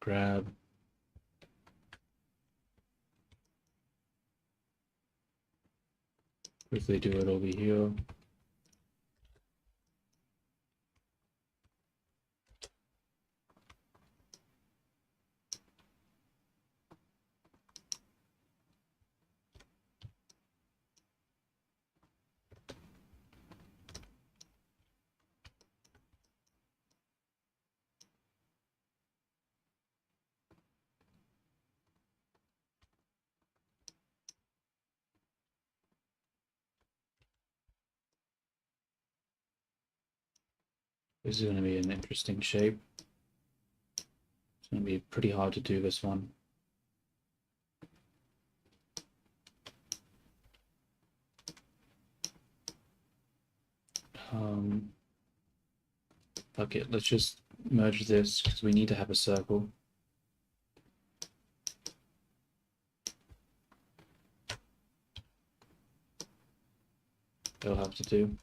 Grab. Quickly do it over here. This is going to be an interesting shape. It's going to be pretty hard to do this one. Fuck it, let's just merge this because we need to have a circle. That'll have to do.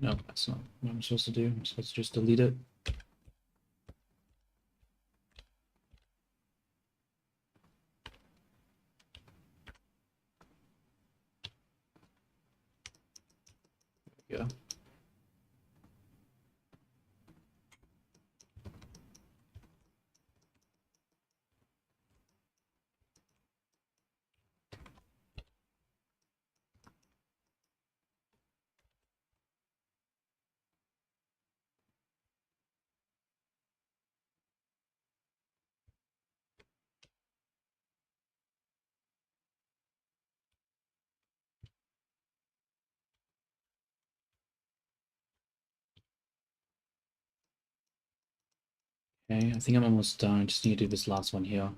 No, that's not what I'm supposed to do. I'm supposed to just delete it. There we go. Okay, I think I'm almost done. I just need to do this last one here.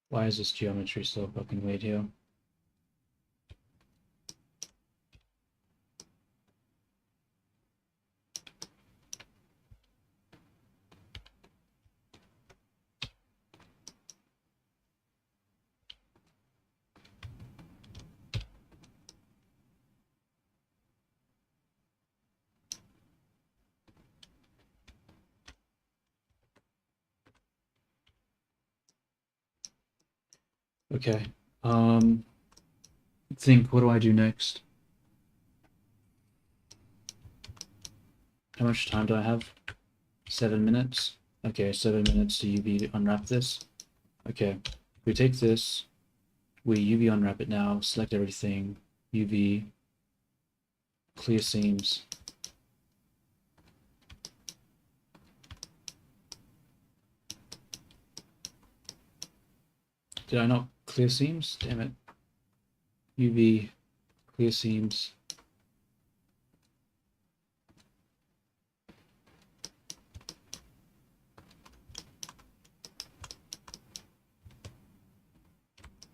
Why is this geometry so fucking weird here? Okay. Think, what do I do next? How much time do I have? 7 minutes? Okay, 7 minutes to UV unwrap this. Okay, we take this, we UV unwrap it now, select everything, UV, clear seams. Did I not clear seams? Damn it. UV, clear seams.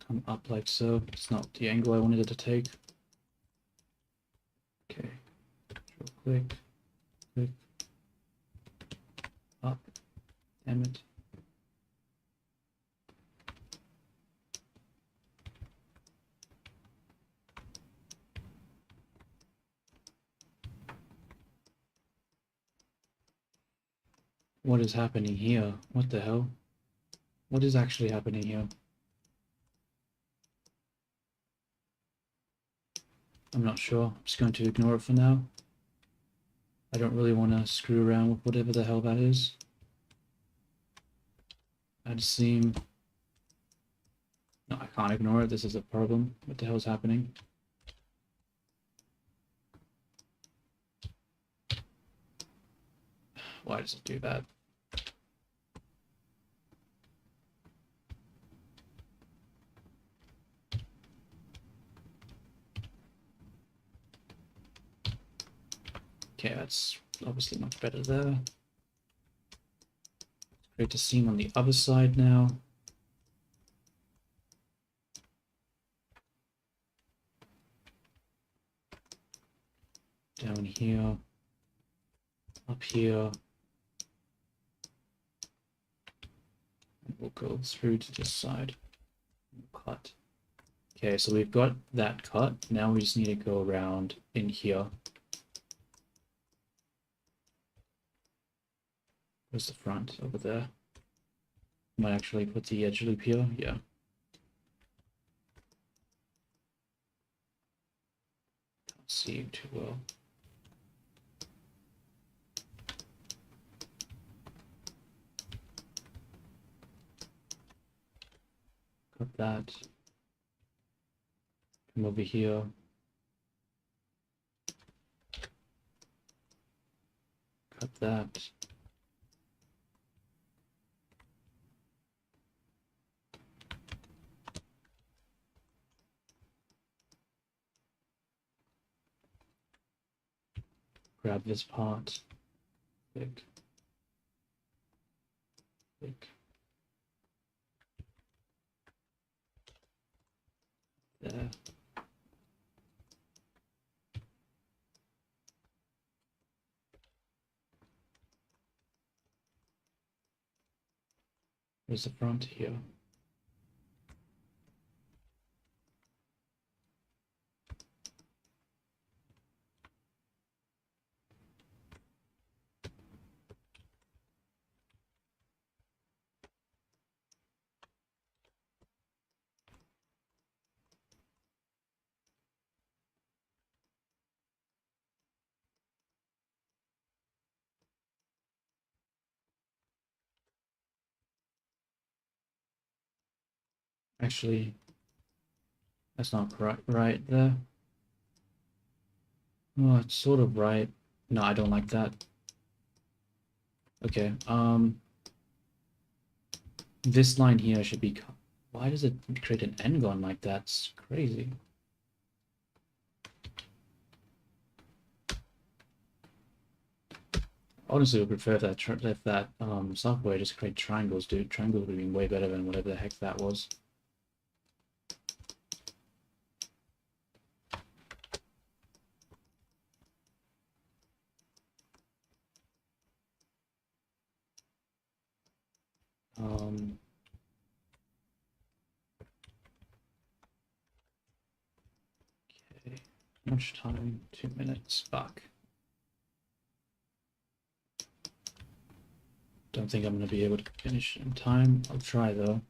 Come up like so. It's not the angle I wanted it to take. Okay. Click, click, up. Damn it. What is happening here? What the hell? What is actually happening here? I'm not sure. I'm just going to ignore it for now. I don't really want to screw around with whatever the hell that is. Add seam. No, I can't ignore it. This is a problem. What the hell is happening? Why does it do that? Okay, that's obviously much better there. Create a seam on the other side now. Down here. Up here. And we'll go through to this side. Cut. Okay, so we've got that cut. Now we just need to go around in here. Where's the front? Over there. Might actually put the edge loop here. Yeah. Can't see you too well. that. Come over here. Cut that. Grab this part. Big. Big. There. Where's the front here? Actually, that's not right there. Oh, it's sort of right. No, I don't like that. Okay, this line here should be... Why does it create an n-gon like that? It's crazy. Honestly, I would prefer if that software just create triangles, dude. Triangles would be way better than whatever the heck that was. Okay. How much time? 2 minutes. Fuck. Don't think I'm gonna be able to finish in time. I'll try though.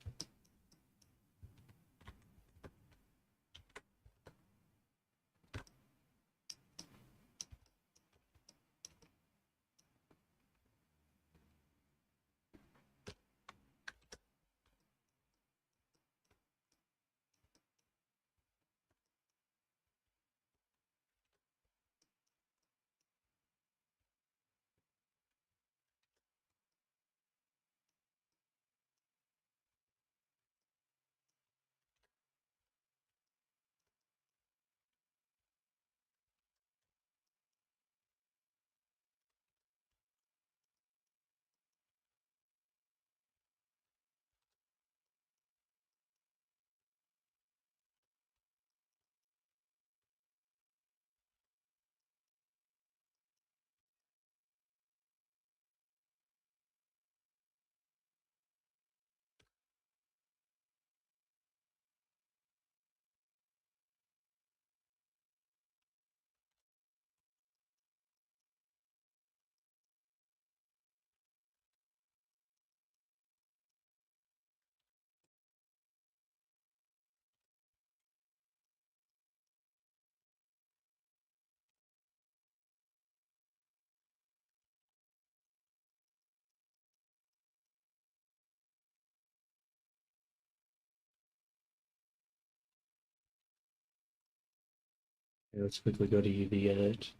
Okay, let's quickly go to UV edit.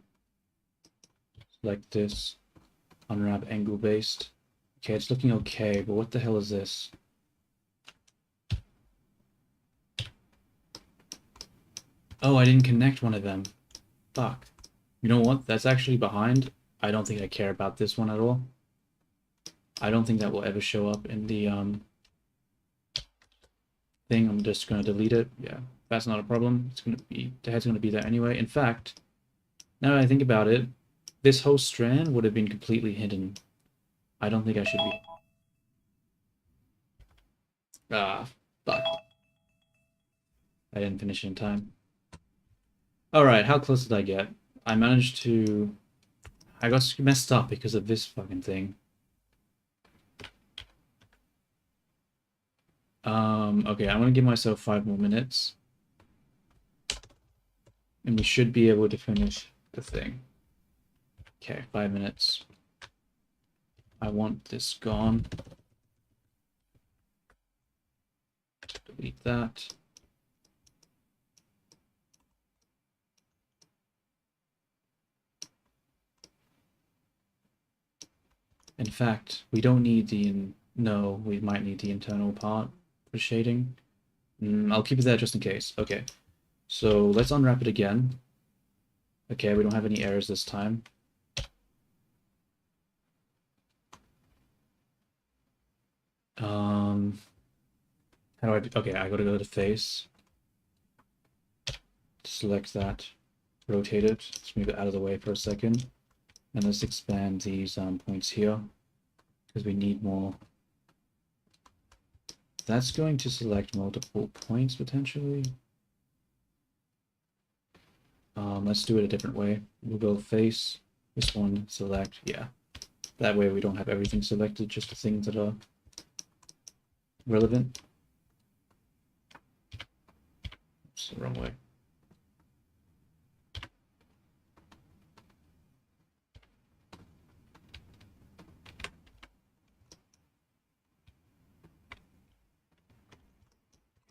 Select this. Unwrap angle based. Okay, it's looking okay, but what the hell is this? Oh, I didn't connect one of them. Fuck. You know what? That's actually behind. I don't think I care about this one at all. I don't think that will ever show up in the thing. I'm just gonna delete it. Yeah, that's not a problem. It's gonna be, the head's gonna be there anyway. In fact, now that I think about it, this whole strand would have been completely hidden. I don't think I should be. Ah, fuck. I didn't finish in time. Alright, how close did I get? I managed to... I got messed up because of this fucking thing. Okay, I'm gonna give myself 5 more minutes. And we should be able to finish the thing. Okay, 5 minutes. I want this gone. Delete that. In fact, we don't need the... No, we might need the internal part for shading. I'll keep it there just in case. Okay, so let's unwrap it again. Okay, we don't have any errors this time. How do I do? Okay, I gotta go to face. Select that. Rotate it. Let's move it out of the way for a second. And let's expand these points here. Because we need more. That's going to select multiple points, potentially. Let's do it a different way. We'll go face. This one, select. Yeah. That way we don't have everything selected, just the things that are relevant. Oops, the wrong way.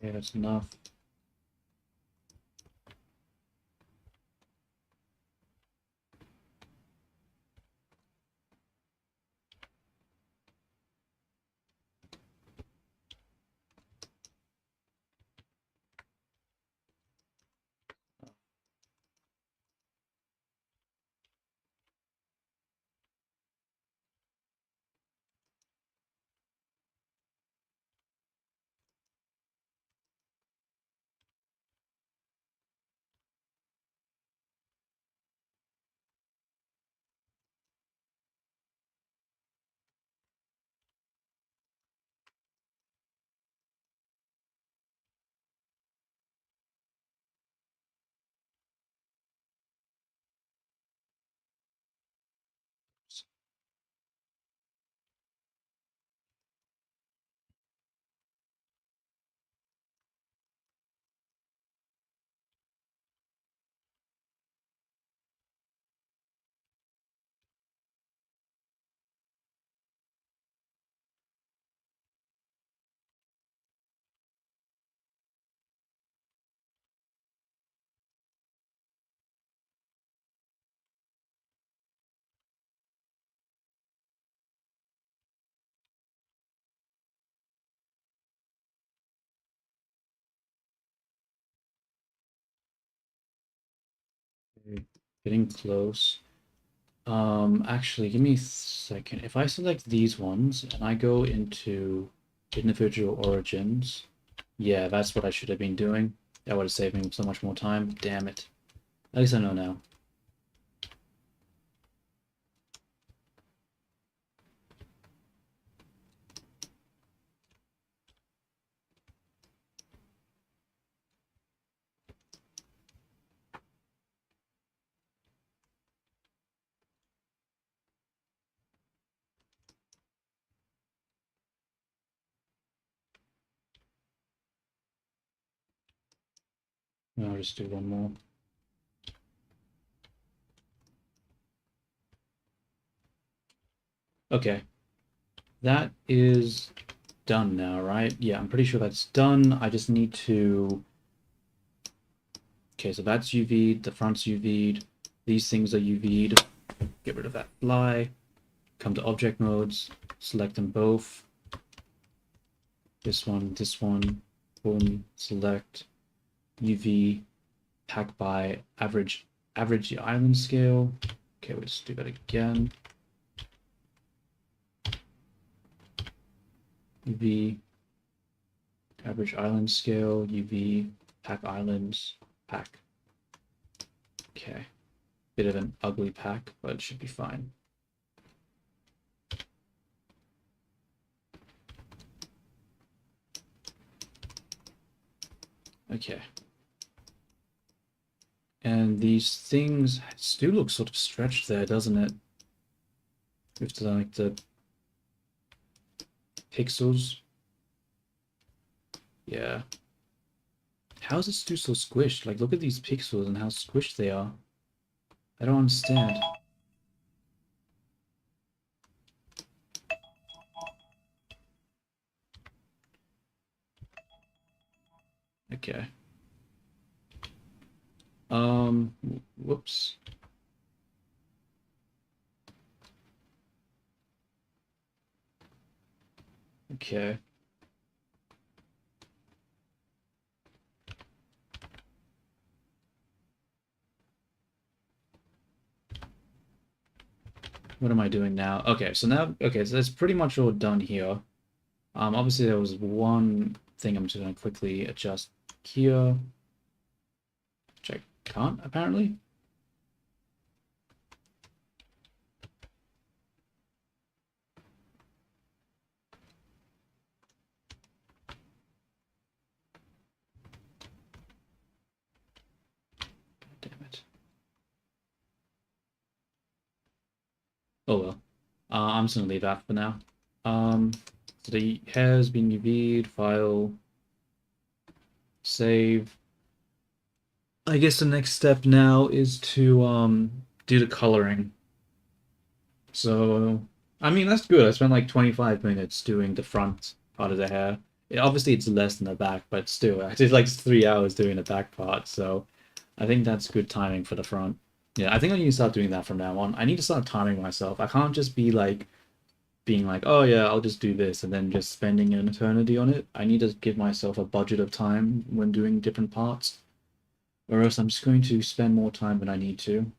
Okay, that's enough. Okay, getting close. Actually, give me a second. If I select these ones and I go into individual origins, yeah, that's what I should have been doing. That would have saved me so much more time. Damn it. At least I know now. I'll just do one more. Okay. That is done now, right? Yeah, I'm pretty sure that's done. I just need to... Okay, so that's UV'd, the front's UV'd, these things are UV'd. Get rid of that fly. Come to object modes, select them both. This one, boom, select, UV, pack by, average the island scale. Okay, we'll just do that again. UV, average island scale, UV, pack islands, pack. Okay, bit of an ugly pack, but it should be fine. Okay. And these things still look sort of stretched there, doesn't it? With like the pixels. Yeah. How is it still so squished? Like, look at these pixels and how squished they are. I don't understand. Okay. Whoops. Okay. What am I doing now? Okay, so that's pretty much all done here. Obviously there was one thing I'm just gonna quickly adjust here, which I can't apparently. Damn it. Oh well. I'm just gonna leave that for now. So the hair's been UV'd, file, save. I guess the next step now is to do the coloring. So I mean that's good. I spent like 25 minutes doing the front part of the hair. Obviously it's less than the back, but still I did like 3 hours doing the back part, so I think that's good timing for the front. Yeah, I think I need to start doing that from now on. I need to start timing myself. I can't just be like being like, oh yeah, I'll just do this and then just spending an eternity on it. I need to give myself a budget of time when doing different parts, or else I'm just going to spend more time than I need to.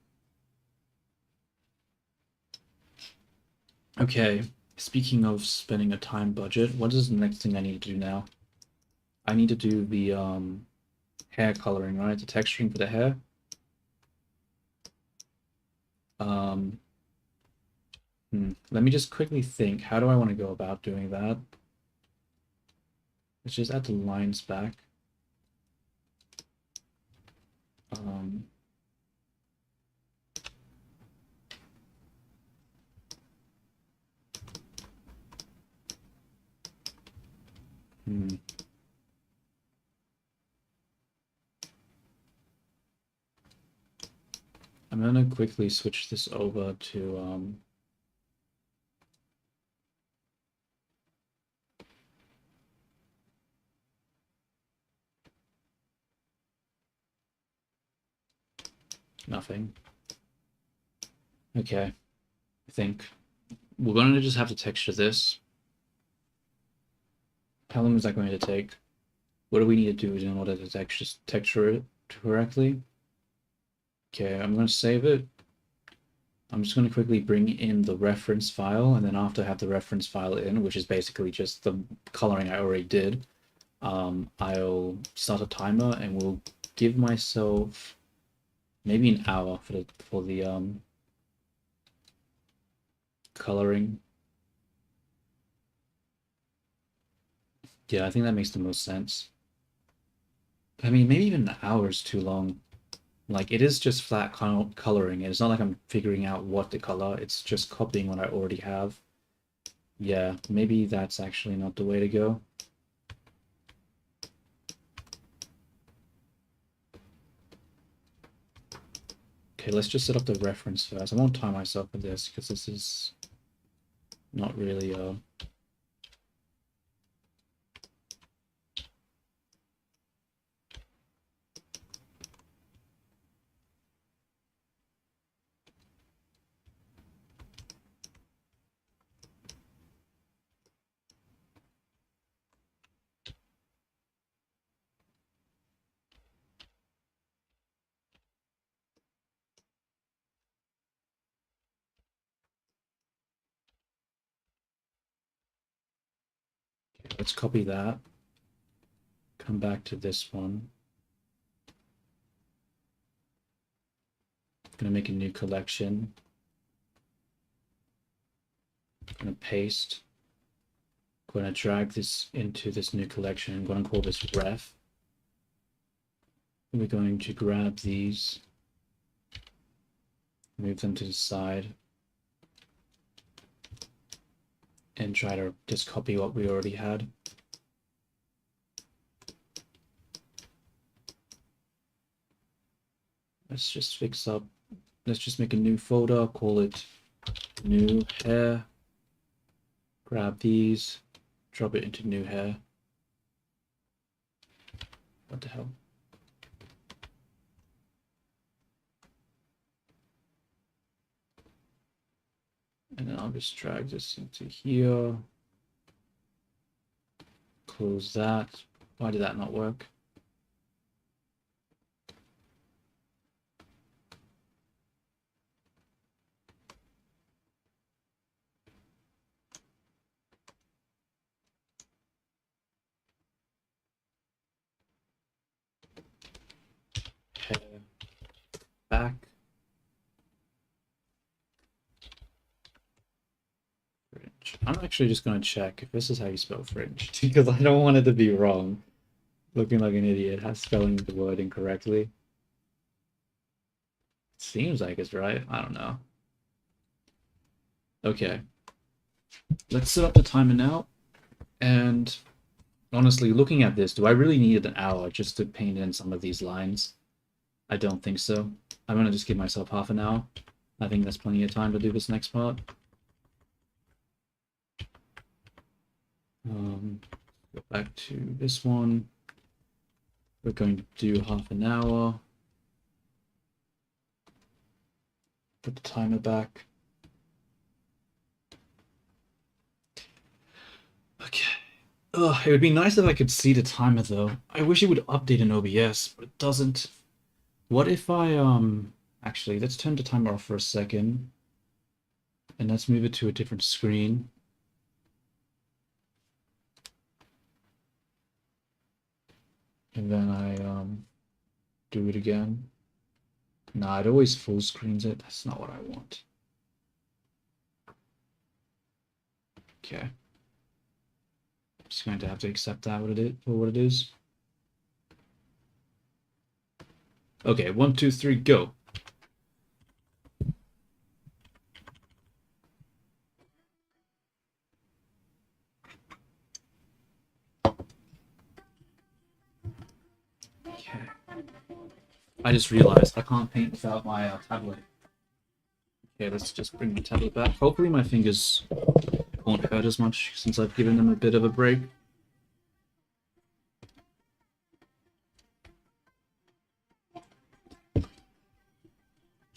Okay, speaking of spending a time budget, what is the next thing I need to do now? I need to do the hair coloring, right? The texturing for the hair. Um, Let me just quickly think. How do I want to go about doing that? Let's just add the lines back. Um, hmm. I'm gonna quickly switch this over to nothing. Okay, I think we're gonna just have to texture this. How long is that going to take? What do we need to do in order to texture it correctly? Okay, I'm gonna save it. I'm just going to quickly bring in the reference file, and then after I have the reference file in, which is basically just the coloring I already did, I'll start a timer and we'll give myself maybe an hour for the coloring. Yeah, I think that makes the most sense. I mean, maybe even an hour is too long. Like, it is just flat coloring. It's not like I'm figuring out what to color. It's just copying what I already have. Yeah, maybe that's actually not the way to go. Okay, let's just set up the reference first. I won't time myself with this because this is not really let's copy that. Come back to this one. Gonna make a new collection. Gonna paste. Gonna drag this into this new collection. I'm gonna call this ref. We're going to grab these, move them to the side, and try to just copy what we already had. Let's just fix up. Let's just make a new folder, call it new hair. Grab these, drop it into new hair. What the hell? And then I'll just drag this into here. Close that. Why did that not work? Back. Fringe. I'm actually just going to check if this is how you spell fringe, because I don't want it to be wrong. Looking like an idiot, spelling the word incorrectly. Seems like it's right. I don't know. Okay. Let's set up the timer now. And honestly, looking at this, do I really need an hour just to paint in some of these lines? I don't think so. I'm going to just give myself half an hour. I think that's plenty of time to do this next part. Go back to this one. We're going to do half an hour. Put the timer back. Okay. Ugh, it would be nice if I could see the timer though. I wish it would update in OBS, but it doesn't. What if I actually let's turn the timer off for a second. And let's move it to a different screen. And then I do it again. Nah, it always full screens it. That's not what I want. Okay. Just going to have to accept that for what it is. Okay, 1, 2, 3, go. Okay. I just realized I can't paint without my tablet. Okay, let's just bring the tablet back. Hopefully my fingers won't hurt as much since I've given them a bit of a break.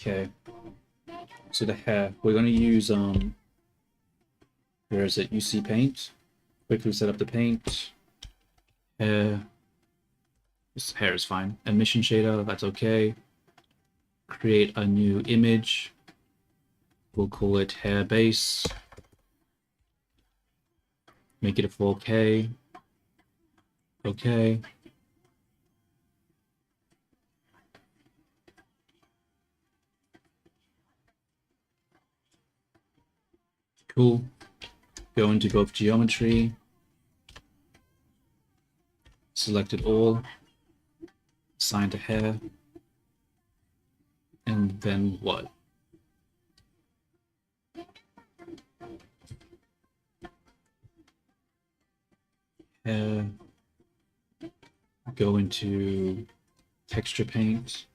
Okay. So the hair, we're going to use where is it? UC Paint. Quickly set up the paint. Hair. This hair is fine. Emission shader, that's okay. Create a new image. We'll call it hair base. Make it a 4K. Okay. Cool. Go into both geometry. Select it all. Assign to hair. And then what? Hair. Go into texture paint.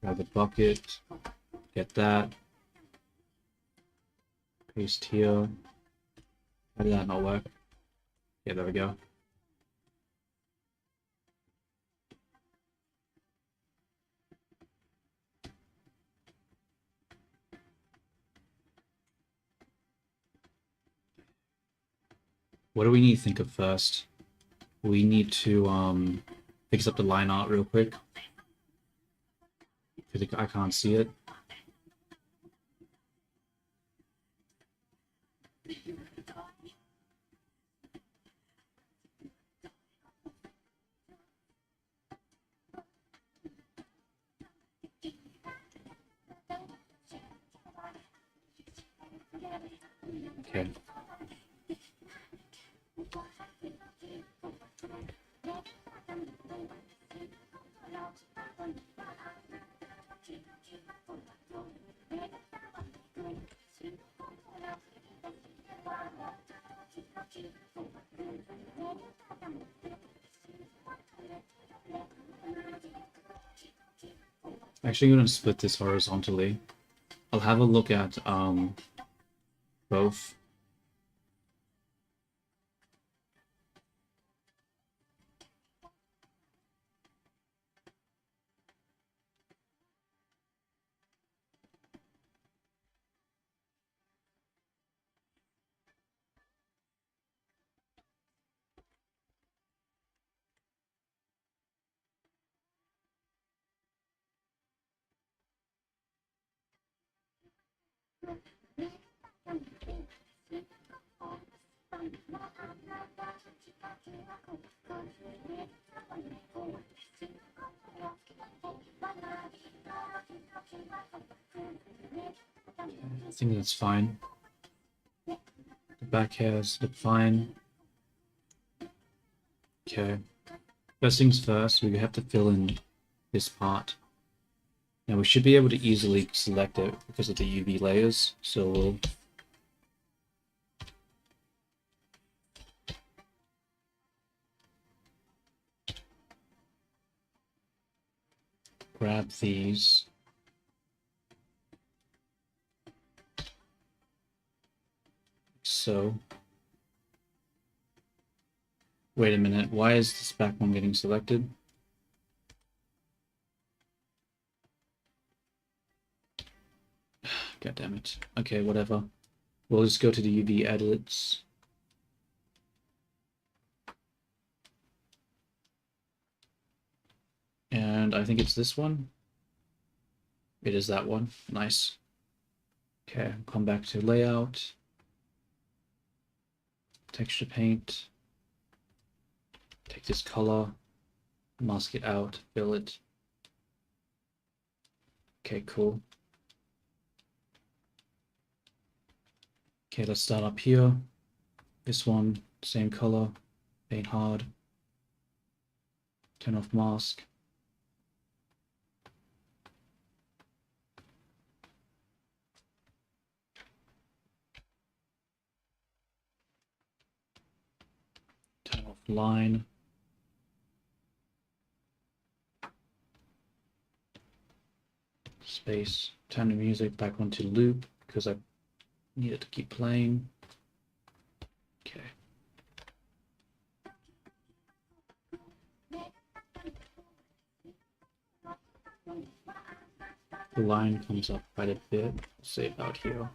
Grab a bucket. Get that. Paste here. How did that not work? Yeah, there we go. What do we need to think of first? We need to fix up the line art real quick. I can't see it. Okay. Actually, I'm going to split this horizontally. I'll have a look at both. I think that's fine. The back hairs look fine. Okay. First things first, we have to fill in this part. Now we should be able to easily select it because of the UV layers, so we'll grab these. So, wait a minute, why is this back one getting selected? God damn it. Okay, whatever. We'll just go to the UV edits. And I think it's this one. It is that one. Nice. Okay, come back to layout. Texture paint. Take this color. Mask it out. Fill it. Okay, cool. Okay, let's start up here. This one, same color. Paint hard. Turn off mask. Turn off line. Space. Turn the music back onto loop because I need it to keep playing. Okay. The line comes up quite a bit. Say about here.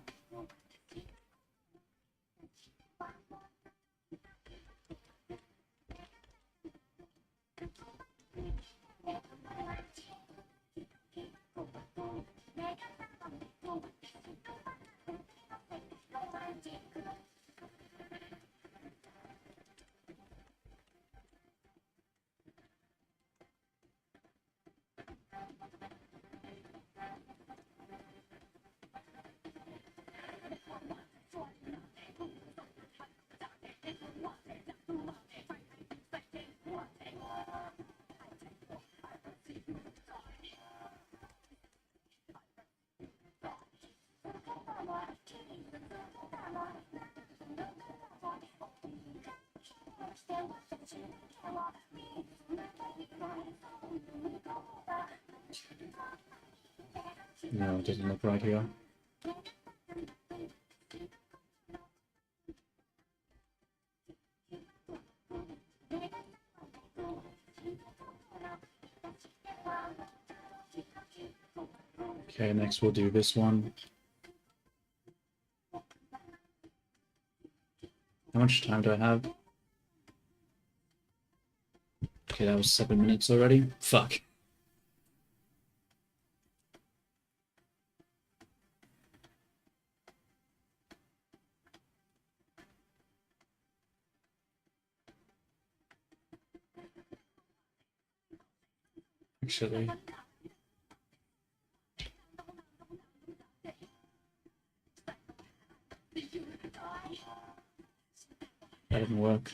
No, it doesn't look right here. Okay, next we'll do this one. How much time do I have? Okay, that was 7 minutes already. Fuck. Actually. That didn't work.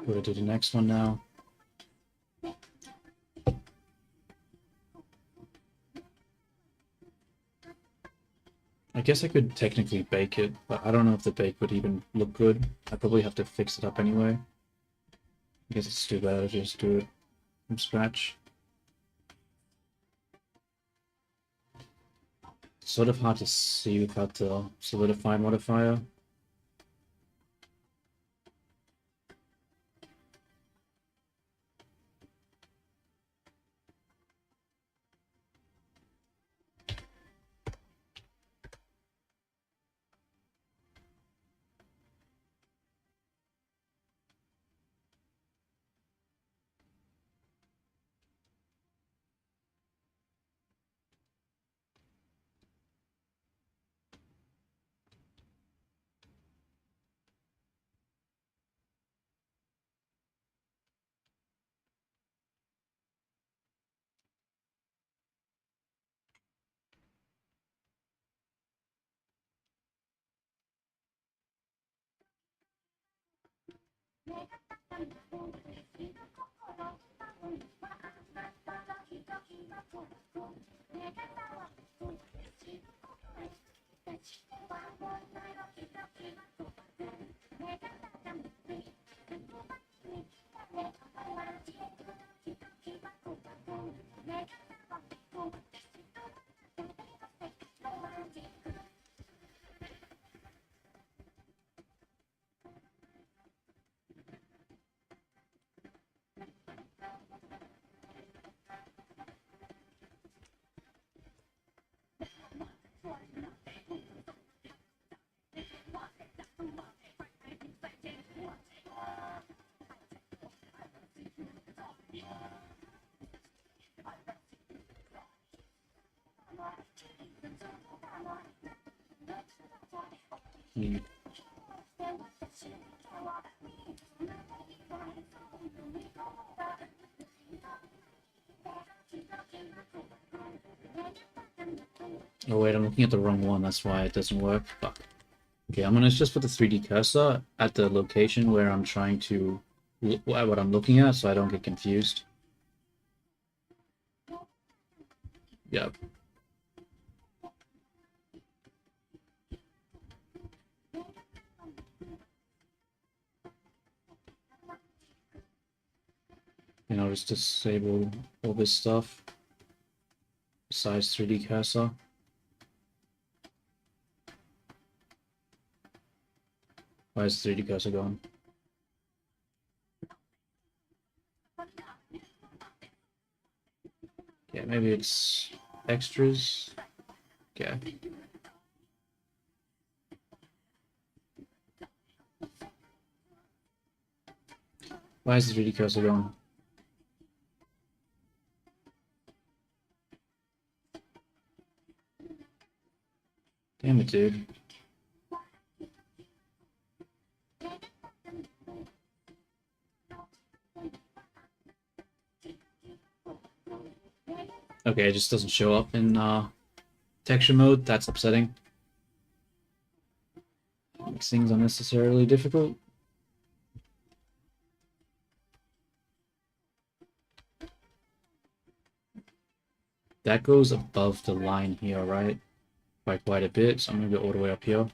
Go to the next one now. I guess I could technically bake it, but I don't know if the bake would even look good. I'd probably have to fix it up anyway. I guess it's too bad to just do it from scratch. It's sort of hard to see without the solidify modifier. Hmm. Oh wait, I'm looking at the wrong one, that's why it doesn't work. Fuck. Okay, I'm gonna just put the 3D cursor at the location where I'm trying to what I'm looking at so I don't get confused. Yep. And I'll just disable all this stuff besides 3D cursor. Why is 3D cursor gone? Yeah, maybe it's extras. Okay. Why is the 3D cursor gone? Damn it, dude. Okay, it just doesn't show up in texture mode. That's upsetting. Makes things unnecessarily difficult. That goes above the line here, right? By quite a bit, so I'm gonna go all the way up here.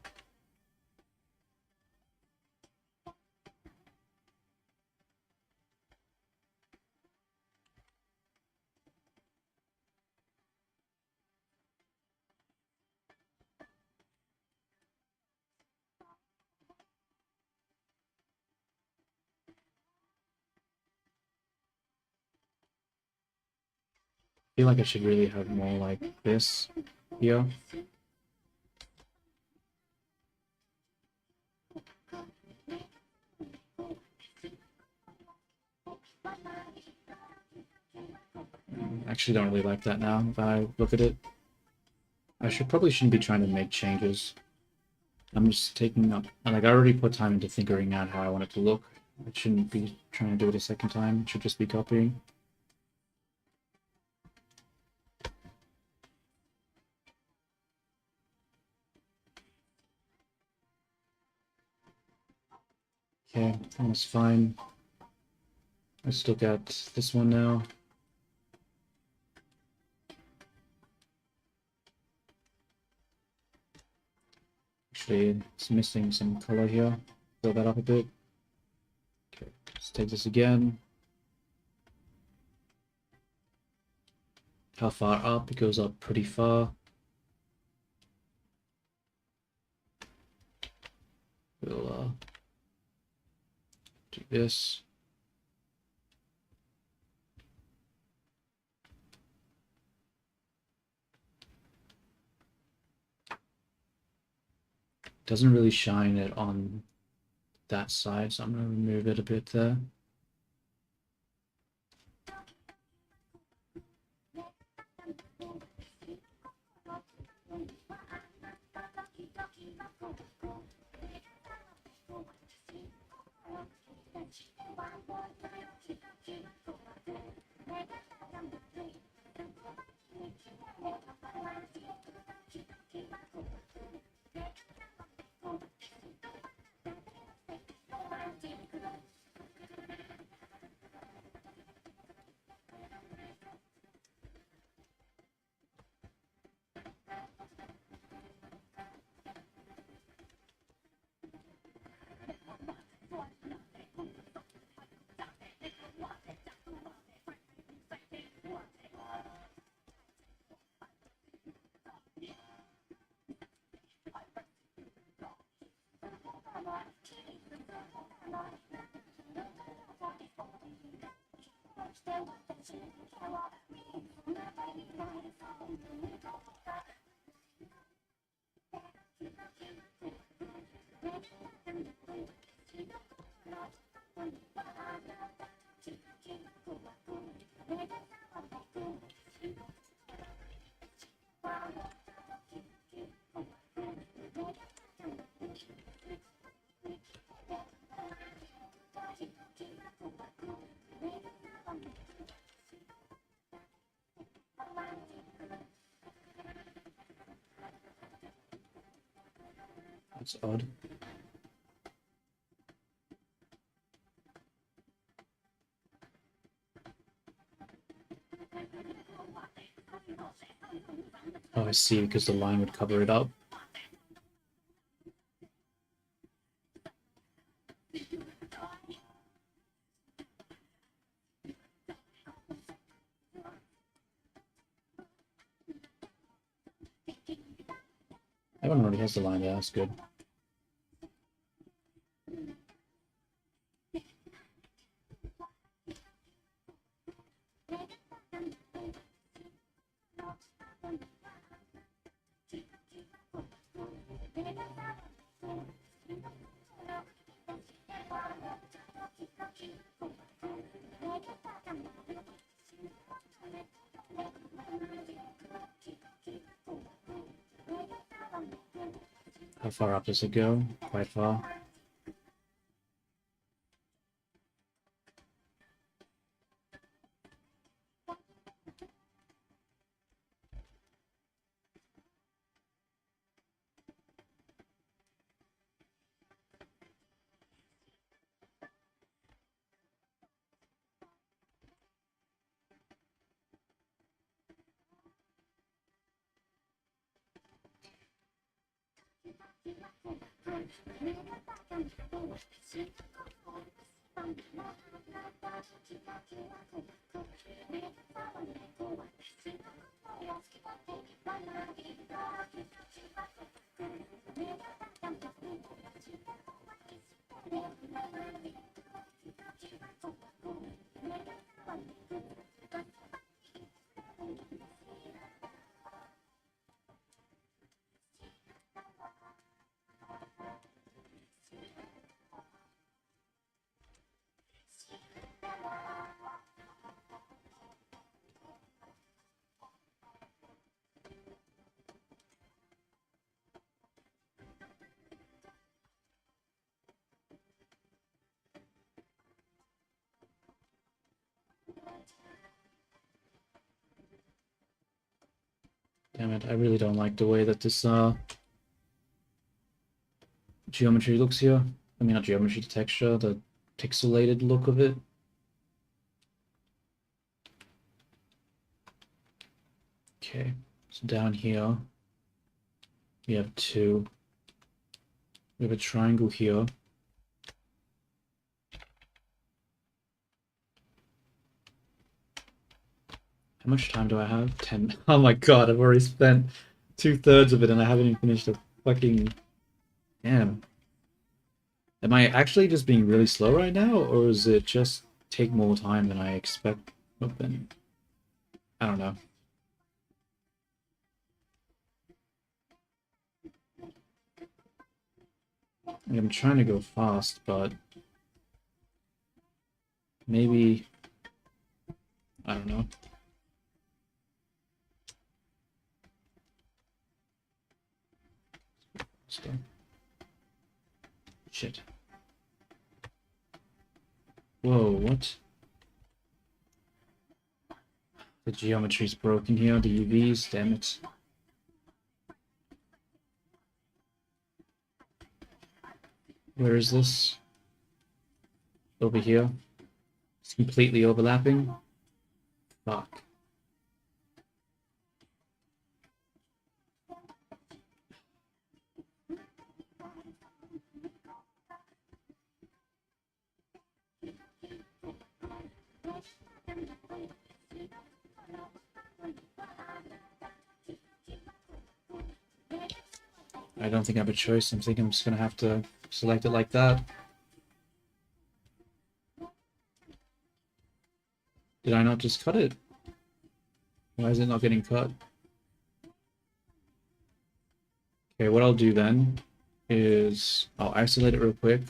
I feel like I should really have more like this here. Actually don't really like that now if I look at it. I probably shouldn't be trying to make changes. I'm just taking up, and like I already put time into figuring out how I want it to look. I shouldn't be trying to do it a second time. It should just be copying. Okay, almost fine. I still got this one now. Actually, it's missing some color here. Fill that up a bit. Okay, let's take this again. How far up? It goes up pretty far. We'll do this. Doesn't really shine it on that side, so I'm going to remove it a bit there. That's odd. Oh, I see, because the line would cover it up. Everyone already has the line there, that's good. How far up does it go? Quite far. Damn it, I really don't like the way that this geometry looks here. I mean, not geometry, the texture, the pixelated look of it. Okay, so down here we have two. We have a triangle here. How much time do I have? 10. Oh my god, I've already spent 2/3 of it and I haven't even finished the fucking... Damn. Am I actually just being really slow right now, or is it just take more time than I expect? Open. I don't know. I'm trying to go fast, but maybe... I don't know. Let's go. Shit. Whoa, what? The geometry's broken here, the UVs, damn it. Where is this? Over here. It's completely overlapping. Fuck. I don't think I have a choice. I'm thinking I'm just gonna have to select it like that. Did I not just cut it? Why is it not getting cut? Okay, what I'll do then is I'll isolate it real quick.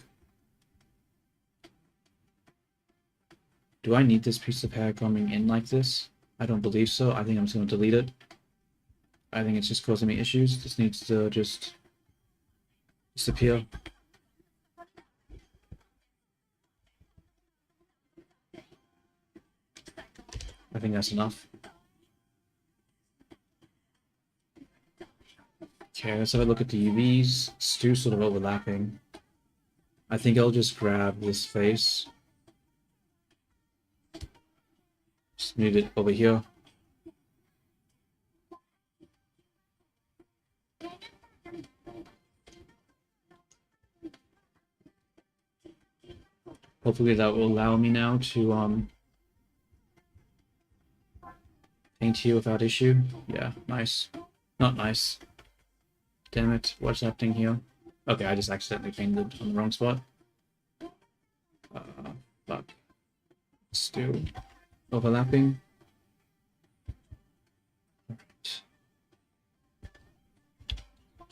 Do I need this piece of hair coming in like this? I don't believe so. I think I'm just going to delete it. I think it's just causing me issues. This needs to just disappear. I think that's enough. Okay, let's have a look at the UVs. It's two sort of overlapping. I think I'll just grab this face. Just move it over here. Hopefully that will allow me now to paint here without issue. Yeah, nice. Not nice. Damn it, what's happening here? Okay, I just accidentally painted on the wrong spot. Fuck. Still overlapping. Alright.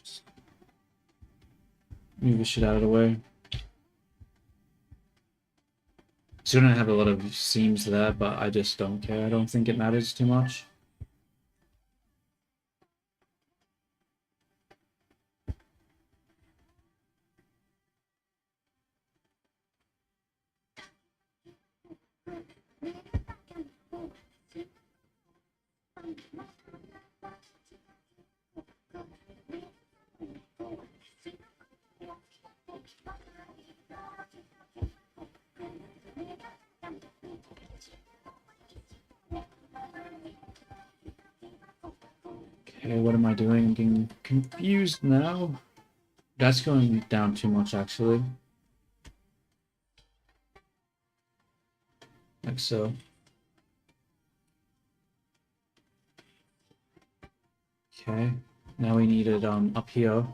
Just move this shit out of the way. So I don't have a lot of seams there, but I just don't care. I don't think it matters too much. Okay, what am I doing? I'm getting confused now. That's going down too much, actually. Like so. Okay, now we need it up here.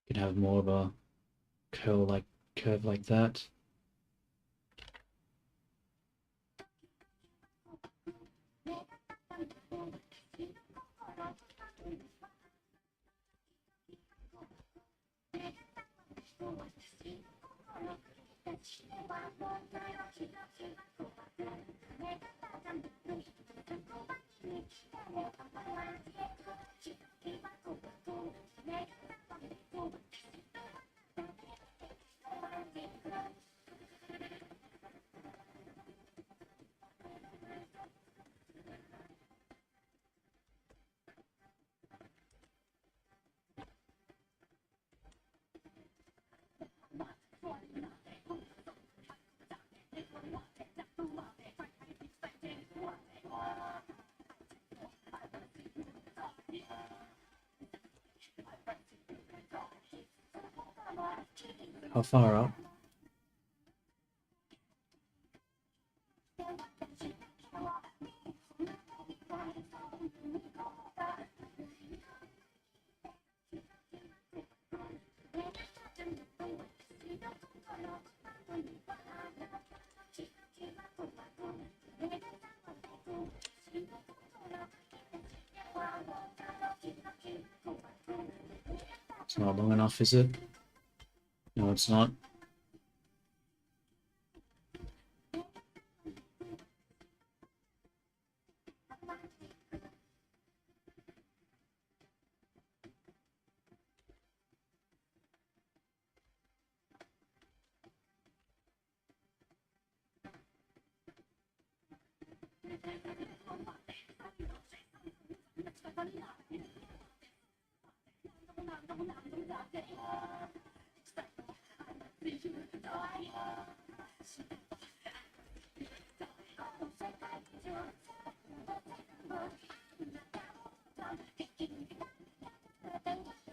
You can have more of a curve like that. How far up? It's not long enough, is it? No, it's not.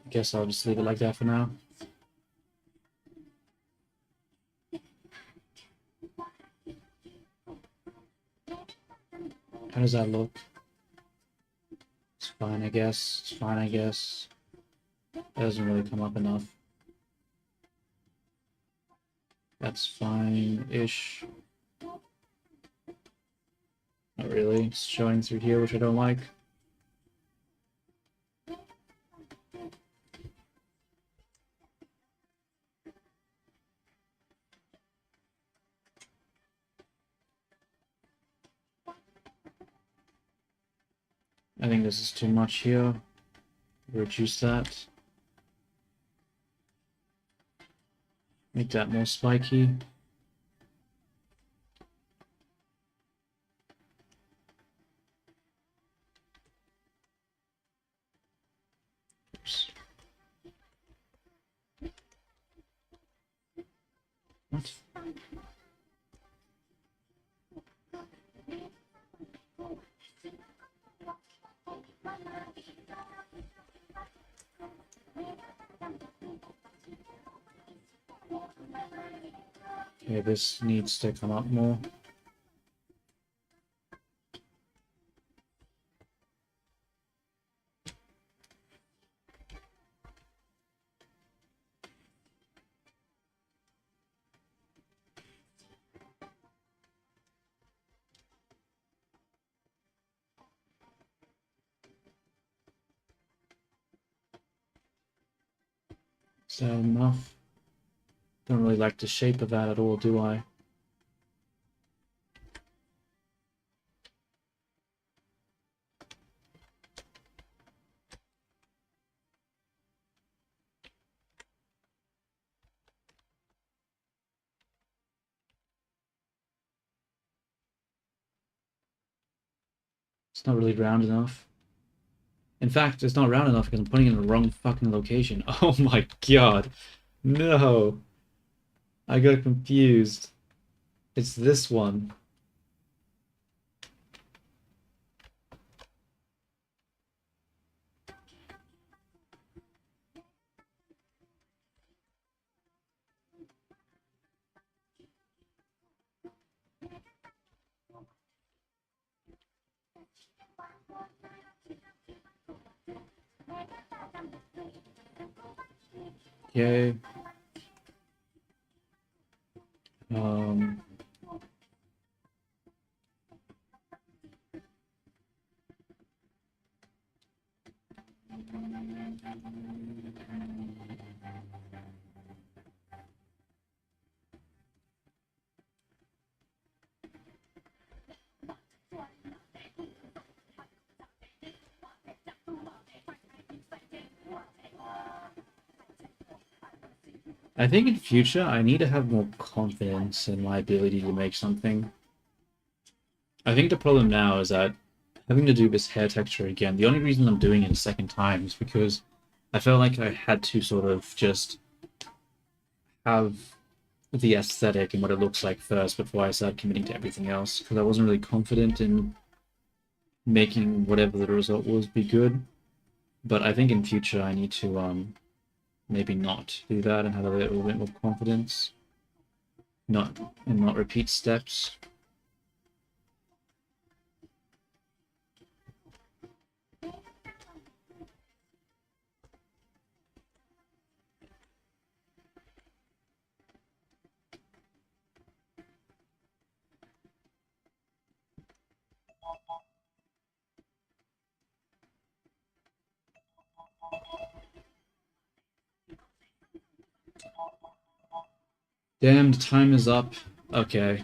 Guess I'll just leave it like that for now. How does that look? It's fine, I guess. It's fine, I guess. It doesn't really come up enough. That's fine-ish. Not really. It's showing through here, which I don't like. I think this is too much here. Reduce that. Make that more spiky. Oops. What? Okay, this needs to come up more. Is that enough? Don't really like the shape of that at all, do I? It's not really round enough. In fact, it's not round enough because I'm putting it in the wrong fucking location. Oh my god. No. I got confused. It's this one. Okay. Um, I think in future I need to have more confidence in my ability to make something. I think the problem now is that having to do this hair texture again, the only reason I'm doing it a second time is because I felt like I had to sort of just have the aesthetic and what it looks like first before I started committing to everything else, because I wasn't really confident in making whatever the result was be good. But I think in future I need to maybe not do that and have a little bit more confidence, not repeat steps. Damn, the time is up. Okay.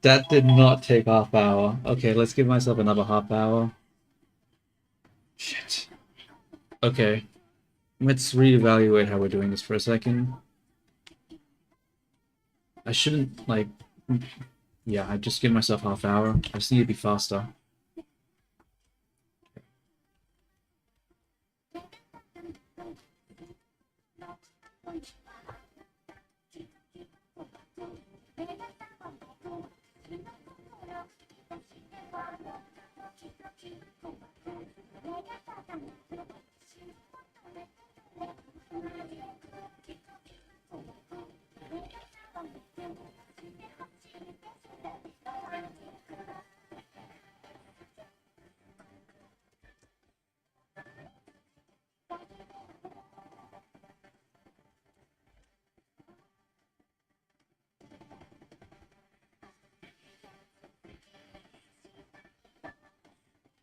That did not take half hour. Okay, let's give myself another half hour. Shit. Okay. Let's reevaluate how we're doing this for a second. I shouldn't, like... Yeah, I just give myself half hour. I just need to be faster.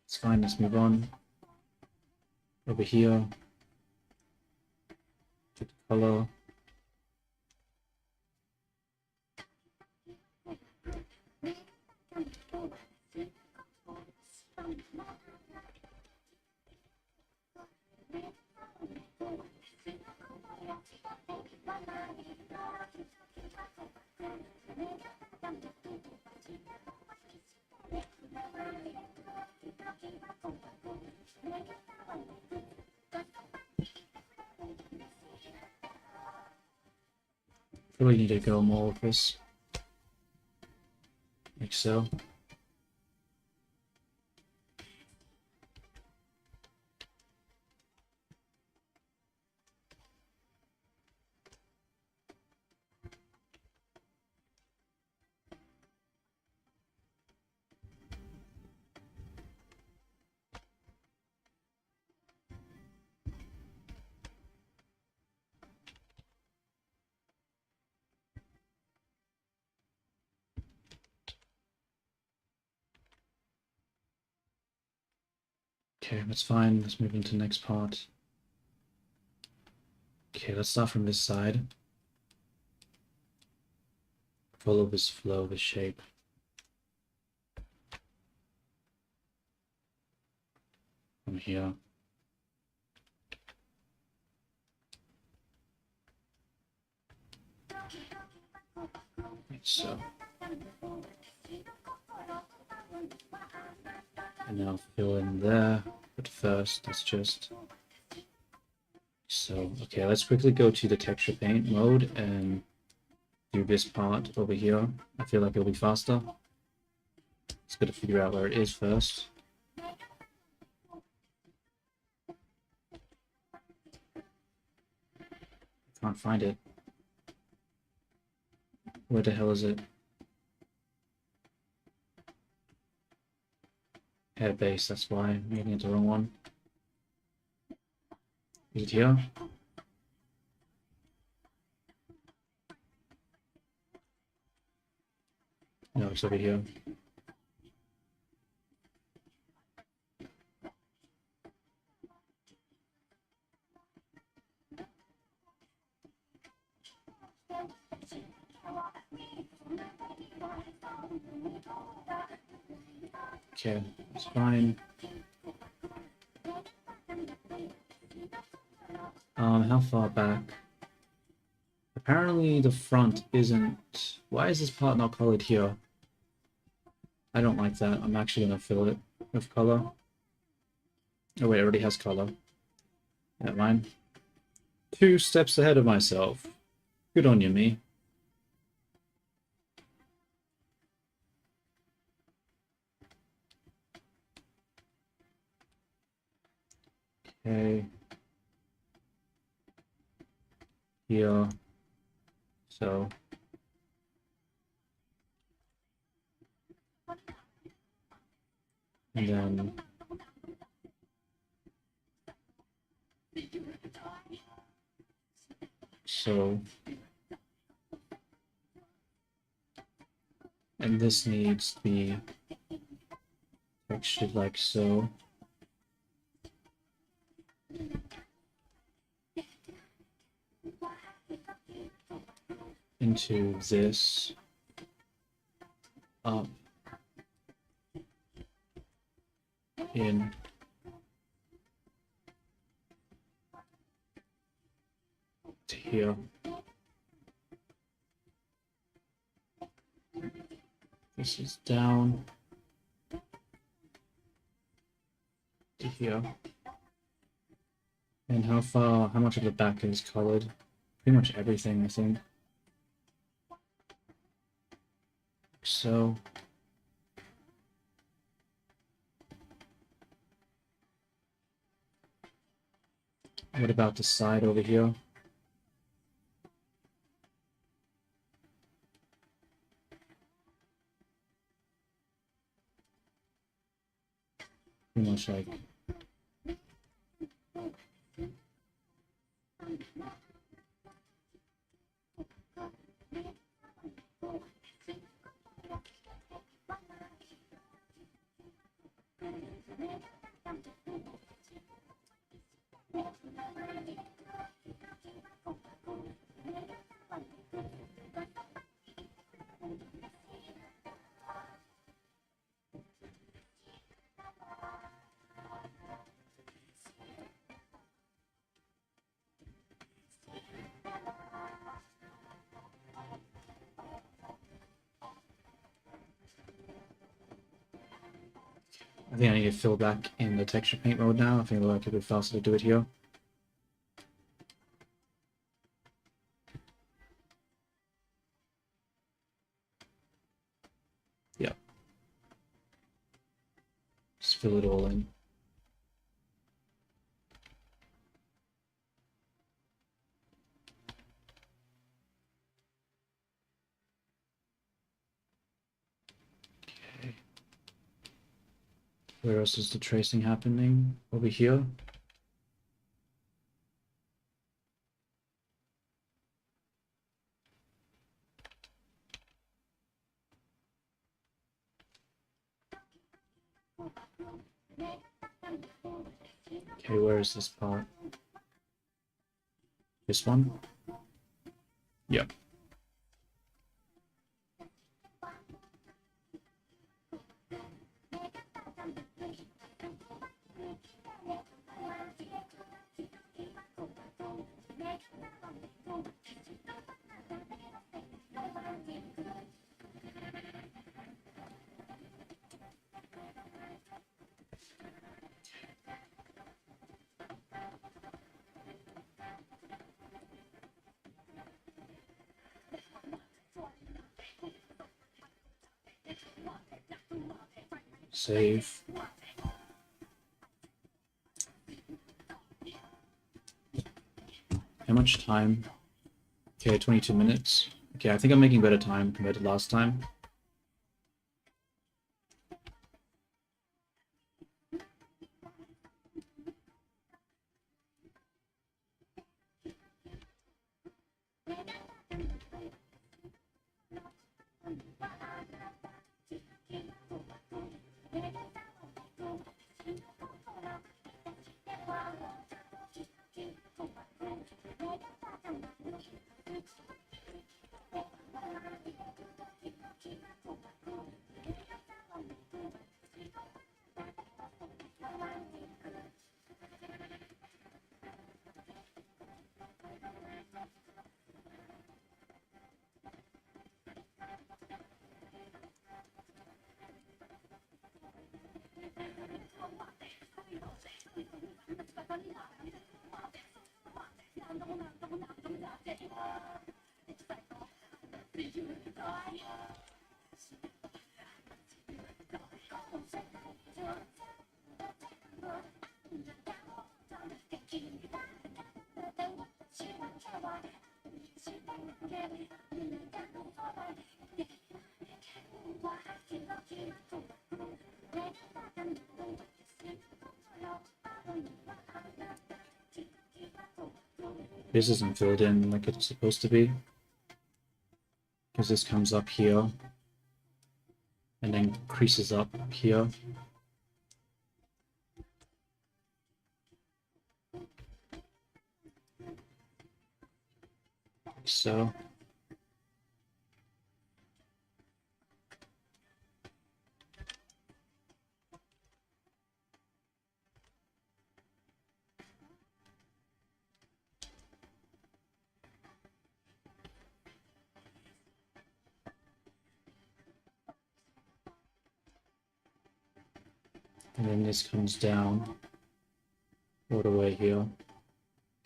It's fine, let's move on. Over here. Get the color. Probably need to go more with this. Like so. Okay, that's fine. Let's move into the next part. Okay, let's start from this side. Follow this flow, this shape. From here. Like so. And now fill in there. But first, let's just... So, okay, let's quickly go to the texture paint mode and do this part over here. I feel like it'll be faster. Just gotta figure out where it is first. Can't find it. Where the hell is it? Hair base, that's why I'm making it the wrong one. Is it here? No, it's over here. Okay, it's fine. How far back? Apparently the front isn't... Why is this part not colored here? I don't like that. I'm actually gonna fill it with color. Oh wait, it already has color. Never mind. 2 steps ahead of myself. Good on you, me. Okay. Here. So. And then. So. And this needs to be textured like so. Into this. Up. In. To here. This is down. To here. And how much of the back is colored? Pretty much everything, I think. So. What about the side over here? Pretty much like I think I need to fill back in the texture paint mode now. I think it'll work a bit faster to do it here. Yep. Just fill it all in. Okay. Where else is the tracing happening? Over here. Okay, where is this part? This one? Yep. Save. How much time? Okay, 22 minutes. Okay, I think I'm making better time compared to last time. This isn't filled in like it's supposed to be. Because this comes up here. And then creases up here. So. And then this comes down all the way here. Okay,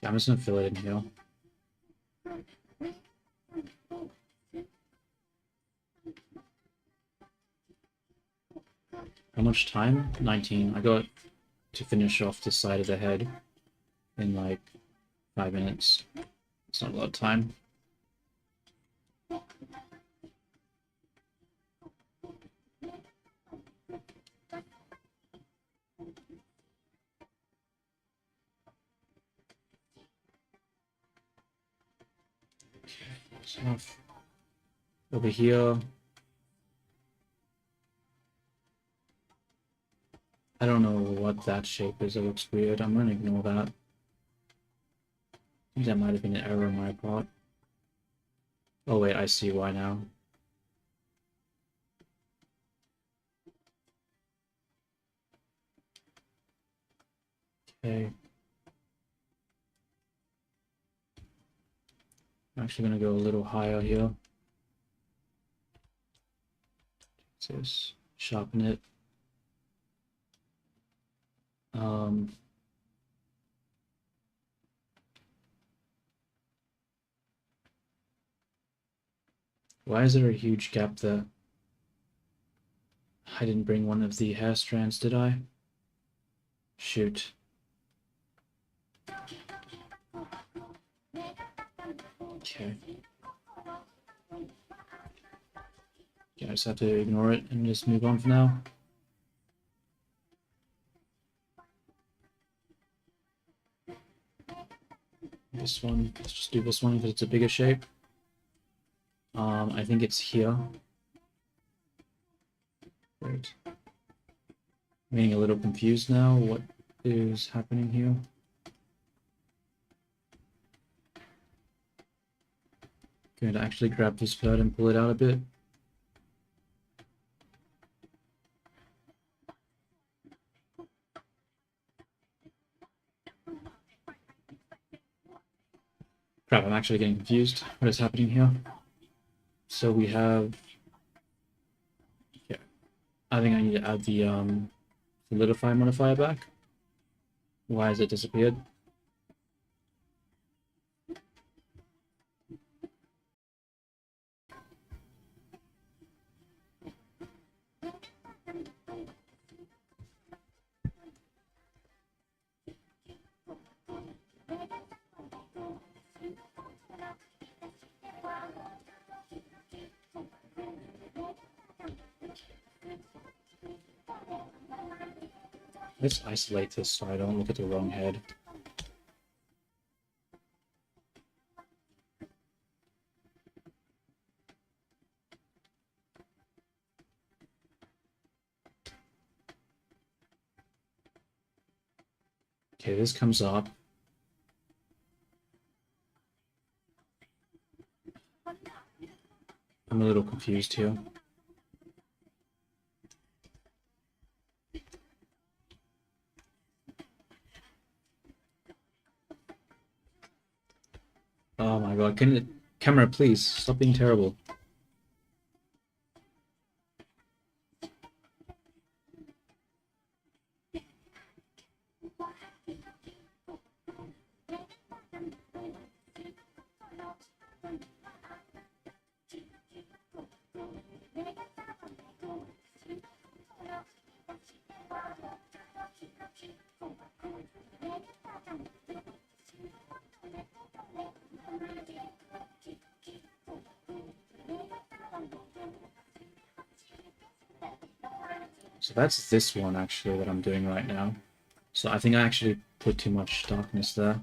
I'm just gonna fill it in here. How much time? 19. I got to finish off this side of the head in like 5 minutes. It's not a lot of time. Stuff over here. I don't know what that shape is. It looks weird. I'm gonna ignore that. I think that might have been an error on my part. Oh wait, I see why now. Okay. I'm actually gonna go a little higher here. Just sharpen it. Why is there a huge gap there? I didn't bring one of the hair strands, did I? Shoot. Okay. Yeah, I just have to ignore it and just move on for now. This one, let's just do this one because it's a bigger shape. I think it's here. Wait. I'm getting a little confused now. What is happening here? Going to actually grab this bird and pull it out a bit. Crap, I'm actually getting confused. What is happening here? So we have... Yeah. I think I need to add the solidify modifier back. Why has it disappeared? Let's isolate this so I don't look at the wrong head. Okay, this comes up. I'm a little confused here. Oh my god, can it... Camera, please, stop being terrible. So that's this one actually that I'm doing right now. So I think I actually put too much darkness there.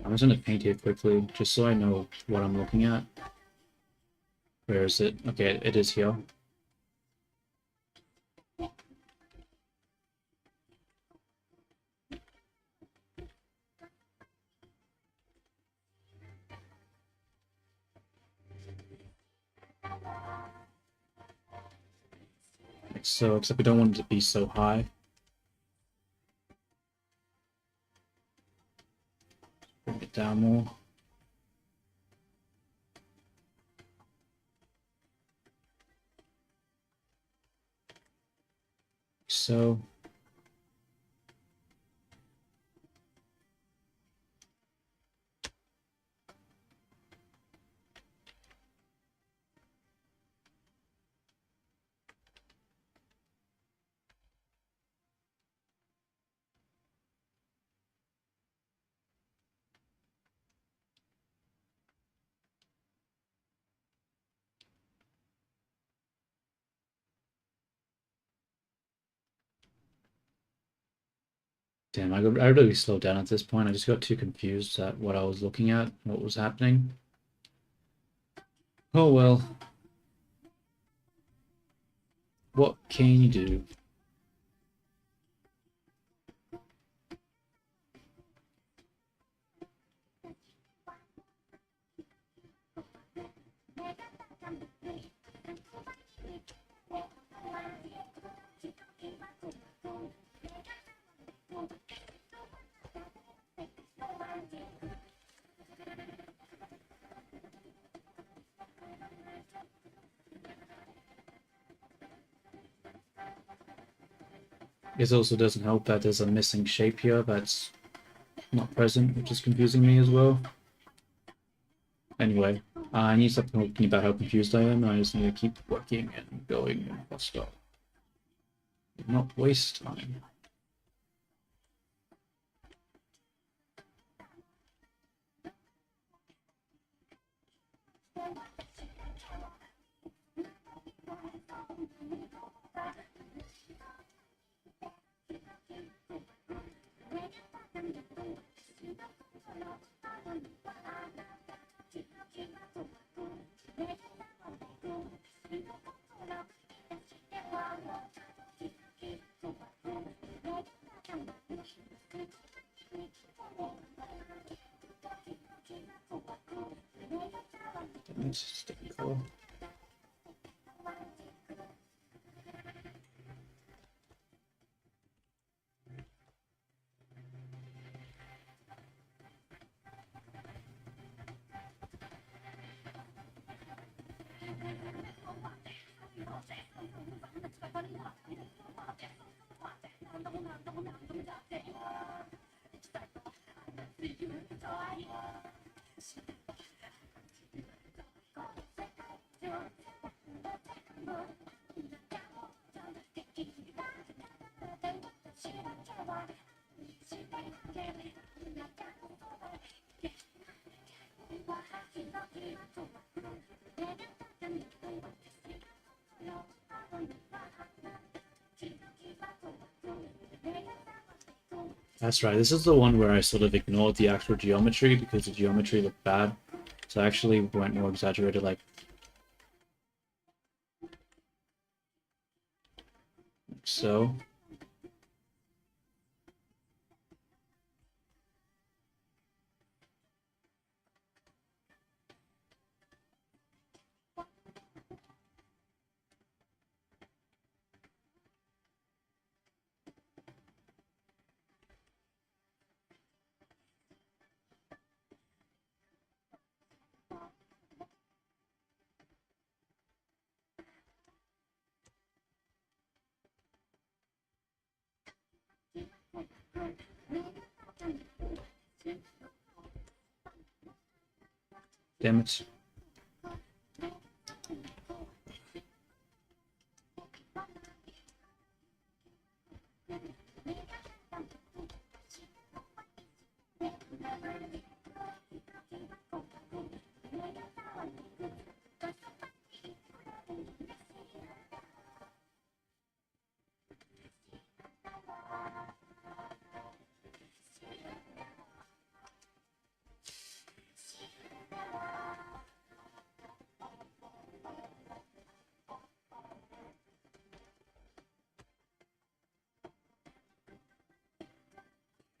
I'm just gonna paint it quickly, just so I know what I'm looking at. Where is it? Okay, it is here. Like so, except we don't want it to be so high. Bring it down more. So. Damn, I really slowed down at this point. I just got too confused at what I was looking at, what was happening. Oh well. What can you do? It also doesn't help that there's a missing shape here that's not present, which is confusing me as well. Anyway, I need to stop talking about how confused I am. I just need to keep working and going and stop. Not waste time. It's just different color. That's right. This is the one where I sort of ignored the actual geometry because the geometry looked bad. So I actually went more exaggerated, like so. Damn it.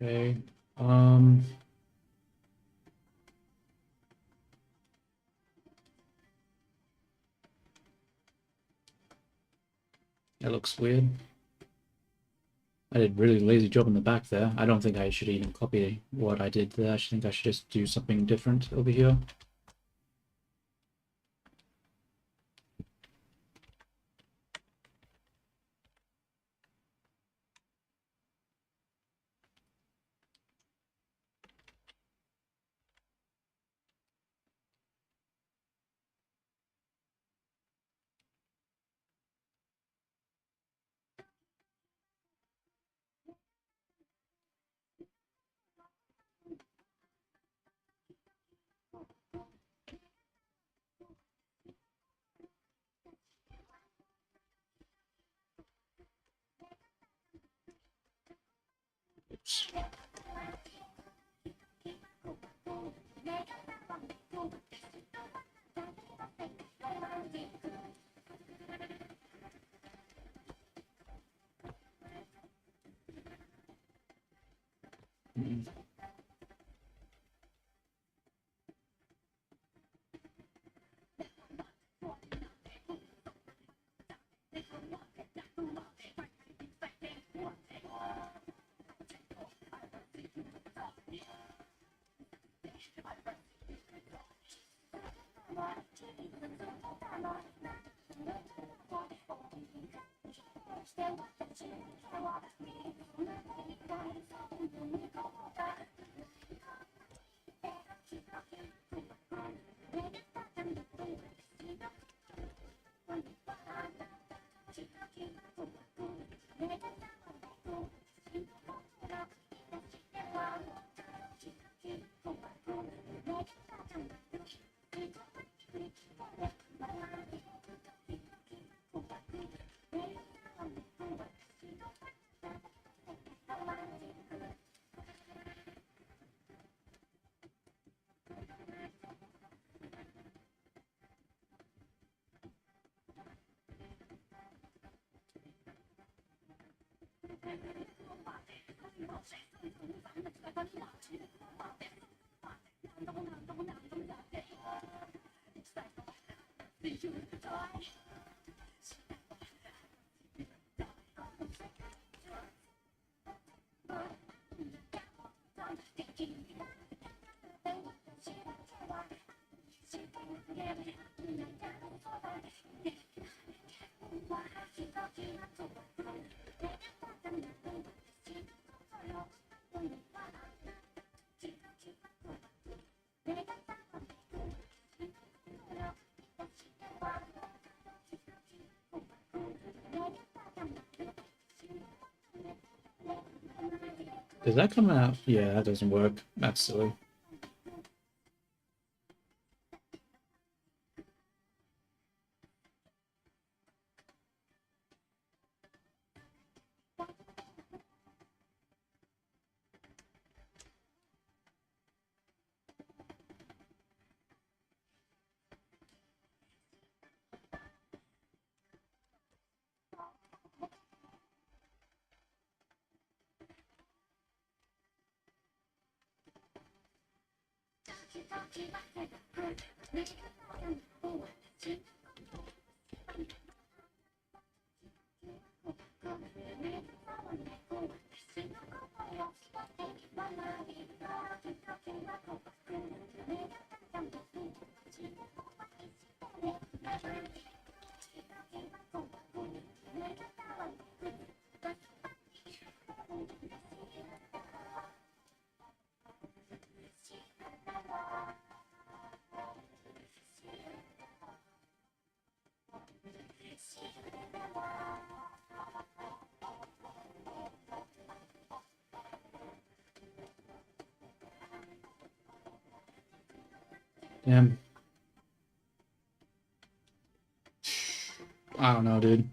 Okay. That looks weird. I did a really lazy job in the back there. I don't think I should even copy what I did there. I think I should just do something different over here. Oops. Does that come out? Yeah, that doesn't work. That's silly. Damn. I don't know, dude.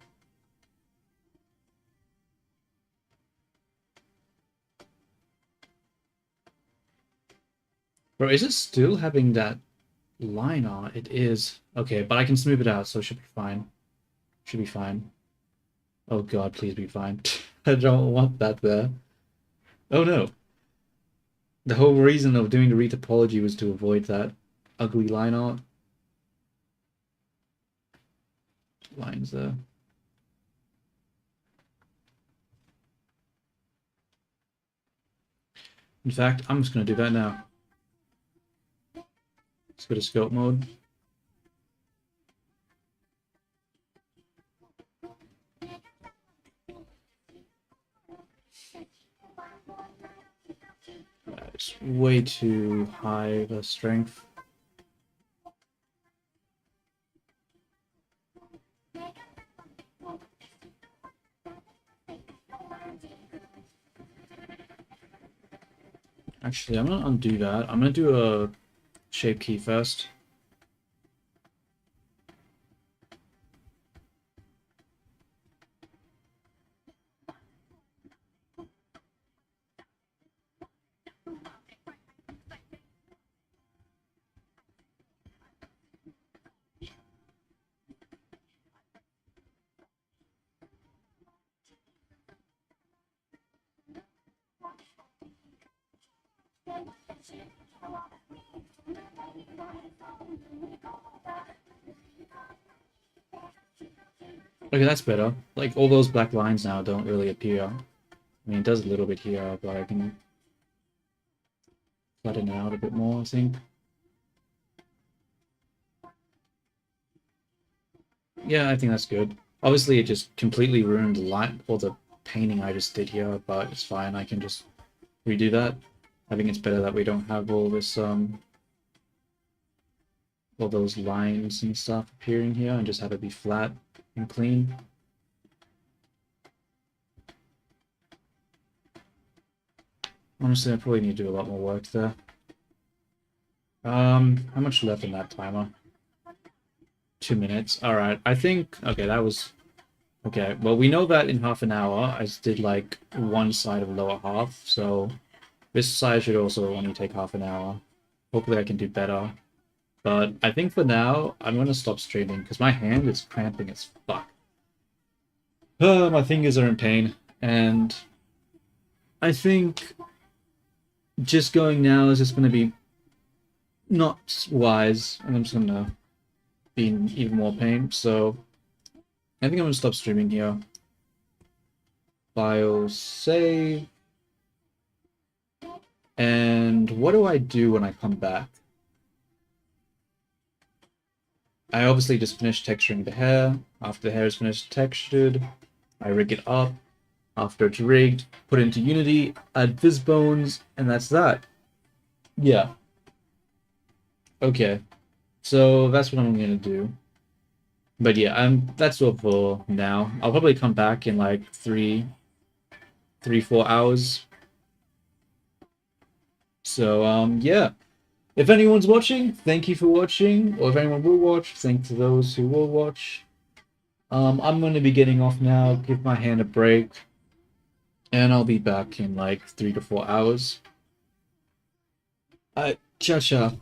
Bro, is it still having that line on? It is. Okay, but I can smooth it out, so it should be fine. Should be fine. Oh god, please be fine. I don't want that there. Oh no. The whole reason of doing the retopology was to avoid that ugly line art. Lines there. In fact, I'm just going to do that now. Let's go to scope mode. It's way too high the strength. Actually, I'm gonna undo that. I'm gonna do a shape key first. Okay, that's better. Like, all those black lines now don't really appear. I mean, it does a little bit here, but I can flatten it out a bit more, I think. Yeah, I think that's good. Obviously, it just completely ruined the light or the painting I just did here, but it's fine. I can just redo that. I think it's better that we don't have all this, all those lines and stuff appearing here and just have it be flat and clean. Honestly, I probably need to do a lot more work there. How much left in that timer? 2 minutes. All right. I think, okay, that was, okay. Well, we know that in half an hour, I just did like one side of lower half. So this side should also only take half an hour. Hopefully I can do better. But I think for now, I'm going to stop streaming because my hand is cramping as fuck. My fingers are in pain. And I think just going now is just going to be not wise. And I'm just going to be in even more pain. So I think I'm going to stop streaming here. File save. And what do I do when I come back? I obviously just finished texturing the hair. After the hair is finished textured, I rig it up. After it's rigged, put it into Unity, add Visbones, and that's that. Yeah. Okay. So that's what I'm gonna do. But yeah, that's all for now. I'll probably come back in like 4 hours. So yeah. If anyone's watching, thank you for watching. Or if anyone will watch, thank to those who will watch. I'm going to be getting off now, give my hand a break. And I'll be back in like 3 to 4 hours. Ciao, ciao.